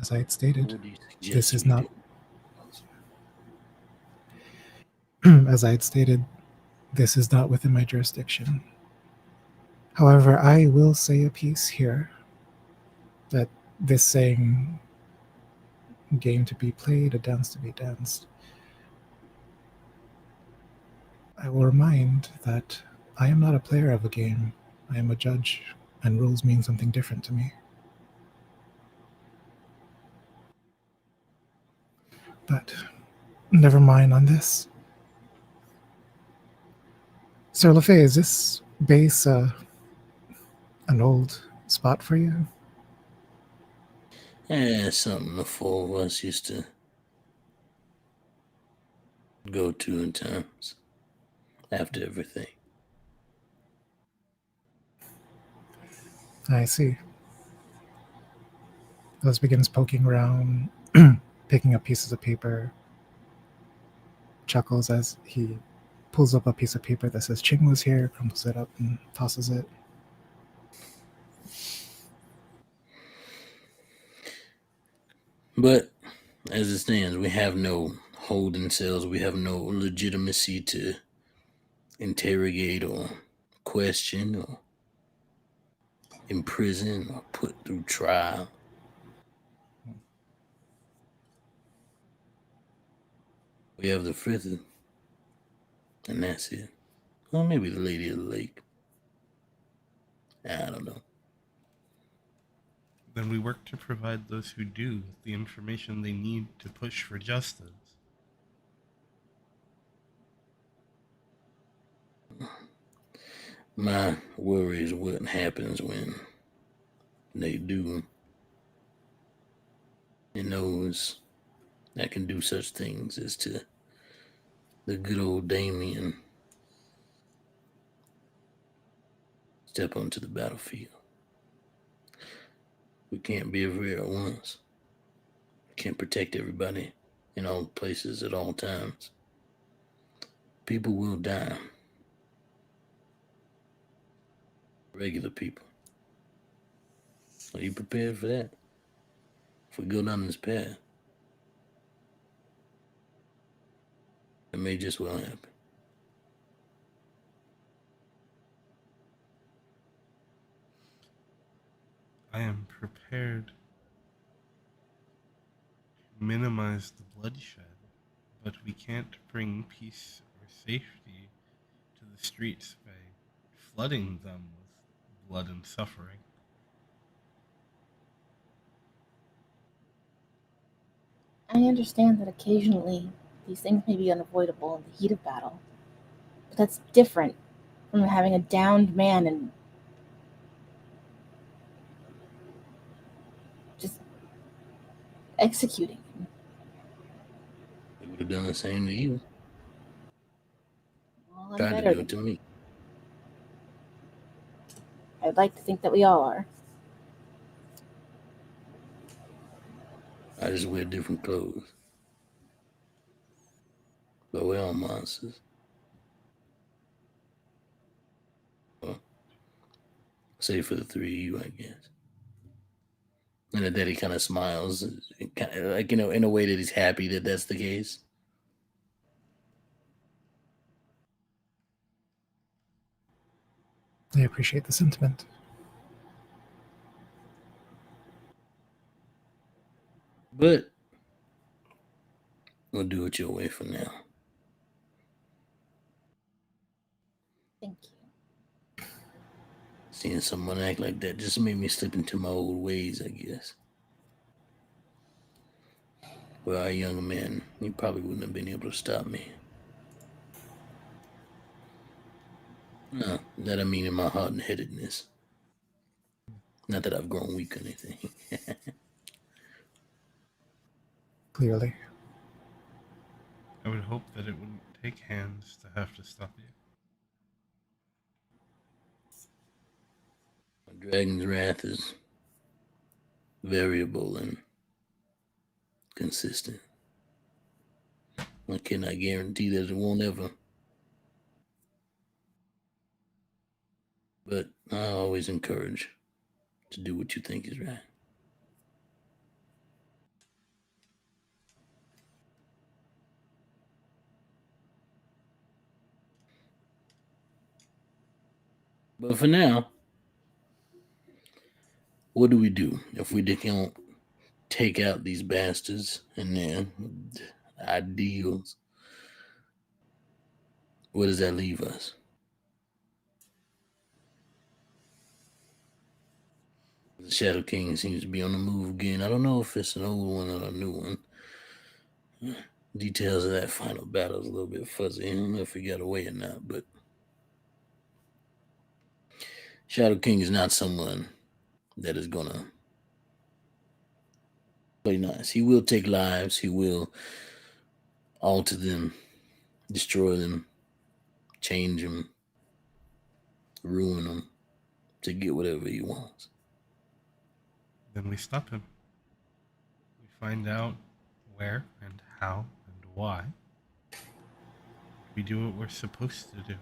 Speaker 2: As I had stated,
Speaker 4: What do you suggest
Speaker 2: this is
Speaker 4: we
Speaker 2: not.
Speaker 4: do?
Speaker 2: As I had stated, this is not within my jurisdiction. However, I will say a piece here that this saying, game to be played, a dance to be danced, I will remind that I am not a player of a game. I am a judge, and rules mean something different to me. But never mind on this. Sir LaFay, is this base an old spot for you?
Speaker 4: Something the four of us used to go to in times after everything.
Speaker 2: I see. Oz begins poking around, picking up pieces of paper, chuckles as he pulls up a piece of paper that says Ching was here, crumples it up and tosses it.
Speaker 4: But as it stands, we have no holding cells. We have no legitimacy to interrogate or question or imprison or put through trial. We have the Frithid, and that's it. Well, maybe the Lady of the Lake. I don't know.
Speaker 5: Then we work to provide those who do with the information they need to push for justice.
Speaker 4: My worry is what happens when they do. And those that can do such things as to the good old Damien step onto the battlefield. We can't be everywhere at once. We can't protect everybody in all places at all times. People will die. Regular people. Are you prepared for that? If we go down this path, it may just well happen.
Speaker 5: I am prepared to minimize the bloodshed, but we can't bring peace or safety to the streets by flooding them with blood and suffering.
Speaker 3: I understand that occasionally these things may be unavoidable in the heat of battle, but that's different from having a downed man and just executing him.
Speaker 4: They would have done the same to you.
Speaker 3: Well, I'm
Speaker 4: Tried to
Speaker 3: better
Speaker 4: do it to
Speaker 3: than
Speaker 4: me.
Speaker 3: I'd like to think that we all are.
Speaker 4: I just wear different clothes. But we're all monsters. Well, save for the three of you, I guess. And the daddy kind of smiles, kind of like, in a way that he's happy that that's the case.
Speaker 2: I appreciate the sentiment.
Speaker 4: But we'll do it your way for now.
Speaker 3: Thank you.
Speaker 4: Seeing someone act like that just made me slip into my old ways, I guess. Well, our young man, he probably wouldn't have been able to stop me. No, that I mean in my hard-headedness. Not that I've grown weak or anything.
Speaker 2: Clearly.
Speaker 5: I would hope that it wouldn't take hands to have to stop you.
Speaker 4: A dragon's wrath is variable and consistent. I cannot guarantee that it won't ever. But I always encourage to do what you think is right. But for now, what do we do if we don't take out these bastards and their ideals? Where does that leave us? The Shadow King seems to be on the move again. I don't know if it's an old one or a new one. Details of that final battle is a little bit fuzzy. I don't know if he got away or not, but Shadow King is not someone that is gonna play nice. He will take lives. He will alter them, destroy them, change them, ruin them to get whatever he wants.
Speaker 5: Then we stop him. We find out where and how and why. We do what we're supposed to do.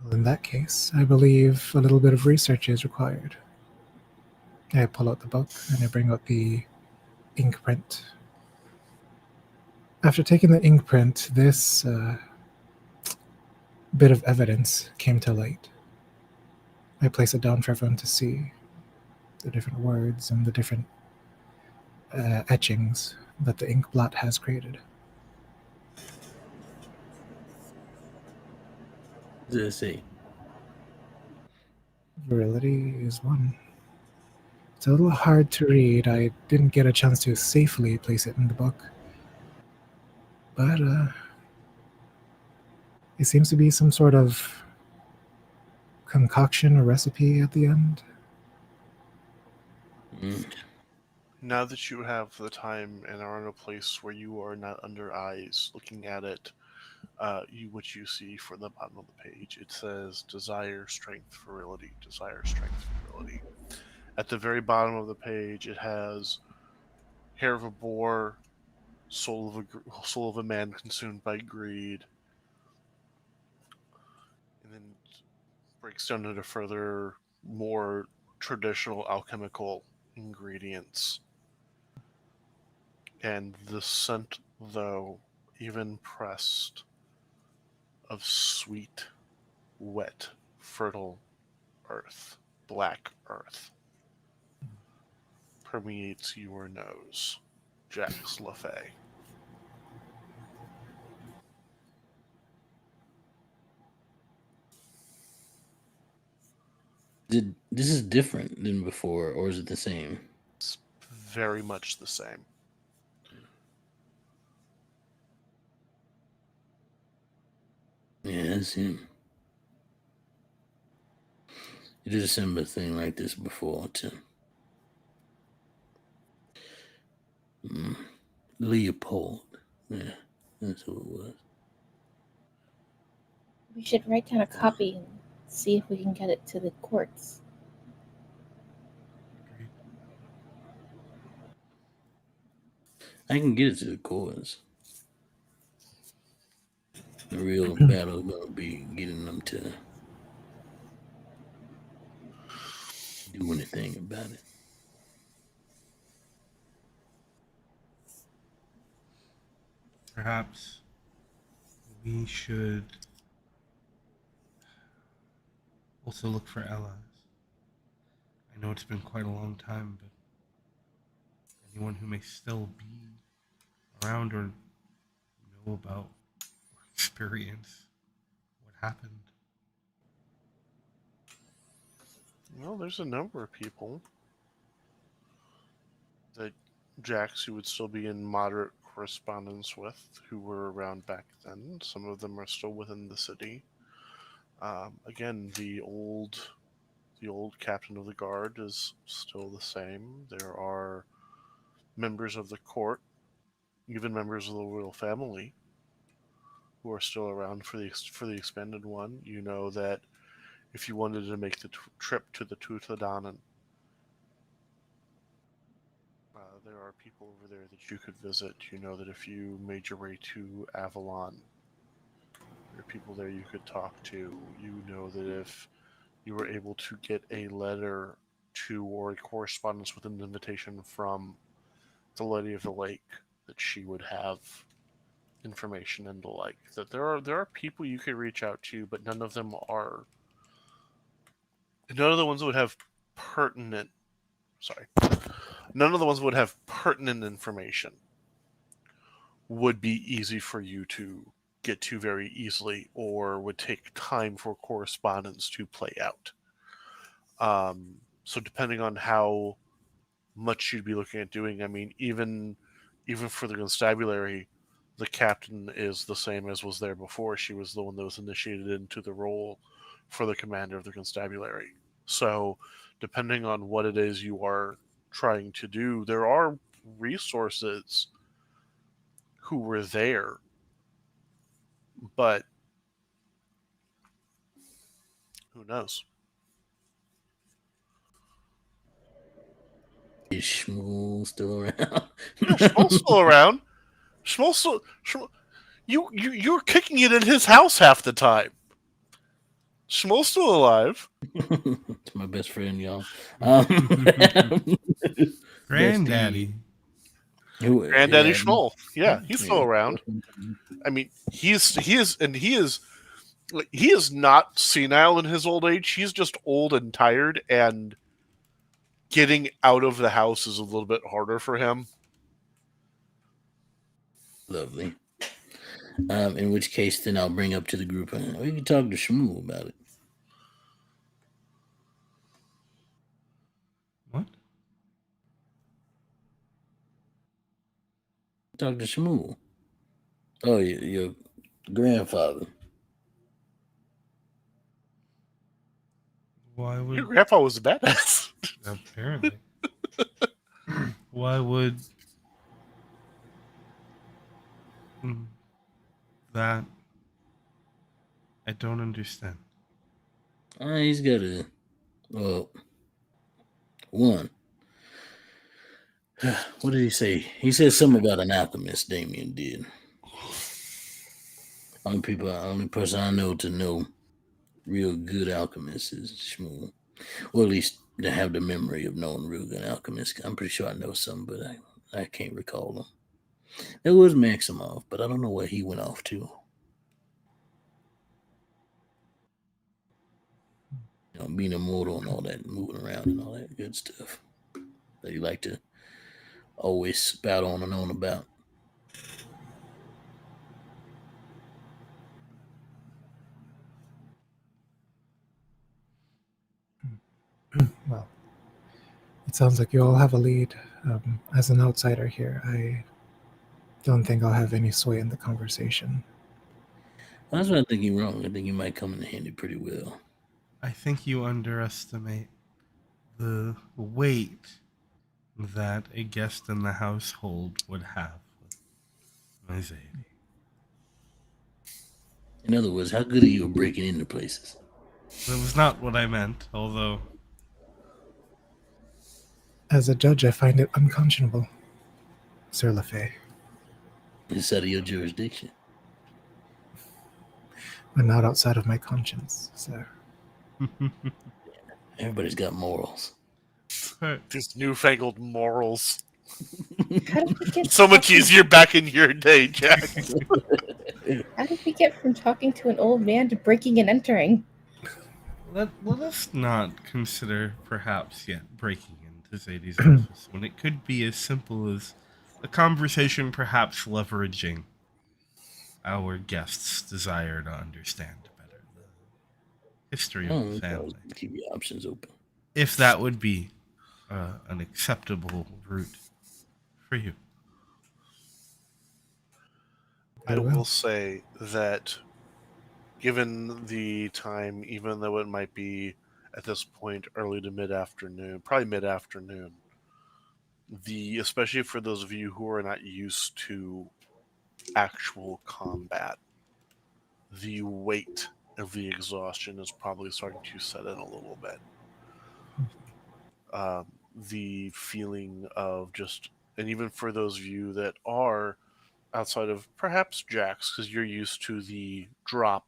Speaker 2: Well, in that case, I believe a little bit of research is required. I pull out the book and I bring out the ink print. After taking the ink print, this bit of evidence came to light. I place it down for everyone to see the different words and the different etchings that the ink blot has created.
Speaker 4: What does it say?
Speaker 2: Virility is one. It's a little hard to read. I didn't get a chance to safely place it in the book. But it seems to be some sort of concoction or recipe at the end.
Speaker 1: Now that you have the time and are in a place where you are not under eyes looking at it, what you see from the bottom of the page, it says desire, strength, virility, desire, strength, virility. At the very bottom of the page, it has hair of a boar, soul of a man consumed by greed, and then breaks down into further, more traditional alchemical ingredients. And the scent, though, even pressed, of sweet, wet, fertile earth, black earth, permeates your nose, Jax LaFay.
Speaker 4: This is different than before, or is it the same?
Speaker 1: It's very much the same.
Speaker 4: Yeah, that's him. He did a similar thing like this before, too. Leopold. Yeah, that's who it was.
Speaker 3: We should write down a copy and see if we can get it to the courts.
Speaker 5: Agreed.
Speaker 4: I can get it to the courts. The real battle is going to be getting them to do anything about it.
Speaker 5: Perhaps we should also look for allies. I know it's been quite a long time, but anyone who may still be around or know about or experience what happened.
Speaker 1: Well, there's a number of people that Jax, who would still be in moderate correspondence with, who were around back then. Some of them are still within the city. Again, the old captain of the guard is still the same. There are members of the court, even members of the royal family, who are still around for the expanded one. You know that if you wanted to make the trip to the Tutadanan, there are people over there that you could visit. You know that if you made your way to Avalon, there are people there you could talk to. You know that if you were able to get a letter to or a correspondence with an invitation from the Lady of the Lake, that she would have information and the like. That there are people you could reach out to, but none of the ones that would have pertinent. Sorry. None of the ones that would have pertinent information would be easy for you to get to very easily or would take time for correspondence to play out. So depending on how much you'd be looking at doing, I mean, even for the constabulary, the captain is the same as was there before. She was the one that was initiated into the role for the commander of the constabulary. So depending on what it is you are trying to do, there are resources who were there, but who knows?
Speaker 4: Is Shmuel still around?
Speaker 1: Yeah, Schmoll's still around. Schmoll's still. You're kicking it in his house half the time. Schmoll's still alive.
Speaker 4: It's my best friend, y'all. Bestie.
Speaker 5: Granddaddy.
Speaker 1: Granddaddy
Speaker 4: Yeah.
Speaker 1: Schmoll. Yeah, he's still around. I mean, he is not senile in his old age. He's just old and tired, and getting out of the house is a little bit harder for him.
Speaker 4: Lovely. In which case, then I'll bring up to the group and we can talk to Shmuel about it.
Speaker 5: What?
Speaker 4: Talk to Shmuel. Oh, your grandfather.
Speaker 5: Why
Speaker 1: Your
Speaker 5: would
Speaker 1: grandpa was a badass.
Speaker 5: apparently? Why would that? I don't understand.
Speaker 4: He's got a well, one. What did he say? He said something about an alchemist. Damien did. Only person I know to know real good alchemists is Shmuel. Well, at least to have the memory of knowing real good alchemists. I'm pretty sure I know some, but I can't recall them. There was Maximov, but I don't know where he went off to. Being immortal and all that, moving around and all that good stuff that you like to always spout on and on about.
Speaker 2: Well, it sounds like you all have a lead. As an outsider here, I don't think I'll have any sway in the conversation.
Speaker 4: That's what I think you're wrong. I think you might come in handy pretty well.
Speaker 5: I think you underestimate the weight that a guest in the household would have with my Zadie.
Speaker 4: In other words, how good are you at breaking into places?
Speaker 5: That was not what I meant, although
Speaker 2: As a judge, I find it unconscionable, Sir LaFay.
Speaker 4: It's out of your jurisdiction.
Speaker 2: I'm not outside of my conscience, sir.
Speaker 4: Everybody's got morals.
Speaker 1: These newfangled morals.
Speaker 3: How did we get
Speaker 1: So much easier back in your day, Jack.
Speaker 3: How did we get from talking to an old man to breaking and entering?
Speaker 5: let us not consider perhaps yet breaking into Zadie's office when it could be as simple as a conversation perhaps leveraging our guest's desire to understand better the history of the family.
Speaker 4: Keep your options open.
Speaker 5: If that would be an acceptable route for you.
Speaker 1: I will say that given the time, even though it might be at this point early to mid-afternoon, probably mid-afternoon, especially for those of you who are not used to actual combat, the weight of the exhaustion is probably starting to set in a little bit. The feeling of just, and even for those of you that are outside of perhaps Jax, because you're used to the drop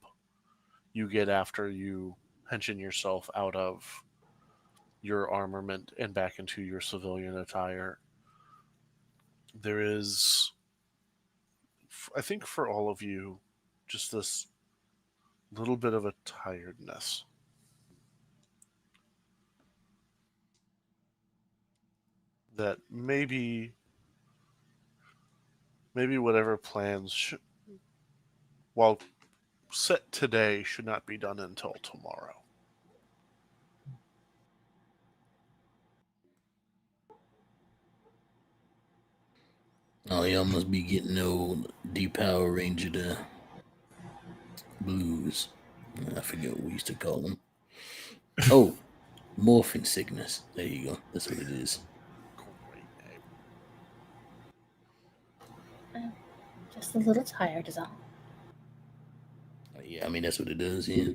Speaker 1: you get after you pension yourself out of your armament and back into your civilian attire. There is, I think for all of you, just this little bit of a tiredness. That maybe whatever plans while set today, should not be done until tomorrow.
Speaker 4: Oh, y'all must be getting old. Power Ranger the blues. I forget what we used to call them. Oh, morphine sickness. There you go. That's what it is.
Speaker 1: Great name.
Speaker 3: Just a little tired is all.
Speaker 4: Yeah, I mean that's what it does. Yeah.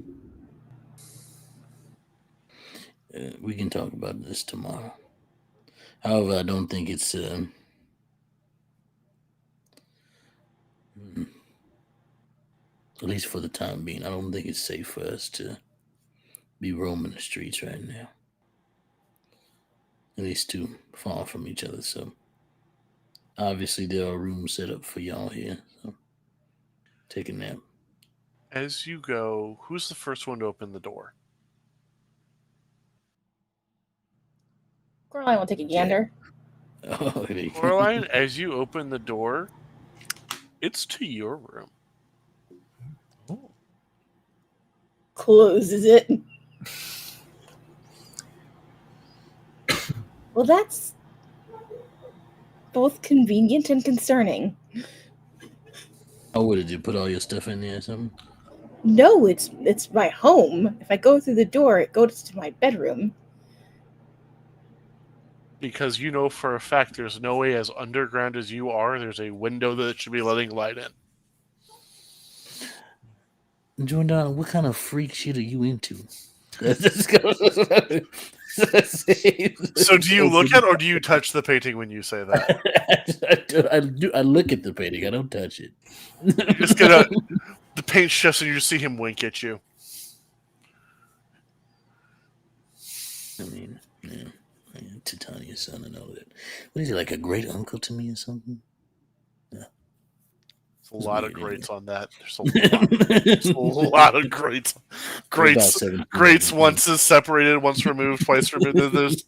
Speaker 4: We can talk about this tomorrow. However, I don't think it's at least for the time being, I don't think it's safe for us to be roaming the streets right now. At least too far from each other. So obviously there are rooms set up for y'all here. So take a nap.
Speaker 1: As you go, who's the first one to open the door?
Speaker 3: Coraline will take a gander.
Speaker 4: Oh, there you go.
Speaker 1: Coraline, as you open the door, it's to your room.
Speaker 3: Closes it. Well, that's both convenient and concerning.
Speaker 4: Oh, what did you put all your stuff in there or something?
Speaker 3: No, it's my home. If I go through the door, it goes to my bedroom.
Speaker 1: Because you know for a fact there's no way, as underground as you are, there's a window that should be letting light in.
Speaker 4: Jordan, what kind of freak shit are you into?
Speaker 1: So do you look at or do you touch the painting when you say that?
Speaker 4: I do. I look at the painting. I don't touch it.
Speaker 1: You just get the paint shifts and you just see him wink at you.
Speaker 4: I mean, yeah. Titania's son and all that. What is he, like a great uncle to me or something?
Speaker 1: There's a lot of greats on that. There's a lot of greats. Greats once is separated, once removed, twice removed. There's,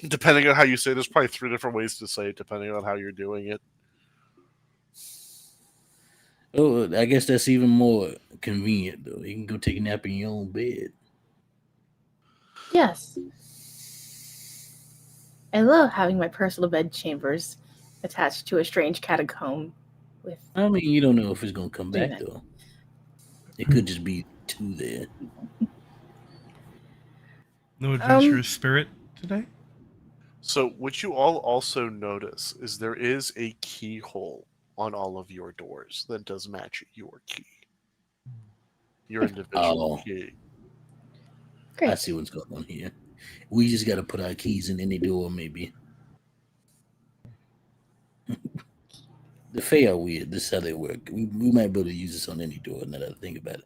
Speaker 1: depending on how you say it, there's probably 3 different ways to say it, depending on how you're doing it.
Speaker 4: Oh, I guess that's even more convenient, though. You can go take a nap in your own bed.
Speaker 3: Yes. I love having my personal bed chambers attached to a strange catacomb.
Speaker 4: I mean, you don't know if it's going to come back, though. It could just be 2 there.
Speaker 5: No adventurous spirit today?
Speaker 1: So what you all also notice is there is a keyhole on all of your doors that does match your key. Your individual key.
Speaker 3: Great.
Speaker 4: I see what's going on here. We just got to put our keys in any door, maybe. The Fae are weird. This is how they work. We might be able to use this on any door, now that I think about it.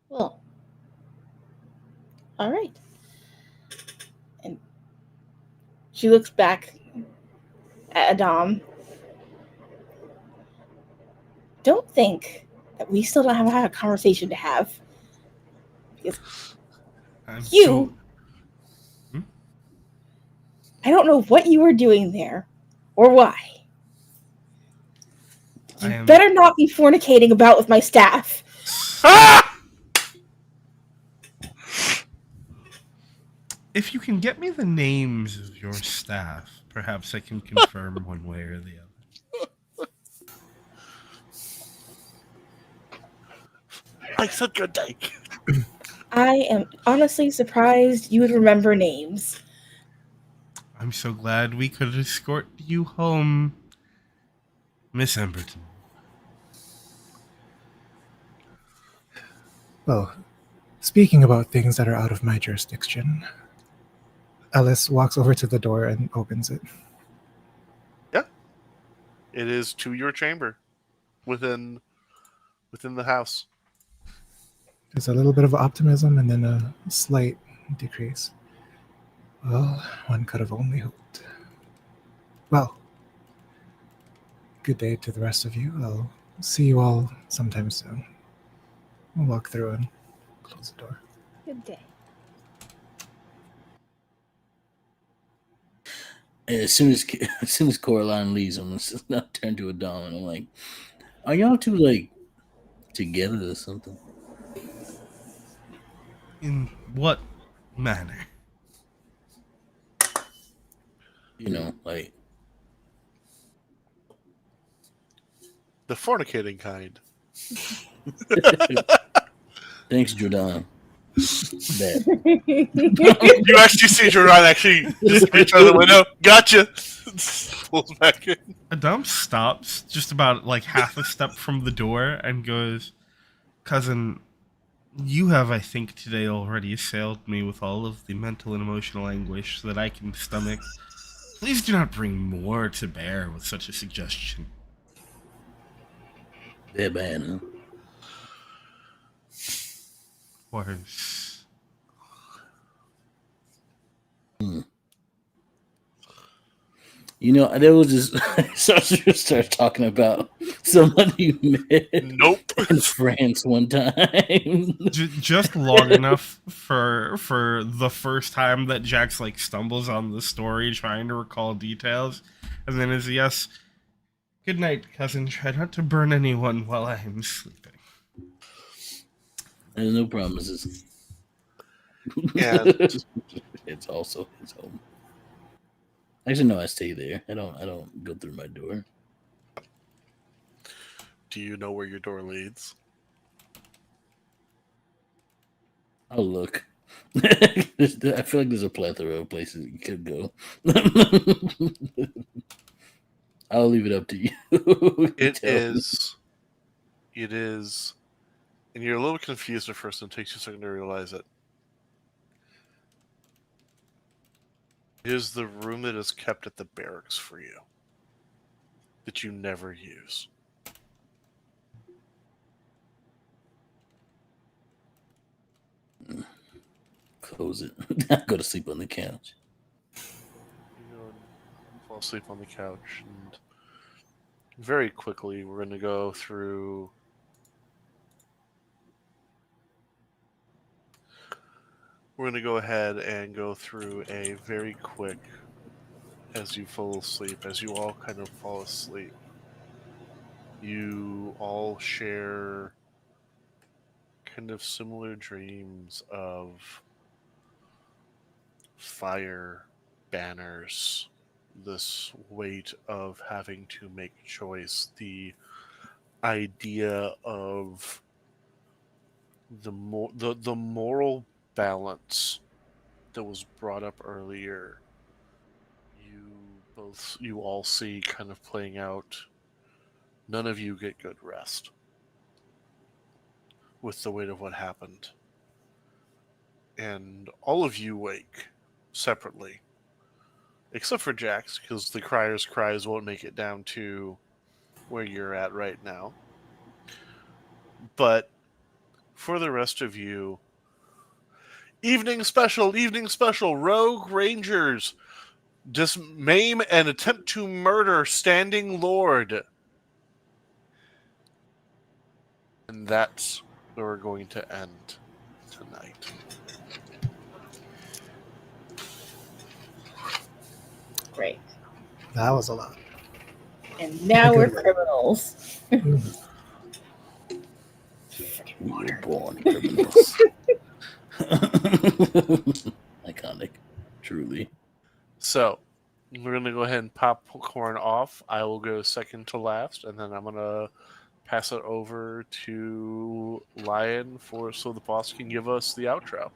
Speaker 3: Well, all right. And she looks back at Adam. Don't think that we still don't have a conversation to have. Because I don't know what you were doing there or why. You better not be fornicating about with my staff.
Speaker 5: If you can get me the names of your staff, perhaps I can confirm one way or the other.
Speaker 1: It's a good day.
Speaker 3: I am honestly surprised you would remember names.
Speaker 5: I'm so glad we could escort you home, Miss Emberton.
Speaker 2: Well, speaking about things that are out of my jurisdiction, Alice walks over to the door and opens it.
Speaker 1: Yeah. It is to your chamber within the house.
Speaker 2: There's a little bit of optimism and then a slight decrease. Well, one could have only hoped. Well, good day to the rest of you. I'll see you all sometime soon. We'll walk through and close the door.
Speaker 3: Good day.
Speaker 4: As soon as Coraline leaves, I'm gonna turn to Adam and I'm like, Are y'all two like together or something?
Speaker 5: In what manner?
Speaker 4: You know, like
Speaker 1: The fornicating kind.
Speaker 4: thanks, Jordan. That
Speaker 1: You actually see Jordan actually just reach out of the window. Gotcha. Pulls back in.
Speaker 5: Adam stops just about like half a step from the door and goes, "Cousin, you have, I think, today already assailed me with all of the mental and emotional anguish that I can stomach. Please do not bring more to bear with such a suggestion."
Speaker 4: that bad, huh?
Speaker 5: Worse.
Speaker 4: You know, there was this Sorcerer starts talking about somebody you met
Speaker 1: Nope.
Speaker 4: in France one time.
Speaker 5: Just long enough for the first time that Jax like stumbles on the story, trying to recall details, and then is yes. Good night, cousin. Try not to burn anyone while I am sleeping.
Speaker 4: There's no promises.
Speaker 1: And
Speaker 4: It's also his home. Actually, no, I stay there. I don't go through my door.
Speaker 1: do you know where your door leads?
Speaker 4: I'll look. I feel like there's a plethora of places you could go. I'll leave it up to you.
Speaker 1: It
Speaker 4: Tell me.
Speaker 1: is. It is. And you're a little confused at first, and it takes you a second to realize it. It is the room that is kept at the barracks for you, that you never use.
Speaker 4: Close it. I go to sleep on the couch.
Speaker 1: You go and fall asleep on the couch, and very quickly we're going to go through. We're going to go ahead and go through a very quick, as you fall asleep, as you all kind of fall asleep. You all share kind of similar dreams of fire, banners, this weight of having to make a choice, the idea of the moral balance that was brought up earlier. You all see kind of playing out. None of you get good rest with the weight of what happened. And all of you wake separately. Except for Jax, because the Crier's cries won't make it down to where you're at right now. But for the rest of you, evening special, Rogue Rangers maim and attempt to murder Standing Lord. And that's where we're going to end tonight.
Speaker 3: Great.
Speaker 2: That was a lot.
Speaker 3: And now
Speaker 2: Okay.
Speaker 3: we're criminals.
Speaker 4: We were born criminals. Iconic. Truly.
Speaker 1: So, we're going to go ahead and pop popcorn off. I will go second to last, and then I'm going to pass it over to Lion so the boss can give us the outro.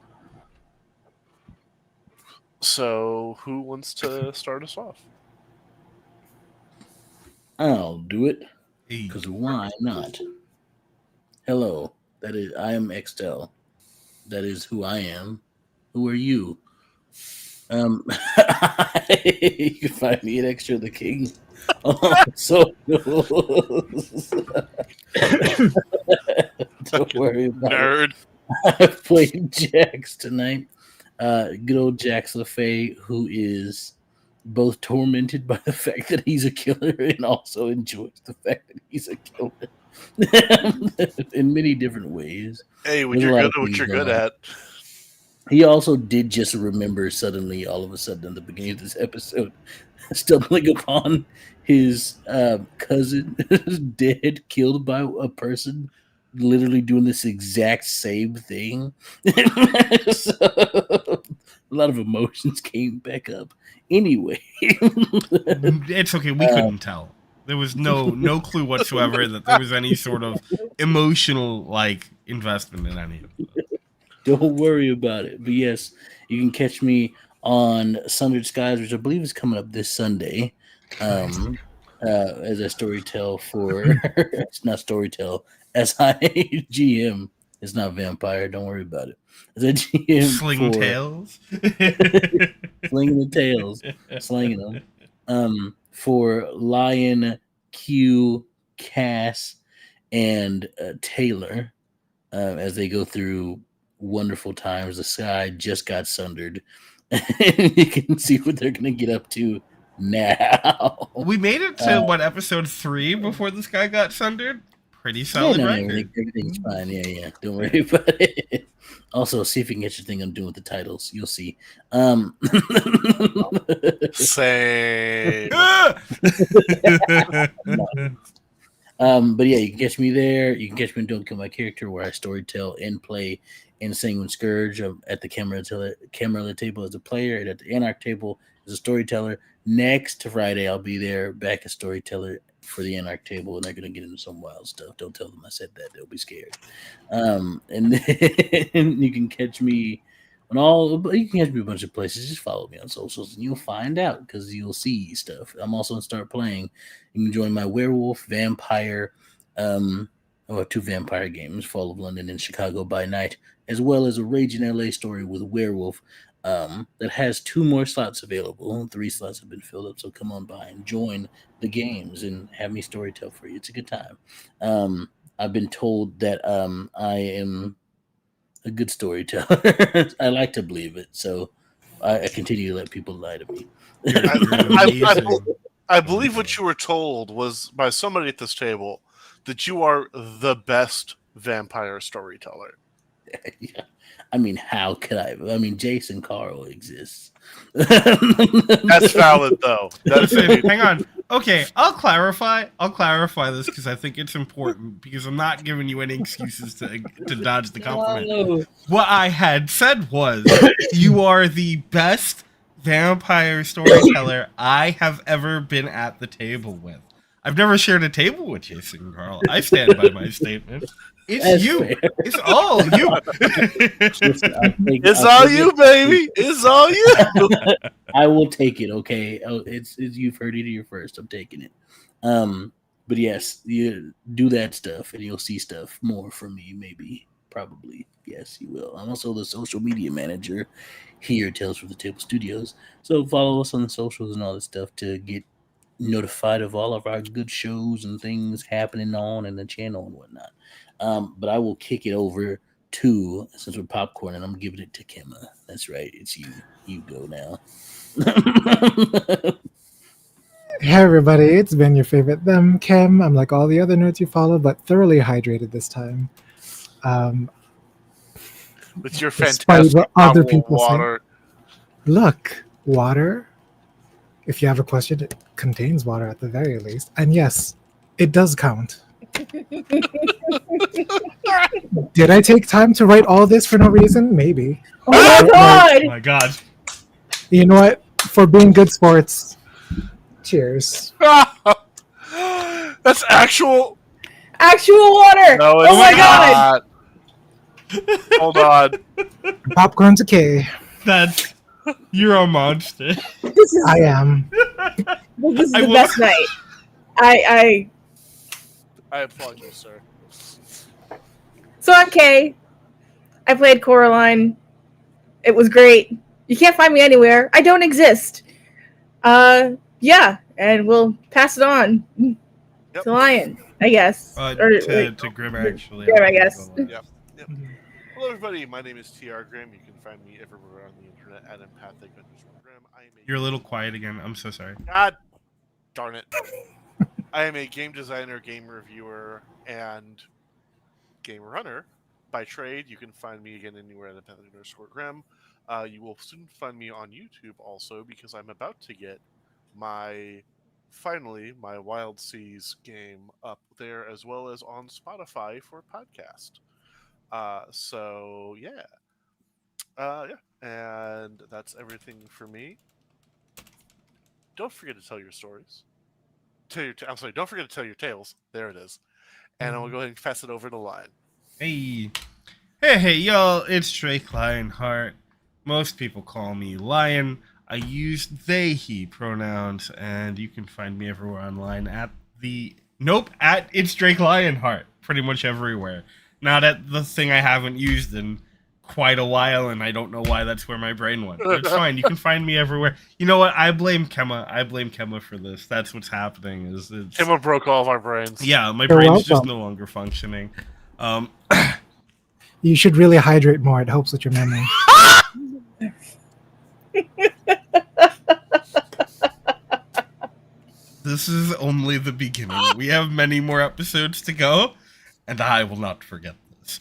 Speaker 1: So, who wants to start us off?
Speaker 4: I'll do it.
Speaker 5: Hey,
Speaker 4: Because why not? Hello. That is, I am Extel. That is who I am. Who are you? You can find me at Extra the King. So don't worry about
Speaker 1: Nerd.
Speaker 4: it. I played Jax tonight. Good old Jax LaFay, who is both tormented by the fact that he's a killer and also enjoys the fact that he's a killer in many different ways.
Speaker 1: Hey, when
Speaker 4: There's a
Speaker 1: you're
Speaker 4: lot
Speaker 1: good
Speaker 4: of
Speaker 1: at what
Speaker 4: things
Speaker 1: you're
Speaker 4: going
Speaker 1: good
Speaker 4: on.
Speaker 1: at.
Speaker 4: He also did just remember suddenly, all of a sudden, in the beginning of this episode, stumbling upon his cousin dead, killed by a person literally doing this exact same thing. So, a lot of emotions came back up. Anyway,
Speaker 5: It's okay. We couldn't tell. There was no clue whatsoever that there was any sort of emotional like investment in any of it.
Speaker 4: don't worry about it. But yes, you can catch me on Sundered Skies, which I believe is coming up this Sunday. As a storytell for it's not storytell as I GM. It's not vampire. Don't worry about it. As a GM
Speaker 5: Sling
Speaker 4: for
Speaker 5: tails.
Speaker 4: slinging the tails, slinging them. For Lion, Q, Cass, and Taylor, as they go through wonderful times. The sky just got sundered. You can see what they're going to get up to now.
Speaker 5: We made it to what, episode 3 before this guy got sundered? Pretty solid record.
Speaker 4: Everything's fine. Yeah. Don't worry about it. Also, see if you can get your thing I'm doing with the titles. You'll see.
Speaker 1: Say.
Speaker 4: But yeah, you can catch me there. You can catch me in Don't Kill My Character, where I storytell and play in Sanguine Scourge. I'm at the camera table as a player, and at the Anarch table as a storyteller. Next Friday, I'll be there back as storyteller for the Anarch table, and they're gonna get into some wild stuff. Don't tell them I said that; they'll be scared. And then you can catch me you can catch me a bunch of places. Just follow me on socials, and you'll find out because you'll see stuff. I'm also gonna start playing. You can join my werewolf, vampire, or 2 vampire games, Fall of London and Chicago by Night, as well as a Rage in LA story with werewolf. That has 2 more slots available. 3 slots have been filled up, so come on by and join the games and have me storytell for you. It's a good time. I've been told that I am a good storyteller. I like to believe it, so I continue to let people lie to me.
Speaker 1: I believe what you were told was by somebody at this table that you are the best vampire storyteller.
Speaker 4: Yeah. I mean, how could I? I mean, Jason Carl exists.
Speaker 1: That's valid, though.
Speaker 5: Hang on. Okay, I'll clarify this because I think it's important, because I'm not giving you any excuses to dodge the compliment.
Speaker 4: No.
Speaker 5: What I had said was, you are the best vampire storyteller I have ever been at the table with. I've never shared a table with Jason Carl. I stand by my statement. It's
Speaker 4: That's
Speaker 5: you.
Speaker 4: fair.
Speaker 5: It's all you.
Speaker 4: Listen,
Speaker 1: It's all you, baby. It's all you.
Speaker 4: I will take it. Okay, it's you've heard it here first. I'm taking it. But yes, you do that stuff, and you'll see stuff more from me. Maybe, probably, yes, you will. I'm also the social media manager here at Tales from the Table Studios. So follow us on the socials and all that stuff to get notified of all of our good shows and things happening on in the channel and whatnot. But I will kick it over to, since we're popcorn, and I'm giving it to Kemma. That's right. It's you. You go now.
Speaker 2: Hey everybody, it's been your favorite them, Kim. I'm like all the other nerds you follow, but thoroughly hydrated this time.
Speaker 1: With your
Speaker 2: Despite
Speaker 1: fantastic
Speaker 2: what other
Speaker 1: bottle of
Speaker 2: people say.
Speaker 1: water.
Speaker 2: Look, water. If you have a question, it contains water at the very least. And yes, it does count. Did I take time to write all this for no reason? Maybe.
Speaker 3: Oh my
Speaker 5: Oh
Speaker 3: god!
Speaker 5: my god.
Speaker 2: You know what? For being good sports, cheers.
Speaker 1: That's actual.
Speaker 3: Actual water!
Speaker 1: No, it's
Speaker 3: Oh my god!
Speaker 1: not. Hold on.
Speaker 2: Popcorn to K.
Speaker 5: That's you're a monster.
Speaker 3: This is
Speaker 2: I am.
Speaker 3: this is
Speaker 5: I
Speaker 3: the
Speaker 5: will-
Speaker 3: best night. I
Speaker 1: applaud you, sir.
Speaker 3: So I'm Kay. I played Coraline. It was great. You can't find me anywhere. I don't exist. Yeah, and we'll pass it on
Speaker 1: Yep.
Speaker 3: to Lion, I guess.
Speaker 5: To Grim, actually.
Speaker 3: Grim, I guess.
Speaker 1: Yep. Hello, everybody. My name is TR Grimm. You can find me everywhere on the internet at empathic_Grimm.
Speaker 5: You're a little quiet again. I'm so sorry.
Speaker 1: God darn it. I am a game designer, game reviewer, and game runner by trade, you can find me again anywhere at @Grim. You will soon find me on YouTube also because I'm about to get my my Wild Seas game up there as well as on Spotify for podcast. So and that's everything for me. Don't forget to tell your stories. I'm sorry. Don't forget to tell your tales. There it is. And I will go ahead and pass it over to Lion.
Speaker 5: Hey. Hey, y'all, it's Drake Lionheart. Most people call me Lion. I use they, he pronouns, and you can find me everywhere online at it's Drake Lionheart. Pretty much everywhere. Not at the thing I haven't used in quite a while, and I don't know why that's where my brain went. But it's fine. You can find me everywhere. You know what? I blame Kemma for this. That's what's happening.
Speaker 1: Kemma broke all of our brains.
Speaker 5: Yeah, my brain's just no longer functioning.
Speaker 2: You should really hydrate more. It helps with your memory.
Speaker 5: This is only the beginning. We have many more episodes to go, and I will not forget this.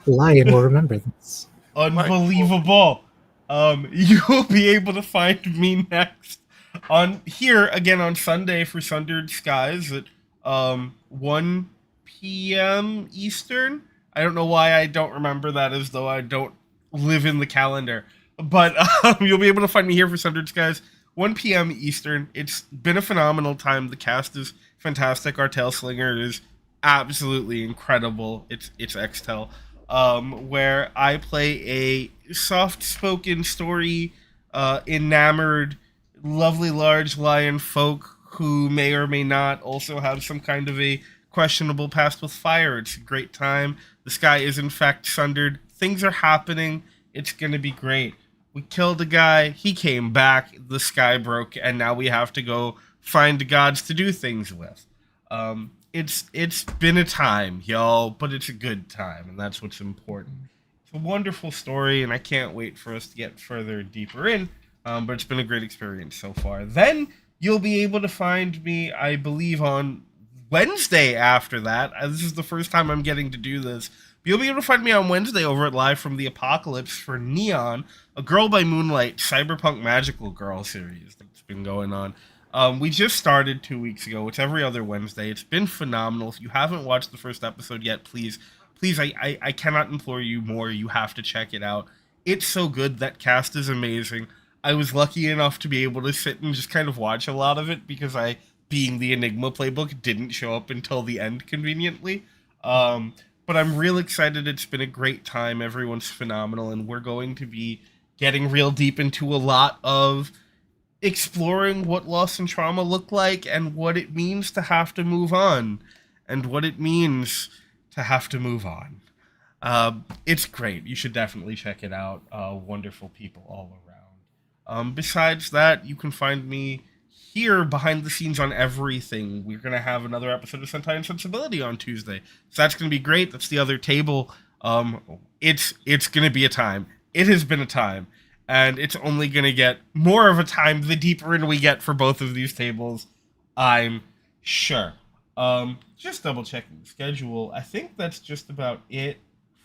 Speaker 2: Lion will remember this.
Speaker 5: Unbelievable. You will be able to find me next on Sunday for Sundered Skies at 1 p.m. Eastern. I don't know why I don't remember that, as though I don't live in the calendar. But you'll be able to find me here for Sundered Skies, 1 p.m. Eastern. It's been a phenomenal time. The cast is fantastic. Our Tail Slinger is absolutely incredible. It's Xtel, where I play a soft-spoken story, enamored, lovely large lion folk who may or may not also have some kind of a questionable past with fire. It's a great time. The sky is in fact sundered. Things are happening. It's gonna be great. We killed a guy. He came back. The sky broke, and now we have to go find gods to do things with. It's been a time, y'all, but it's a good time, and that's what's important. It's a wonderful story, and I can't wait for us to get further deeper in. But it's been a great experience so far. Then you'll be able to find me, I believe, on Wednesday after that. This is the first time I'm getting to do this. But you'll be able to find me on Wednesday over at Live from the Apocalypse for Neon, a Girl by Moonlight cyberpunk magical girl series that's been going on. We just started 2 weeks ago. It's every other Wednesday. It's been phenomenal. If you haven't watched the first episode yet, please, I cannot implore you more. You have to check it out. It's so good. That cast is amazing. I was lucky enough to be able to sit and just kind of watch a lot of it because being the Enigma playbook, didn't show up until the end conveniently. But I'm real excited. It's been a great time. Everyone's phenomenal, and we're going to be getting real deep into a lot of exploring what loss and trauma look like and what it means to have to move on and what it means to have to move on. It's great. You should definitely check it out. Wonderful people all around. Besides that, you can find me here behind the scenes on everything. We're going to have another episode of Sentai and Sensibility on Tuesday. So that's going to be great. That's the other table. It's going to be a time. It has been a time. And it's only going to get more of a time the deeper in we get for both of these tables, I'm sure. Just double checking the schedule. I think that's just about it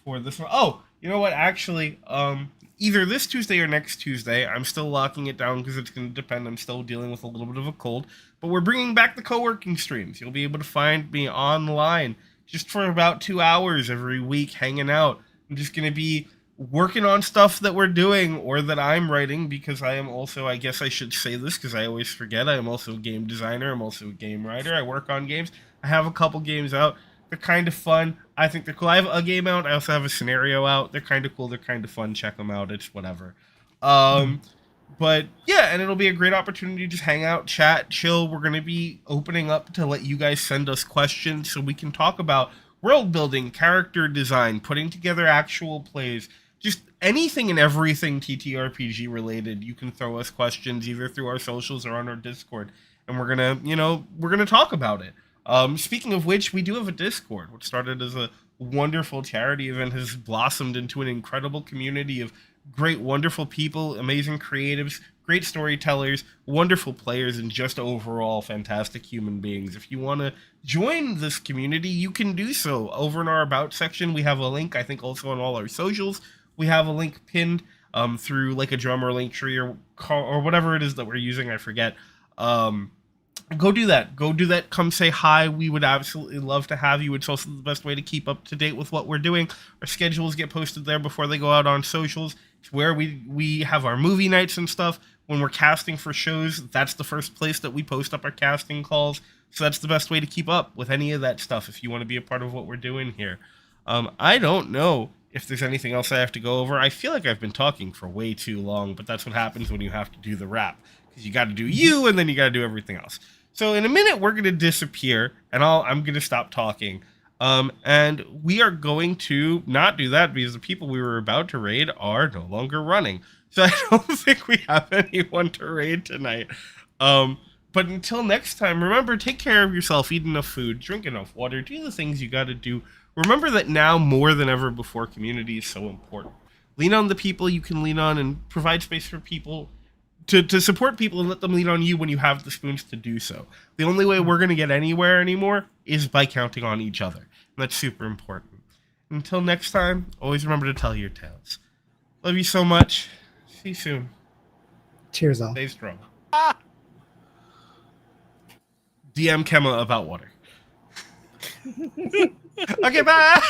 Speaker 5: for this one. Oh, you know what? Actually, either this Tuesday or next Tuesday, I'm still locking it down because it's going to depend. I'm still dealing with a little bit of a cold. But we're bringing back the co-working streams. You'll be able to find me online just for about 2 hours every week hanging out. I'm just going to be working on stuff that we're doing or that I'm writing, because I am also, I guess I should say this because I always forget, I am also a game designer. I'm also a game writer. I work on games. I have a couple games out. They're kind of fun. I think they're cool. I have a game out. I also have a scenario out. They're kind of cool. They're kind of fun. Check them out. It's whatever. But yeah, and it'll be a great opportunity to just hang out, chat, chill. We're going to be opening up to let you guys send us questions so we can talk about world building, character design, putting together actual plays, just anything and everything TTRPG related. You can throw us questions either through our socials or on our Discord, and we're gonna talk about it. Speaking of which, we do have a Discord, which started as a wonderful charity event, has blossomed into an incredible community of great, wonderful people, amazing creatives, great storytellers, wonderful players, and just overall fantastic human beings. If you want to join this community, you can do so. Over in our About section, we have a link, I think also on all our socials. We have a link pinned through like a drum or link tree or whatever it is that we're using, I forget. Go do that. Go do that. Come say hi. We would absolutely love to have you. It's also the best way to keep up to date with what we're doing. Our schedules get posted there before they go out on socials. It's where we have our movie nights and stuff. When we're casting for shows, that's the first place that we post up our casting calls. So that's the best way to keep up with any of that stuff if you want to be a part of what we're doing here. I don't know if there's anything else I have to go over. I feel like I've been talking for way too long, but that's what happens when you have to do the wrap. Because you got to do you, and then you got to do everything else. So in a minute, we're going to disappear, and I'm going to stop talking. And we are going to not do that because the people we were about to raid are no longer running. So I don't think we have anyone to raid tonight. But until next time, remember, take care of yourself, eat enough food, drink enough water, do the things you got to do. Remember that now more than ever before, community is so important. Lean on the people you can lean on and provide space for people to support people and let them lean on you when you have the spoons to do so. The only way we're going to get anywhere anymore is by counting on each other. And that's super important. Until next time, always remember to tell your tales. Love you so much. See you soon.
Speaker 2: Cheers, all.
Speaker 5: Stay strong. DM Kema about water. Okay, bye.